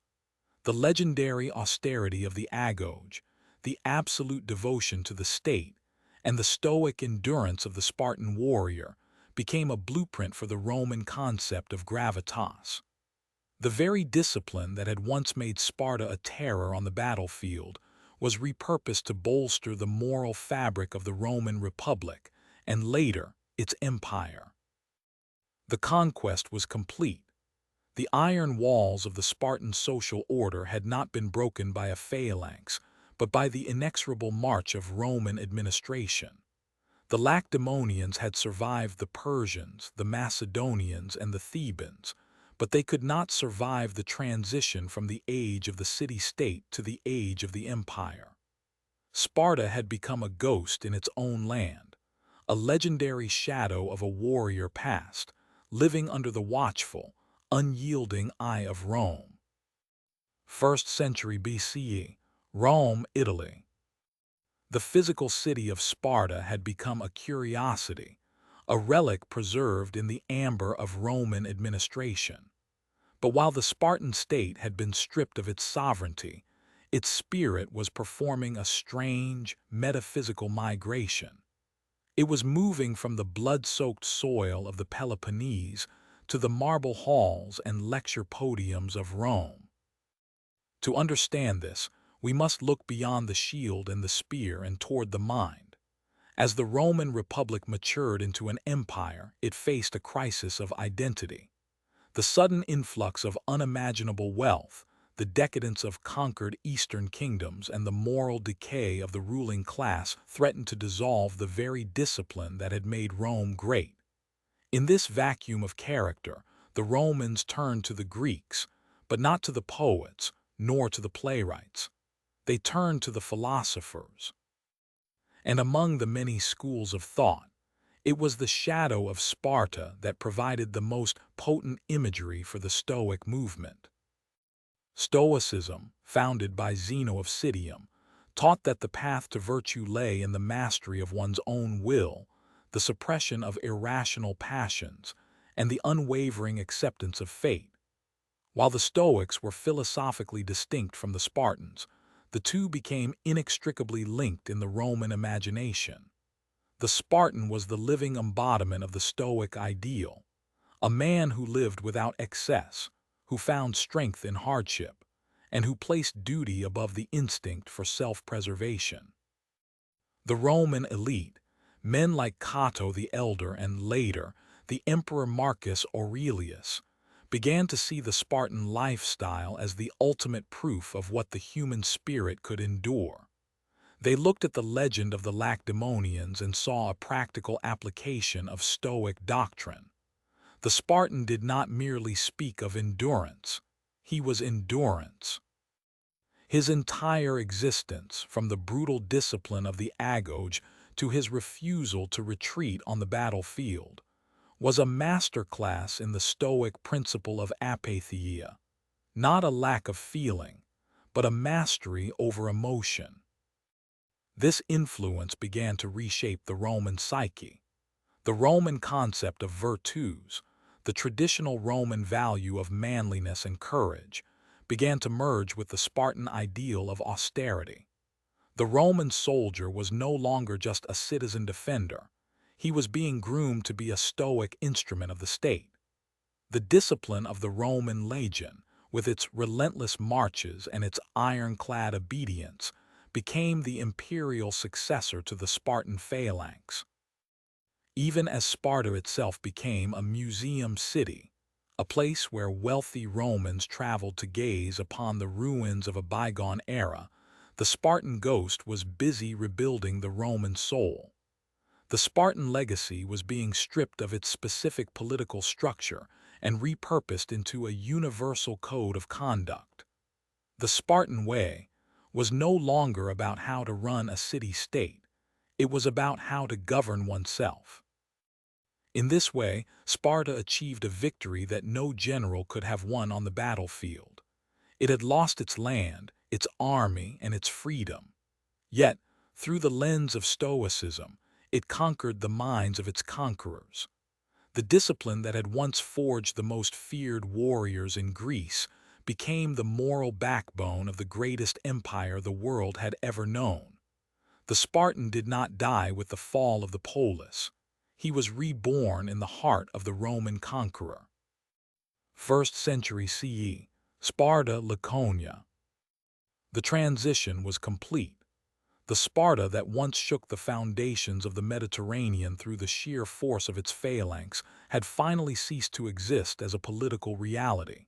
The legendary austerity of the agoge, the absolute devotion to the state, and the stoic endurance of the Spartan warrior became a blueprint for the Roman concept of gravitas. The very discipline that had once made Sparta a terror on the battlefield was repurposed to bolster the moral fabric of the Roman Republic and later its empire. The conquest was complete. The iron walls of the Spartan social order had not been broken by a phalanx, but by the inexorable march of Roman administration. The Lacedaemonians had survived the Persians, the Macedonians, and the Thebans, but they could not survive the transition from the age of the city-state to the age of the empire. Sparta had become a ghost in its own land, a legendary shadow of a warrior past, living under the watchful, unyielding eye of Rome. 1st century BCE, Rome, Italy. The physical city of Sparta had become a curiosity, a relic preserved in the amber of Roman administration. But while the Spartan state had been stripped of its sovereignty, its spirit was performing a strange, metaphysical migration. It was moving from the blood-soaked soil of the Peloponnese to the marble halls and lecture podiums of Rome. To understand this, we must look beyond the shield and the spear and toward the mind. As the Roman Republic matured into an empire, it faced a crisis of identity. The sudden influx of unimaginable wealth, the decadence of conquered Eastern kingdoms, and the moral decay of the ruling class threatened to dissolve the very discipline that had made Rome great. In this vacuum of character, the Romans turned to the Greeks, but not to the poets, nor to the playwrights. They turned to the philosophers. And among the many schools of thought, it was the shadow of Sparta that provided the most potent imagery for the Stoic movement. Stoicism, founded by Zeno of Citium, taught that the path to virtue lay in the mastery of one's own will, the suppression of irrational passions, and the unwavering acceptance of fate. While the Stoics were philosophically distinct from the Spartans, the two became inextricably linked in the Roman imagination. The Spartan was the living embodiment of the Stoic ideal, a man who lived without excess, who found strength in hardship, and who placed duty above the instinct for self-preservation. The Roman elite, men like Cato the Elder and later, the Emperor Marcus Aurelius, began to see the Spartan lifestyle as the ultimate proof of what the human spirit could endure. They looked at the legend of the Lacedaemonians and saw a practical application of Stoic doctrine. The Spartan did not merely speak of endurance, he was endurance. His entire existence, from the brutal discipline of the agoge to his refusal to retreat on the battlefield, was a masterclass in the Stoic principle of apatheia, not a lack of feeling, but a mastery over emotion. This influence began to reshape the Roman psyche. The Roman concept of virtues, the traditional Roman value of manliness and courage, began to merge with the Spartan ideal of austerity. The Roman soldier was no longer just a citizen defender. He was being groomed to be a stoic instrument of the state. The discipline of the Roman legion, with its relentless marches and its ironclad obedience, became the imperial successor to the Spartan phalanx. Even as Sparta itself became a museum city, a place where wealthy Romans traveled to gaze upon the ruins of a bygone era, the Spartan ghost was busy rebuilding the Roman soul. The Spartan legacy was being stripped of its specific political structure and repurposed into a universal code of conduct. The Spartan way was no longer about how to run a city-state. It was about how to govern oneself. In this way, Sparta achieved a victory that no general could have won on the battlefield. It had lost its land, its army, and its freedom. Yet, through the lens of Stoicism, it conquered the minds of its conquerors. The discipline that had once forged the most feared warriors in Greece became the moral backbone of the greatest empire the world had ever known. The Spartan did not die with the fall of the polis. He was reborn in the heart of the Roman conqueror. 1st century CE, Sparta, Laconia. The transition was complete. The Sparta that once shook the foundations of the Mediterranean through the sheer force of its phalanx had finally ceased to exist as a political reality.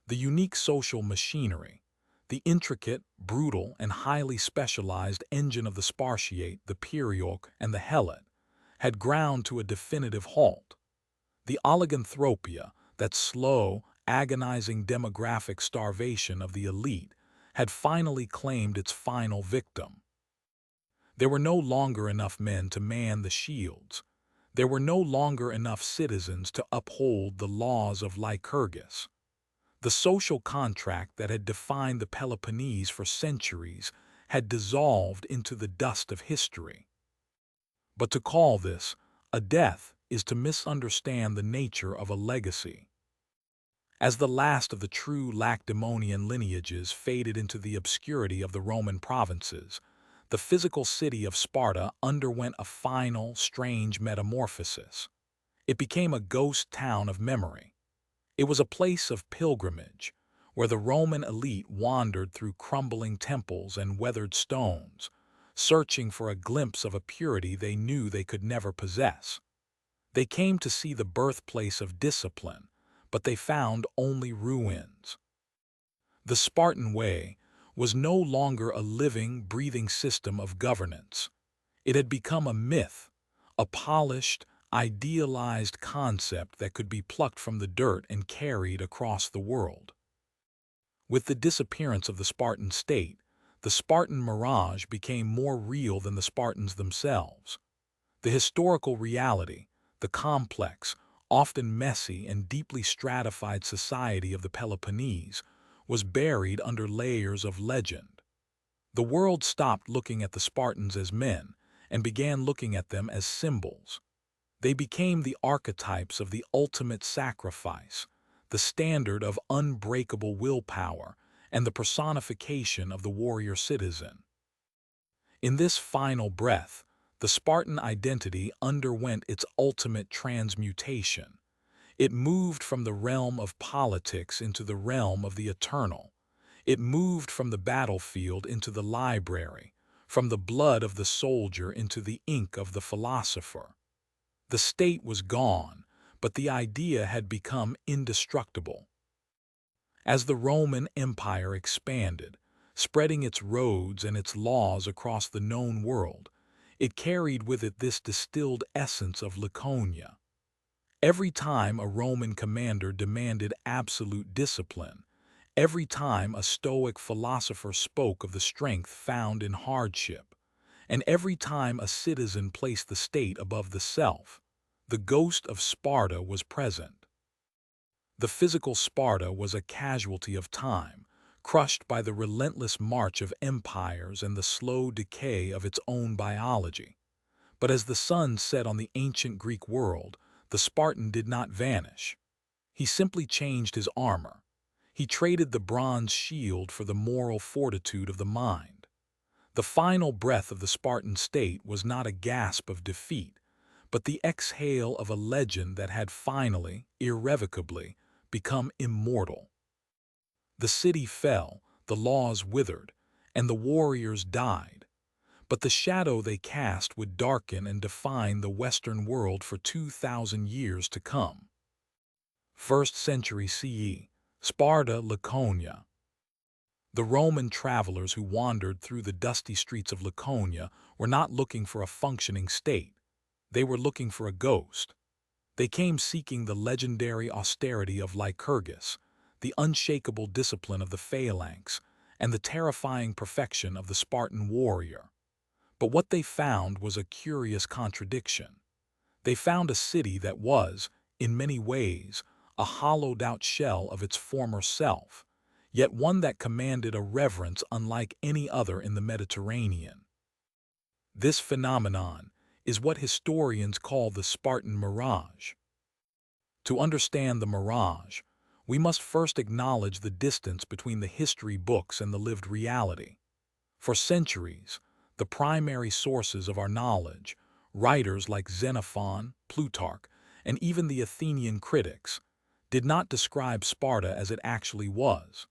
The unique social machinery, the intricate, brutal, and highly specialized engine of the Spartiate, the Perioc, and the Helot, had ground to a definitive halt. The oliganthropia, that slow, agonizing demographic starvation of the elite, had finally claimed its final victim. There were no longer enough men to man the shields. There were no longer enough citizens to uphold the laws of Lycurgus. The social contract that had defined the Peloponnese for centuries had dissolved into the dust of history. But to call this a death is to misunderstand the nature of a legacy. As the last of the true Lacedaemonian lineages faded into the obscurity of the Roman provinces, the physical city of Sparta underwent a final, strange metamorphosis. It became a ghost town of memory. It was a place of pilgrimage, where the Roman elite wandered through crumbling temples and weathered stones, searching for a glimpse of a purity they knew they could never possess. They came to see the birthplace of discipline, but they found only ruins. The Spartan way was no longer a living, breathing system of governance. It had become a myth, a polished, idealized concept that could be plucked from the dirt and carried across the world. With the disappearance of the Spartan state, the Spartan mirage became more real than the Spartans themselves. The historical reality, the complex, often messy and deeply stratified society of the Peloponnese, was buried under layers of legend. The world stopped looking at the Spartans as men and began looking at them as symbols. They became the archetypes of the ultimate sacrifice, the standard of unbreakable willpower, and the personification of the warrior citizen. In this final breath, the Spartan identity underwent its ultimate transmutation. It moved from the realm of politics into the realm of the eternal. It moved from the battlefield into the library, from the blood of the soldier into the ink of the philosopher. The state was gone, but the idea had become indestructible. As the Roman Empire expanded, spreading its roads and its laws across the known world, it carried with it this distilled essence of Laconia. Every time a Roman commander demanded absolute discipline, every time a Stoic philosopher spoke of the strength found in hardship, and every time a citizen placed the state above the self, the ghost of Sparta was present. The physical Sparta was a casualty of time, crushed by the relentless march of empires and the slow decay of its own biology. But as the sun set on the ancient Greek world, the Spartan did not vanish. He simply changed his armor. He traded the bronze shield for the moral fortitude of the mind. The final breath of the Spartan state was not a gasp of defeat, but the exhale of a legend that had finally, irrevocably, become immortal. The city fell, the laws withered, and the warriors died, but the shadow they cast would darken and define the Western world for 2,000 years to come. 1st century CE, Sparta, Laconia. The Roman travelers who wandered through the dusty streets of Laconia were not looking for a functioning state. They were looking for a ghost. They came seeking the legendary austerity of Lycurgus, the unshakable discipline of the phalanx, and the terrifying perfection of the Spartan warrior. But what they found was a curious contradiction. They found a city that was, in many ways, a hollowed-out shell of its former self, yet one that commanded a reverence unlike any other in the Mediterranean. This phenomenon is what historians call the Spartan mirage. To understand the mirage, we must first acknowledge the distance between the history books and the lived reality. For centuries, the primary sources of our knowledge, writers like Xenophon, Plutarch, and even the Athenian critics, did not describe Sparta as it actually was.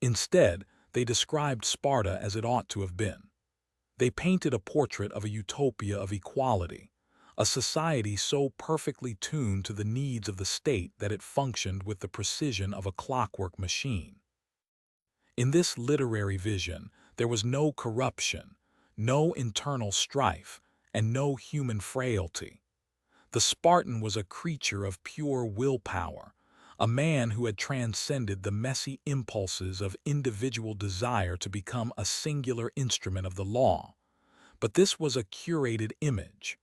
Instead, they described Sparta as it ought to have been. They painted a portrait of a utopia of equality, a society so perfectly tuned to the needs of the state that it functioned with the precision of a clockwork machine. In this literary vision, there was no corruption, no internal strife, and no human frailty. The Spartan was a creature of pure willpower, a man who had transcended the messy impulses of individual desire to become a singular instrument of the law. But this was a curated image.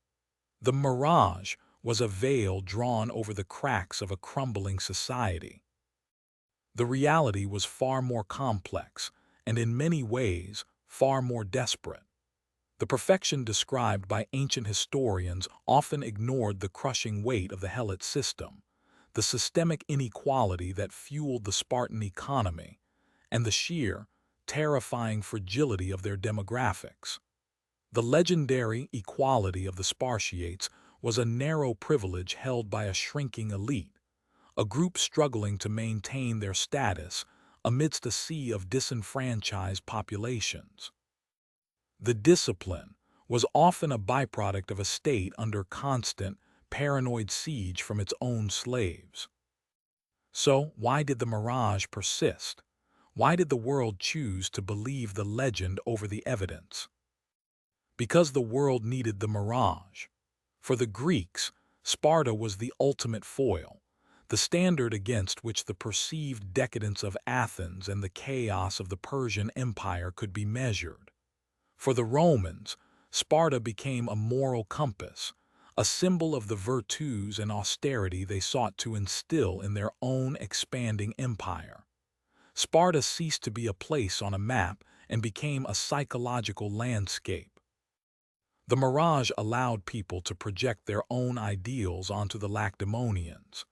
The mirage was a veil drawn over the cracks of a crumbling society. The reality was far more complex, and in many ways, far more desperate. The perfection described by ancient historians often ignored the crushing weight of the helot system, the systemic inequality that fueled the Spartan economy, and the sheer, terrifying fragility of their demographics. The legendary equality of the Spartiates was a narrow privilege held by a shrinking elite, a group struggling to maintain their status amidst a sea of disenfranchised populations. The discipline was often a byproduct of a state under constant, paranoid siege from its own slaves. So, why did the mirage persist? Why did the world choose to believe the legend over the evidence? Because the world needed the mirage. For the Greeks, Sparta was the ultimate foil, the standard against which the perceived decadence of Athens and the chaos of the Persian Empire could be measured. For the Romans, Sparta became a moral compass, a symbol of the virtues and austerity they sought to instill in their own expanding empire. Sparta ceased to be a place on a map and became a psychological landscape. The mirage allowed people to project their own ideals onto the Lacedaemonians.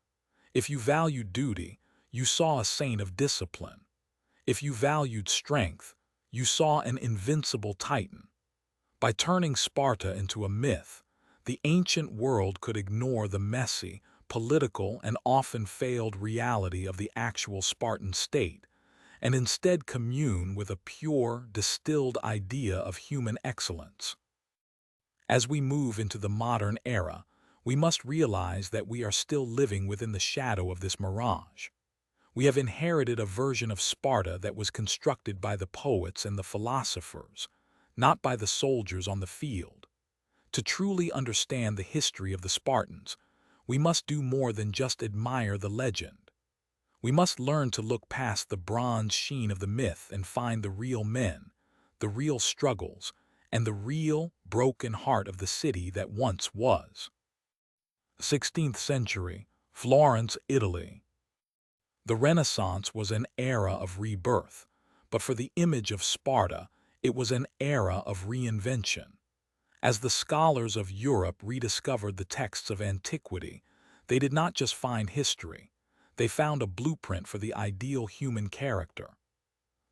If you valued duty, you saw a saint of discipline. If you valued strength, you saw an invincible titan. By turning Sparta into a myth, the ancient world could ignore the messy, political, and often failed reality of the actual Spartan state, and instead commune with a pure, distilled idea of human excellence. As we move into the modern era, we must realize that we are still living within the shadow of this mirage. We have inherited a version of Sparta that was constructed by the poets and the philosophers, not by the soldiers on the field. To truly understand the history of the Spartans, we must do more than just admire the legend. We must learn to look past the bronze sheen of the myth and find the real men, the real struggles, and the real, broken heart of the city that once was. 16th century, Florence, Italy. The Renaissance was an era of rebirth, but for the image of Sparta, it was an era of reinvention. As the scholars of Europe rediscovered the texts of antiquity, they did not just find history, they found a blueprint for the ideal human character.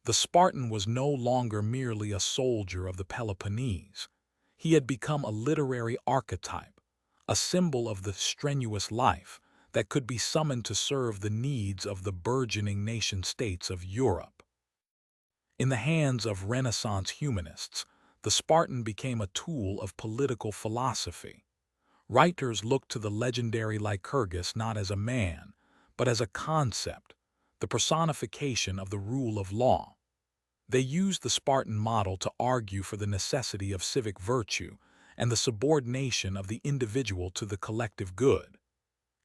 The Spartan was no longer merely a soldier of the Peloponnese. He had become a literary archetype, a symbol of the strenuous life that could be summoned to serve the needs of the burgeoning nation-states of Europe. In the hands of Renaissance humanists, the Spartan became a tool of political philosophy. Writers looked to the legendary Lycurgus not as a man, but as a concept, the personification of the rule of law. They used the Spartan model to argue for the necessity of civic virtue and the subordination of the individual to the collective good.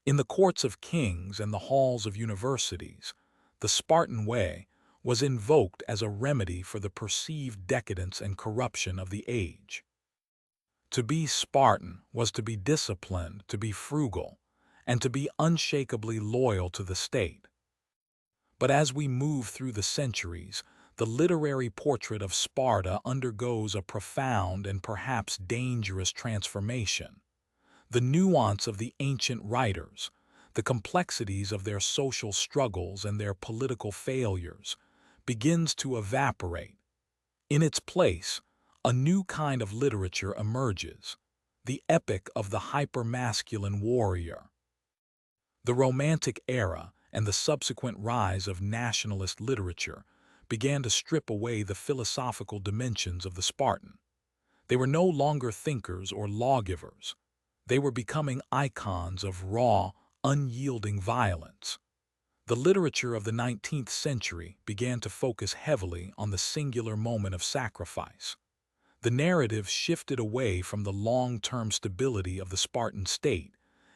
In the courts of kings and the halls of universities, the Spartan way was invoked as a remedy for the perceived decadence and corruption of the age. To be Spartan was to be disciplined, to be frugal, and to be unshakably loyal to the state. But as we move through the centuries, the literary portrait of Sparta undergoes a profound and perhaps dangerous transformation. The nuance of the ancient writers, the complexities of their social struggles and their political failures, begins to evaporate. In its place, a new kind of literature emerges, the epic of the hyper-masculine warrior. The Romantic era and the subsequent rise of nationalist literature began to strip away the philosophical dimensions of the Spartan. They were no longer thinkers or lawgivers. They were becoming icons of raw, unyielding violence. The literature of the 19th century began to focus heavily on the singular moment of sacrifice. The narrative shifted away from the long-term stability of the Spartan state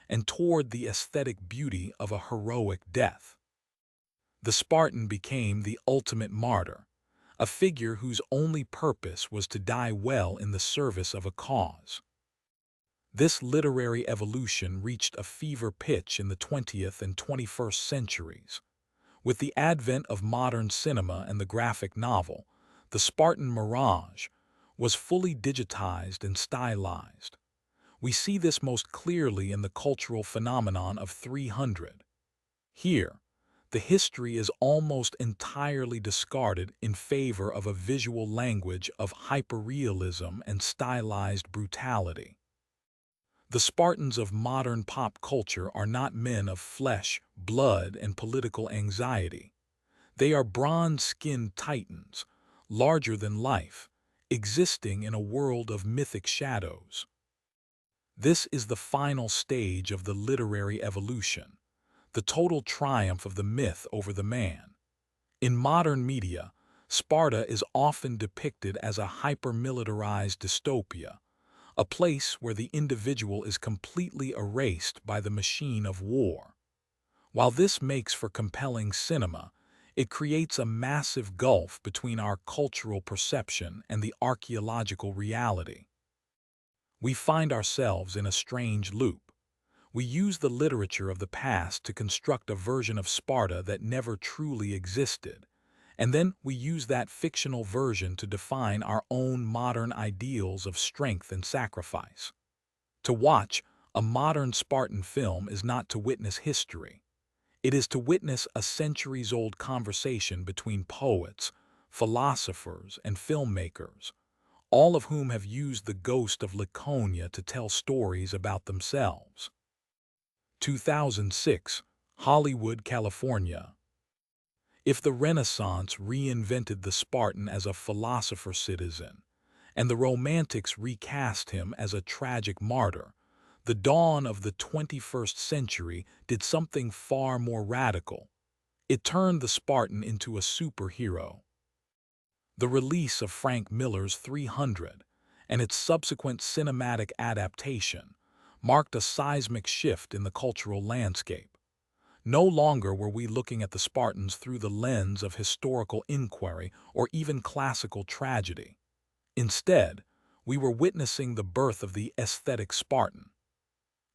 and toward the aesthetic beauty of a heroic death. The Spartan became the ultimate martyr, a figure whose only purpose was to die well in the service of a cause. This literary evolution reached a fever pitch in the 20th and 21st centuries. With the advent of modern cinema and the graphic novel, the Spartan mirage was fully digitized and stylized. We see this most clearly in the cultural phenomenon of 300. Here, the history is almost entirely discarded in favor of a visual language of hyperrealism and stylized brutality. The Spartans of modern pop culture are not men of flesh, blood, and political anxiety. They are bronze-skinned titans, larger than life, existing in a world of mythic shadows. This is the final stage of the literary evolution, the total triumph of the myth over the man. In modern media, Sparta is often depicted as a hyper-militarized dystopia, a place where the individual is completely erased by the machine of war. While this makes for compelling cinema, it creates a massive gulf between our cultural perception and the archaeological reality. We find ourselves in a strange loop. We use the literature of the past to construct a version of Sparta that never truly existed, and then we use that fictional version to define our own modern ideals of strength and sacrifice. To watch a modern Spartan film is not to witness history. It is to witness a centuries-old conversation between poets, philosophers, and filmmakers, all of whom have used the ghost of Laconia to tell stories about themselves. 2006, Hollywood, California. If the Renaissance reinvented the Spartan as a philosopher-citizen, and the Romantics recast him as a tragic martyr, the dawn of the 21st century did something far more radical. It turned the Spartan into a superhero. The release of Frank Miller's 300 and its subsequent cinematic adaptation marked a seismic shift in the cultural landscape. No longer were we looking at the Spartans through the lens of historical inquiry or even classical tragedy. Instead, we were witnessing the birth of the aesthetic Spartan.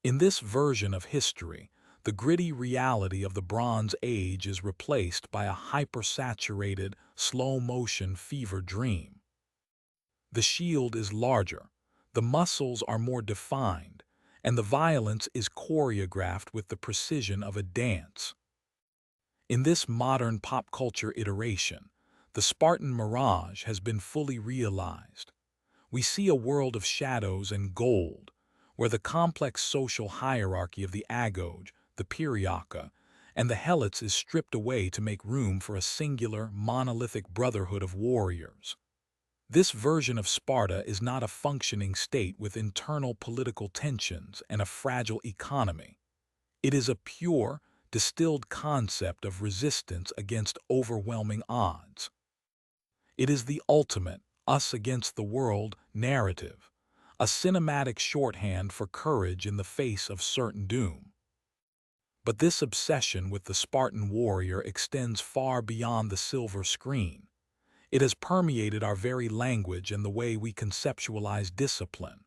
In this version of history, the gritty reality of the Bronze Age is replaced by a hyper-saturated, slow-motion fever dream. The shield is larger, the muscles are more defined, and the violence is choreographed with the precision of a dance. In this modern pop culture iteration, the Spartan mirage has been fully realized. We see a world of shadows and gold, where the complex social hierarchy of the Agoj, the Pyrrhica, and the Helots is stripped away to make room for a singular, monolithic brotherhood of warriors. This version of Sparta is not a functioning state with internal political tensions and a fragile economy. It is a pure, distilled concept of resistance against overwhelming odds. It is the ultimate us against the world narrative, a cinematic shorthand for courage in the face of certain doom. But this obsession with the Spartan warrior extends far beyond the silver screen. It has permeated our very language and the way we conceptualize discipline.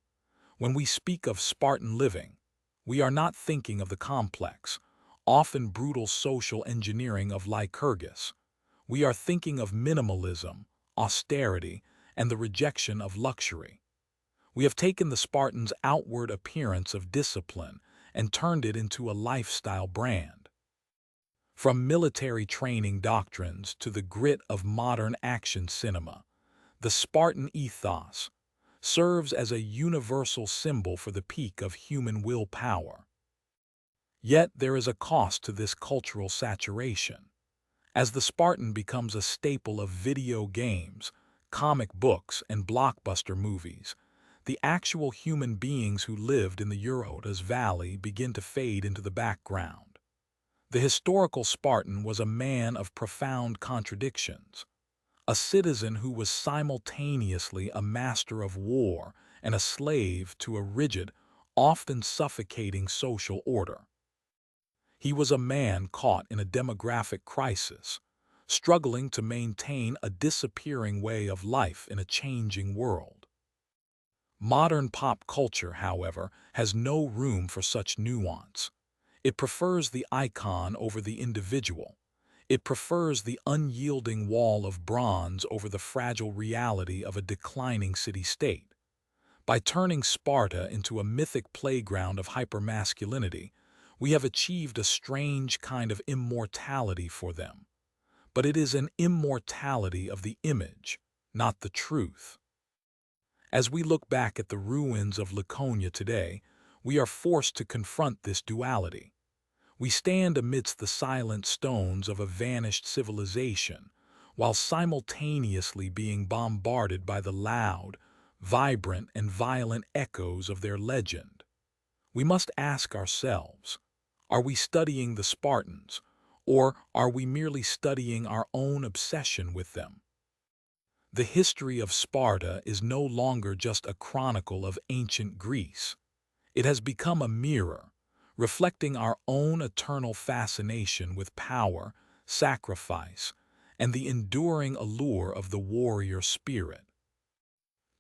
When we speak of Spartan living, we are not thinking of the complex, often brutal social engineering of Lycurgus. We are thinking of minimalism, austerity, and the rejection of luxury. We have taken the Spartan's outward appearance of discipline and turned it into a lifestyle brand. From military training doctrines to the grit of modern action cinema, the Spartan ethos serves as a universal symbol for the peak of human willpower. Yet there is a cost to this cultural saturation. As the Spartan becomes a staple of video games, comic books, and blockbuster movies, the actual human beings who lived in the Eurotas Valley begin to fade into the background. The historical Spartan was a man of profound contradictions, a citizen who was simultaneously a master of war and a slave to a rigid, often suffocating social order. He was a man caught in a demographic crisis, struggling to maintain a disappearing way of life in a changing world. Modern pop culture, however, has no room for such nuance. It prefers the icon over the individual. It prefers the unyielding wall of bronze over the fragile reality of a declining city-state. By turning Sparta into a mythic playground of hypermasculinity, we have achieved a strange kind of immortality for them. But it is an immortality of the image, not the truth. As we look back at the ruins of Laconia today, we are forced to confront this duality. We stand amidst the silent stones of a vanished civilization, while simultaneously being bombarded by the loud, vibrant, and violent echoes of their legend. We must ask ourselves, are we studying the Spartans, or are we merely studying our own obsession with them? The history of Sparta is no longer just a chronicle of ancient Greece. It has become a mirror, reflecting our own eternal fascination with power, sacrifice, and the enduring allure of the warrior spirit.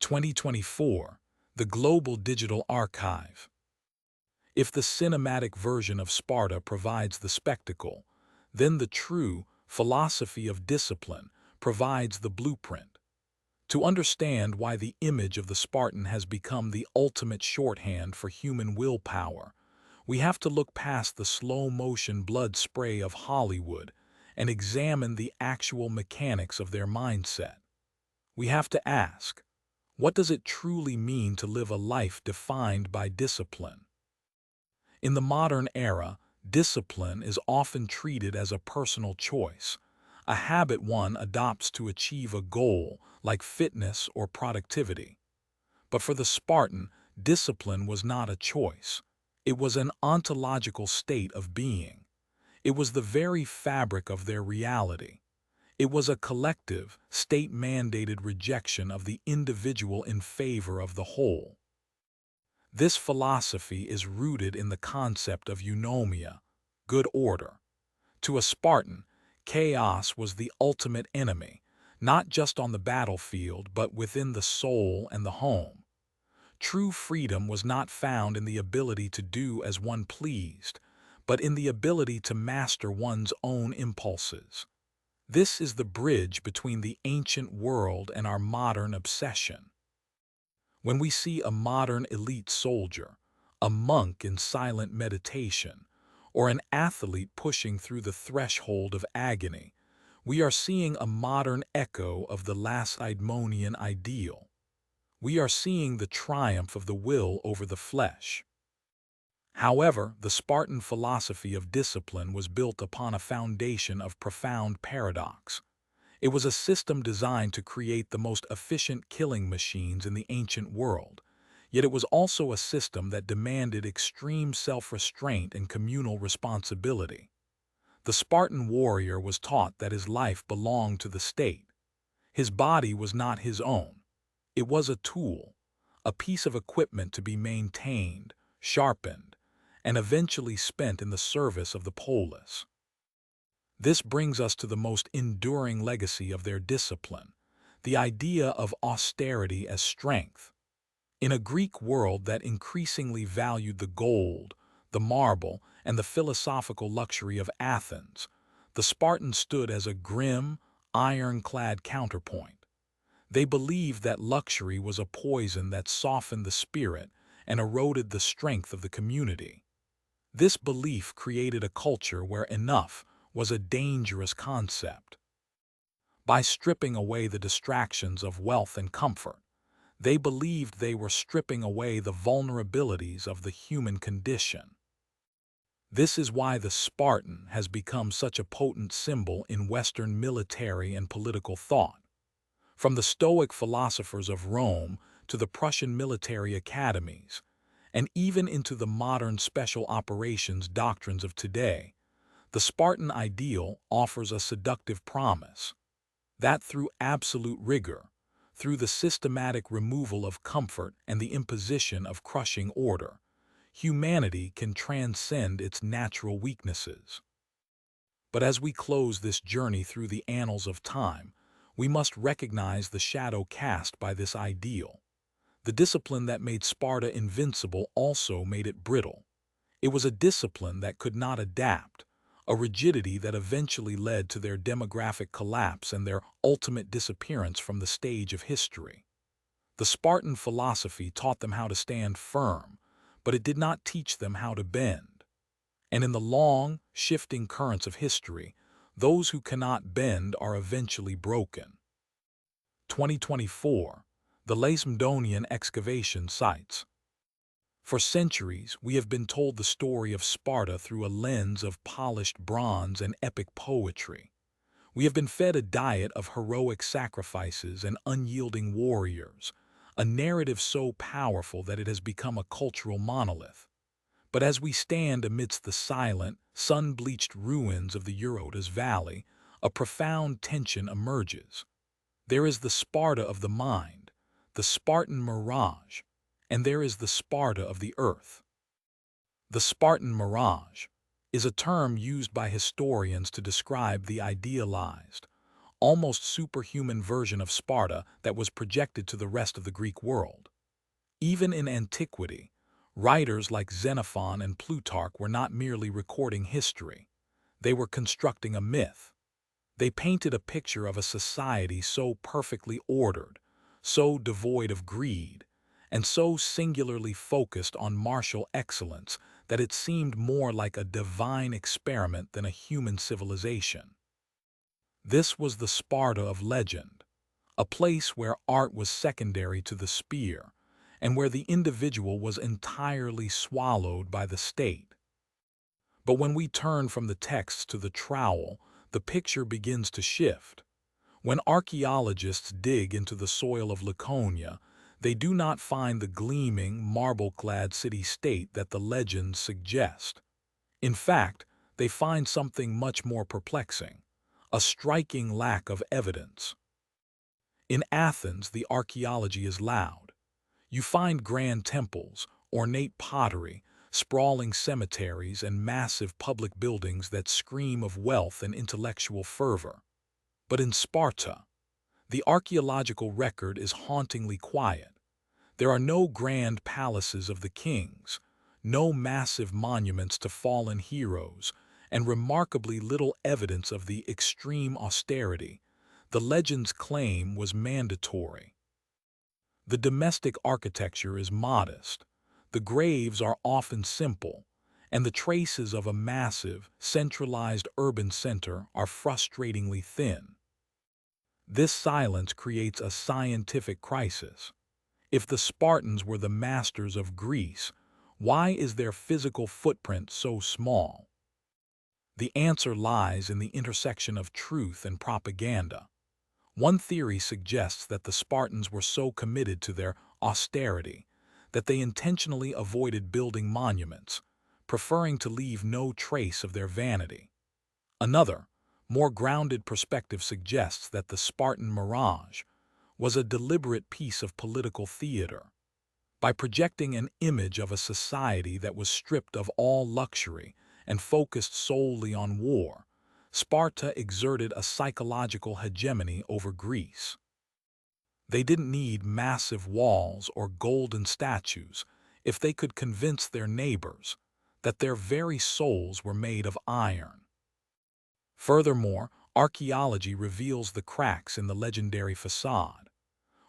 2024, the Global Digital Archive. If the cinematic version of Sparta provides the spectacle, then the true philosophy of discipline provides the blueprint. To understand why the image of the Spartan has become the ultimate shorthand for human willpower, we have to look past the slow-motion blood spray of Hollywood and examine the actual mechanics of their mindset. We have to ask, what does it truly mean to live a life defined by discipline? In the modern era, discipline is often treated as a personal choice, a habit one adopts to achieve a goal like fitness or productivity. But for the Spartan, discipline was not a choice. It was an ontological state of being. It was the very fabric of their reality. It was a collective, state-mandated rejection of the individual in favor of the whole. This philosophy is rooted in the concept of eunomia, good order. To a Spartan, chaos was the ultimate enemy, not just on the battlefield but within the soul and the home. True freedom was not found in the ability to do as one pleased, but in the ability to master one's own impulses. This is the bridge between the ancient world and our modern obsession. When we see a modern elite soldier, a monk in silent meditation, or an athlete pushing through the threshold of agony, we are seeing a modern echo of the Lacedaemonian ideal. We are seeing the triumph of the will over the flesh. However, the Spartan philosophy of discipline was built upon a foundation of profound paradox. It was a system designed to create the most efficient killing machines in the ancient world, yet it was also a system that demanded extreme self-restraint and communal responsibility. The Spartan warrior was taught that his life belonged to the state. His body was not his own. It was a tool, a piece of equipment to be maintained, sharpened, and eventually spent in the service of the polis. This brings us to the most enduring legacy of their discipline, the idea of austerity as strength. In a Greek world that increasingly valued the gold, the marble, and the philosophical luxury of Athens, the Spartans stood as a grim, ironclad counterpoint. They believed that luxury was a poison that softened the spirit and eroded the strength of the community. This belief created a culture where enough was a dangerous concept. By stripping away the distractions of wealth and comfort, they believed they were stripping away the vulnerabilities of the human condition. This is why the Spartan has become such a potent symbol in Western military and political thought. From the Stoic philosophers of Rome to the Prussian military academies, and even into the modern special operations doctrines of today, the Spartan ideal offers a seductive promise that through absolute rigor, through the systematic removal of comfort and the imposition of crushing order, humanity can transcend its natural weaknesses. But as we close this journey through the annals of time, we must recognize the shadow cast by this ideal. The discipline that made Sparta invincible also made it brittle. It was a discipline that could not adapt, a rigidity that eventually led to their demographic collapse and their ultimate disappearance from the stage of history. The Spartan philosophy taught them how to stand firm, but it did not teach them how to bend. And in the long, shifting currents of history, those who cannot bend are eventually broken. 2024, the Lacedaemonian excavation sites. For centuries, we have been told the story of Sparta through a lens of polished bronze and epic poetry. We have been fed a diet of heroic sacrifices and unyielding warriors, a narrative so powerful that it has become a cultural monolith. But as we stand amidst the silent, sun-bleached ruins of the Eurotas Valley, a profound tension emerges. There is the Sparta of the mind, the Spartan mirage, and there is the Sparta of the earth. The Spartan mirage is a term used by historians to describe the idealized, almost superhuman version of Sparta that was projected to the rest of the Greek world. Even in antiquity, writers like Xenophon and Plutarch were not merely recording history. They were constructing a myth. They painted a picture of a society so perfectly ordered, so devoid of greed, and so singularly focused on martial excellence that it seemed more like a divine experiment than a human civilization. This was the Sparta of legend, a place where art was secondary to the spear, and where the individual was entirely swallowed by the state. But when we turn from the texts to the trowel, the picture begins to shift. When archaeologists dig into the soil of Laconia, they do not find the gleaming, marble-clad city-state that the legends suggest. In fact, they find something much more perplexing, a striking lack of evidence. In Athens, the archaeology is loud. You find grand temples, ornate pottery, sprawling cemeteries, and massive public buildings that scream of wealth and intellectual fervor. But in Sparta, the archaeological record is hauntingly quiet. There are no grand palaces of the kings, no massive monuments to fallen heroes, and remarkably little evidence of the extreme austerity the legends claim was mandatory. The domestic architecture is modest, the graves are often simple, and the traces of a massive, centralized urban center are frustratingly thin. This silence creates a scientific crisis. If the Spartans were the masters of Greece, why is their physical footprint so small? The answer lies in the intersection of truth and propaganda. One theory suggests that the Spartans were so committed to their austerity that they intentionally avoided building monuments, preferring to leave no trace of their vanity. Another, more grounded perspective suggests that the Spartan mirage was a deliberate piece of political theater. By projecting an image of a society that was stripped of all luxury and focused solely on war, Sparta exerted a psychological hegemony over Greece. They didn't need massive walls or golden statues if they could convince their neighbors that their very souls were made of iron. Furthermore, archaeology reveals the cracks in the legendary facade.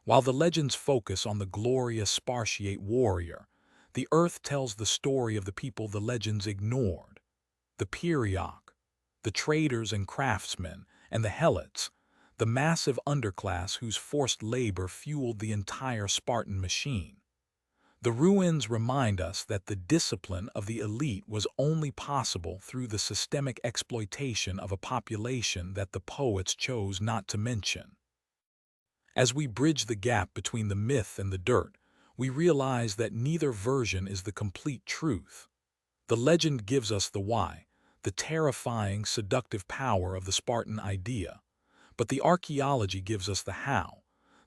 While the legends focus on the glorious Spartiate warrior, the earth tells the story of the people the legends ignored: the Perioc, the traders and craftsmen, and the Helots, the massive underclass whose forced labor fueled the entire Spartan machine. The ruins remind us that the discipline of the elite was only possible through the systemic exploitation of a population that the poets chose not to mention. As we bridge the gap between the myth and the dirt, we realize that neither version is the complete truth. The legend gives us the why, the terrifying, seductive power of the Spartan idea, but the archaeology gives us the how,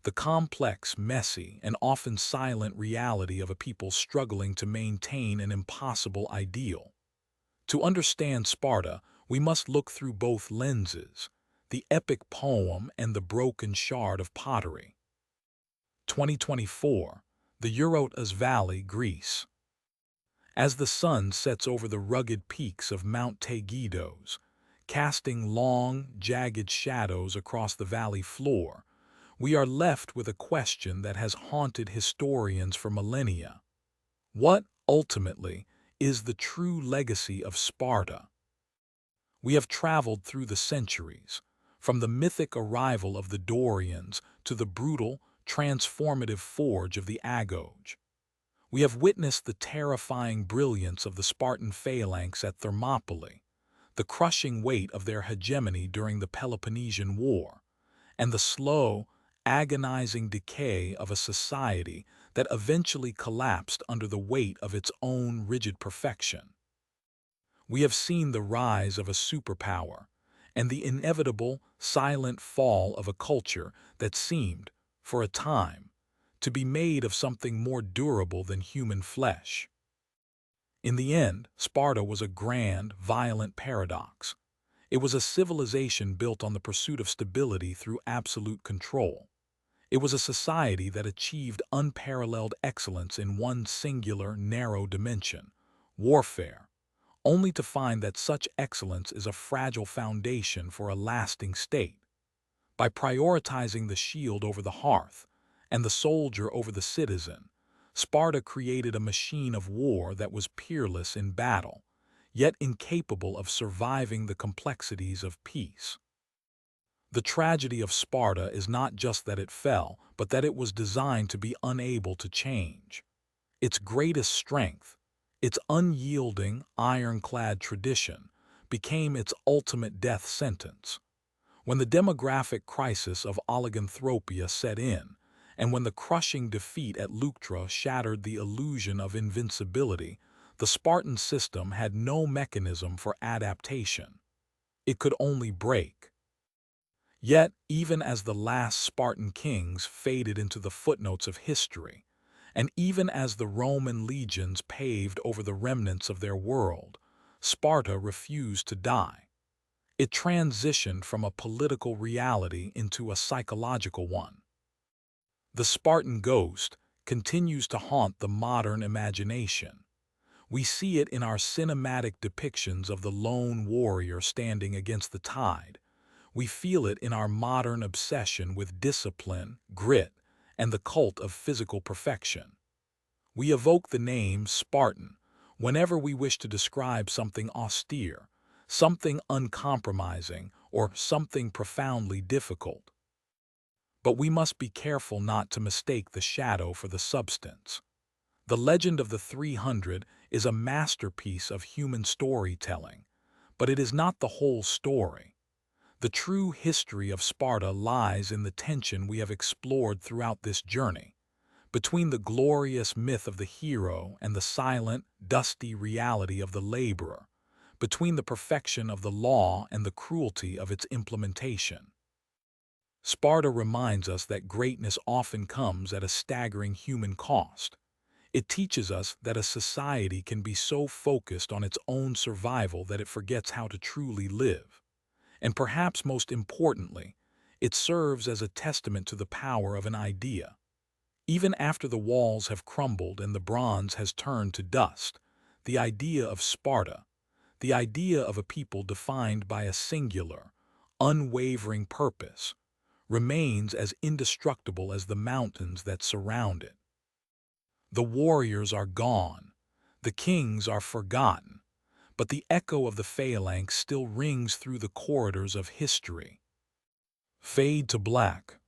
the complex, messy, and often silent reality of a people struggling to maintain an impossible ideal. To understand Sparta, we must look through both lenses, the epic poem and the broken shard of pottery. 2024, the Eurotas Valley, Greece. As the sun sets over the rugged peaks of Mount Tegidos, casting long, jagged shadows across the valley floor, we are left with a question that has haunted historians for millennia. What, ultimately, is the true legacy of Sparta? We have traveled through the centuries, from the mythic arrival of the Dorians to the brutal, transformative forge of the Agoge. We have witnessed the terrifying brilliance of the Spartan phalanx at Thermopylae, the crushing weight of their hegemony during the Peloponnesian War, and the slow, agonizing decay of a society that eventually collapsed under the weight of its own rigid perfection. We have seen the rise of a superpower and the inevitable, silent fall of a culture that seemed, for a time, to be made of something more durable than human flesh. In the end, Sparta was a grand, violent paradox. It was a civilization built on the pursuit of stability through absolute control. It was a society that achieved unparalleled excellence in one singular, narrow dimension: warfare, only to find that such excellence is a fragile foundation for a lasting state. By prioritizing the shield over the hearth and the soldier over the citizen, Sparta created a machine of war that was peerless in battle, yet incapable of surviving the complexities of peace. The tragedy of Sparta is not just that it fell, but that it was designed to be unable to change. Its greatest strength, its unyielding, ironclad tradition, became its ultimate death sentence. When the demographic crisis of oliganthropia set in, and when the crushing defeat at Leuctra shattered the illusion of invincibility, the Spartan system had no mechanism for adaptation. It could only break. Yet, even as the last Spartan kings faded into the footnotes of history, and even as the Roman legions paved over the remnants of their world, Sparta refused to die. It transitioned from a political reality into a psychological one. The Spartan ghost continues to haunt the modern imagination. We see it in our cinematic depictions of the lone warrior standing against the tide. We feel it in our modern obsession with discipline, grit, and the cult of physical perfection. We evoke the name Spartan whenever we wish to describe something austere, something uncompromising, or something profoundly difficult. But we must be careful not to mistake the shadow for the substance. The legend of the 300 is a masterpiece of human storytelling, but it is not the whole story. The true history of Sparta lies in the tension we have explored throughout this journey, between the glorious myth of the hero and the silent, dusty reality of the laborer, between the perfection of the law and the cruelty of its implementation. Sparta reminds us that greatness often comes at a staggering human cost. It teaches us that a society can be so focused on its own survival that it forgets how to truly live. And perhaps most importantly, it serves as a testament to the power of an idea. Even after the walls have crumbled and the bronze has turned to dust, the idea of Sparta, the idea of a people defined by a singular, unwavering purpose, remains as indestructible as the mountains that surround it. The warriors are gone, the kings are forgotten, but the echo of the phalanx still rings through the corridors of history. Fade to black.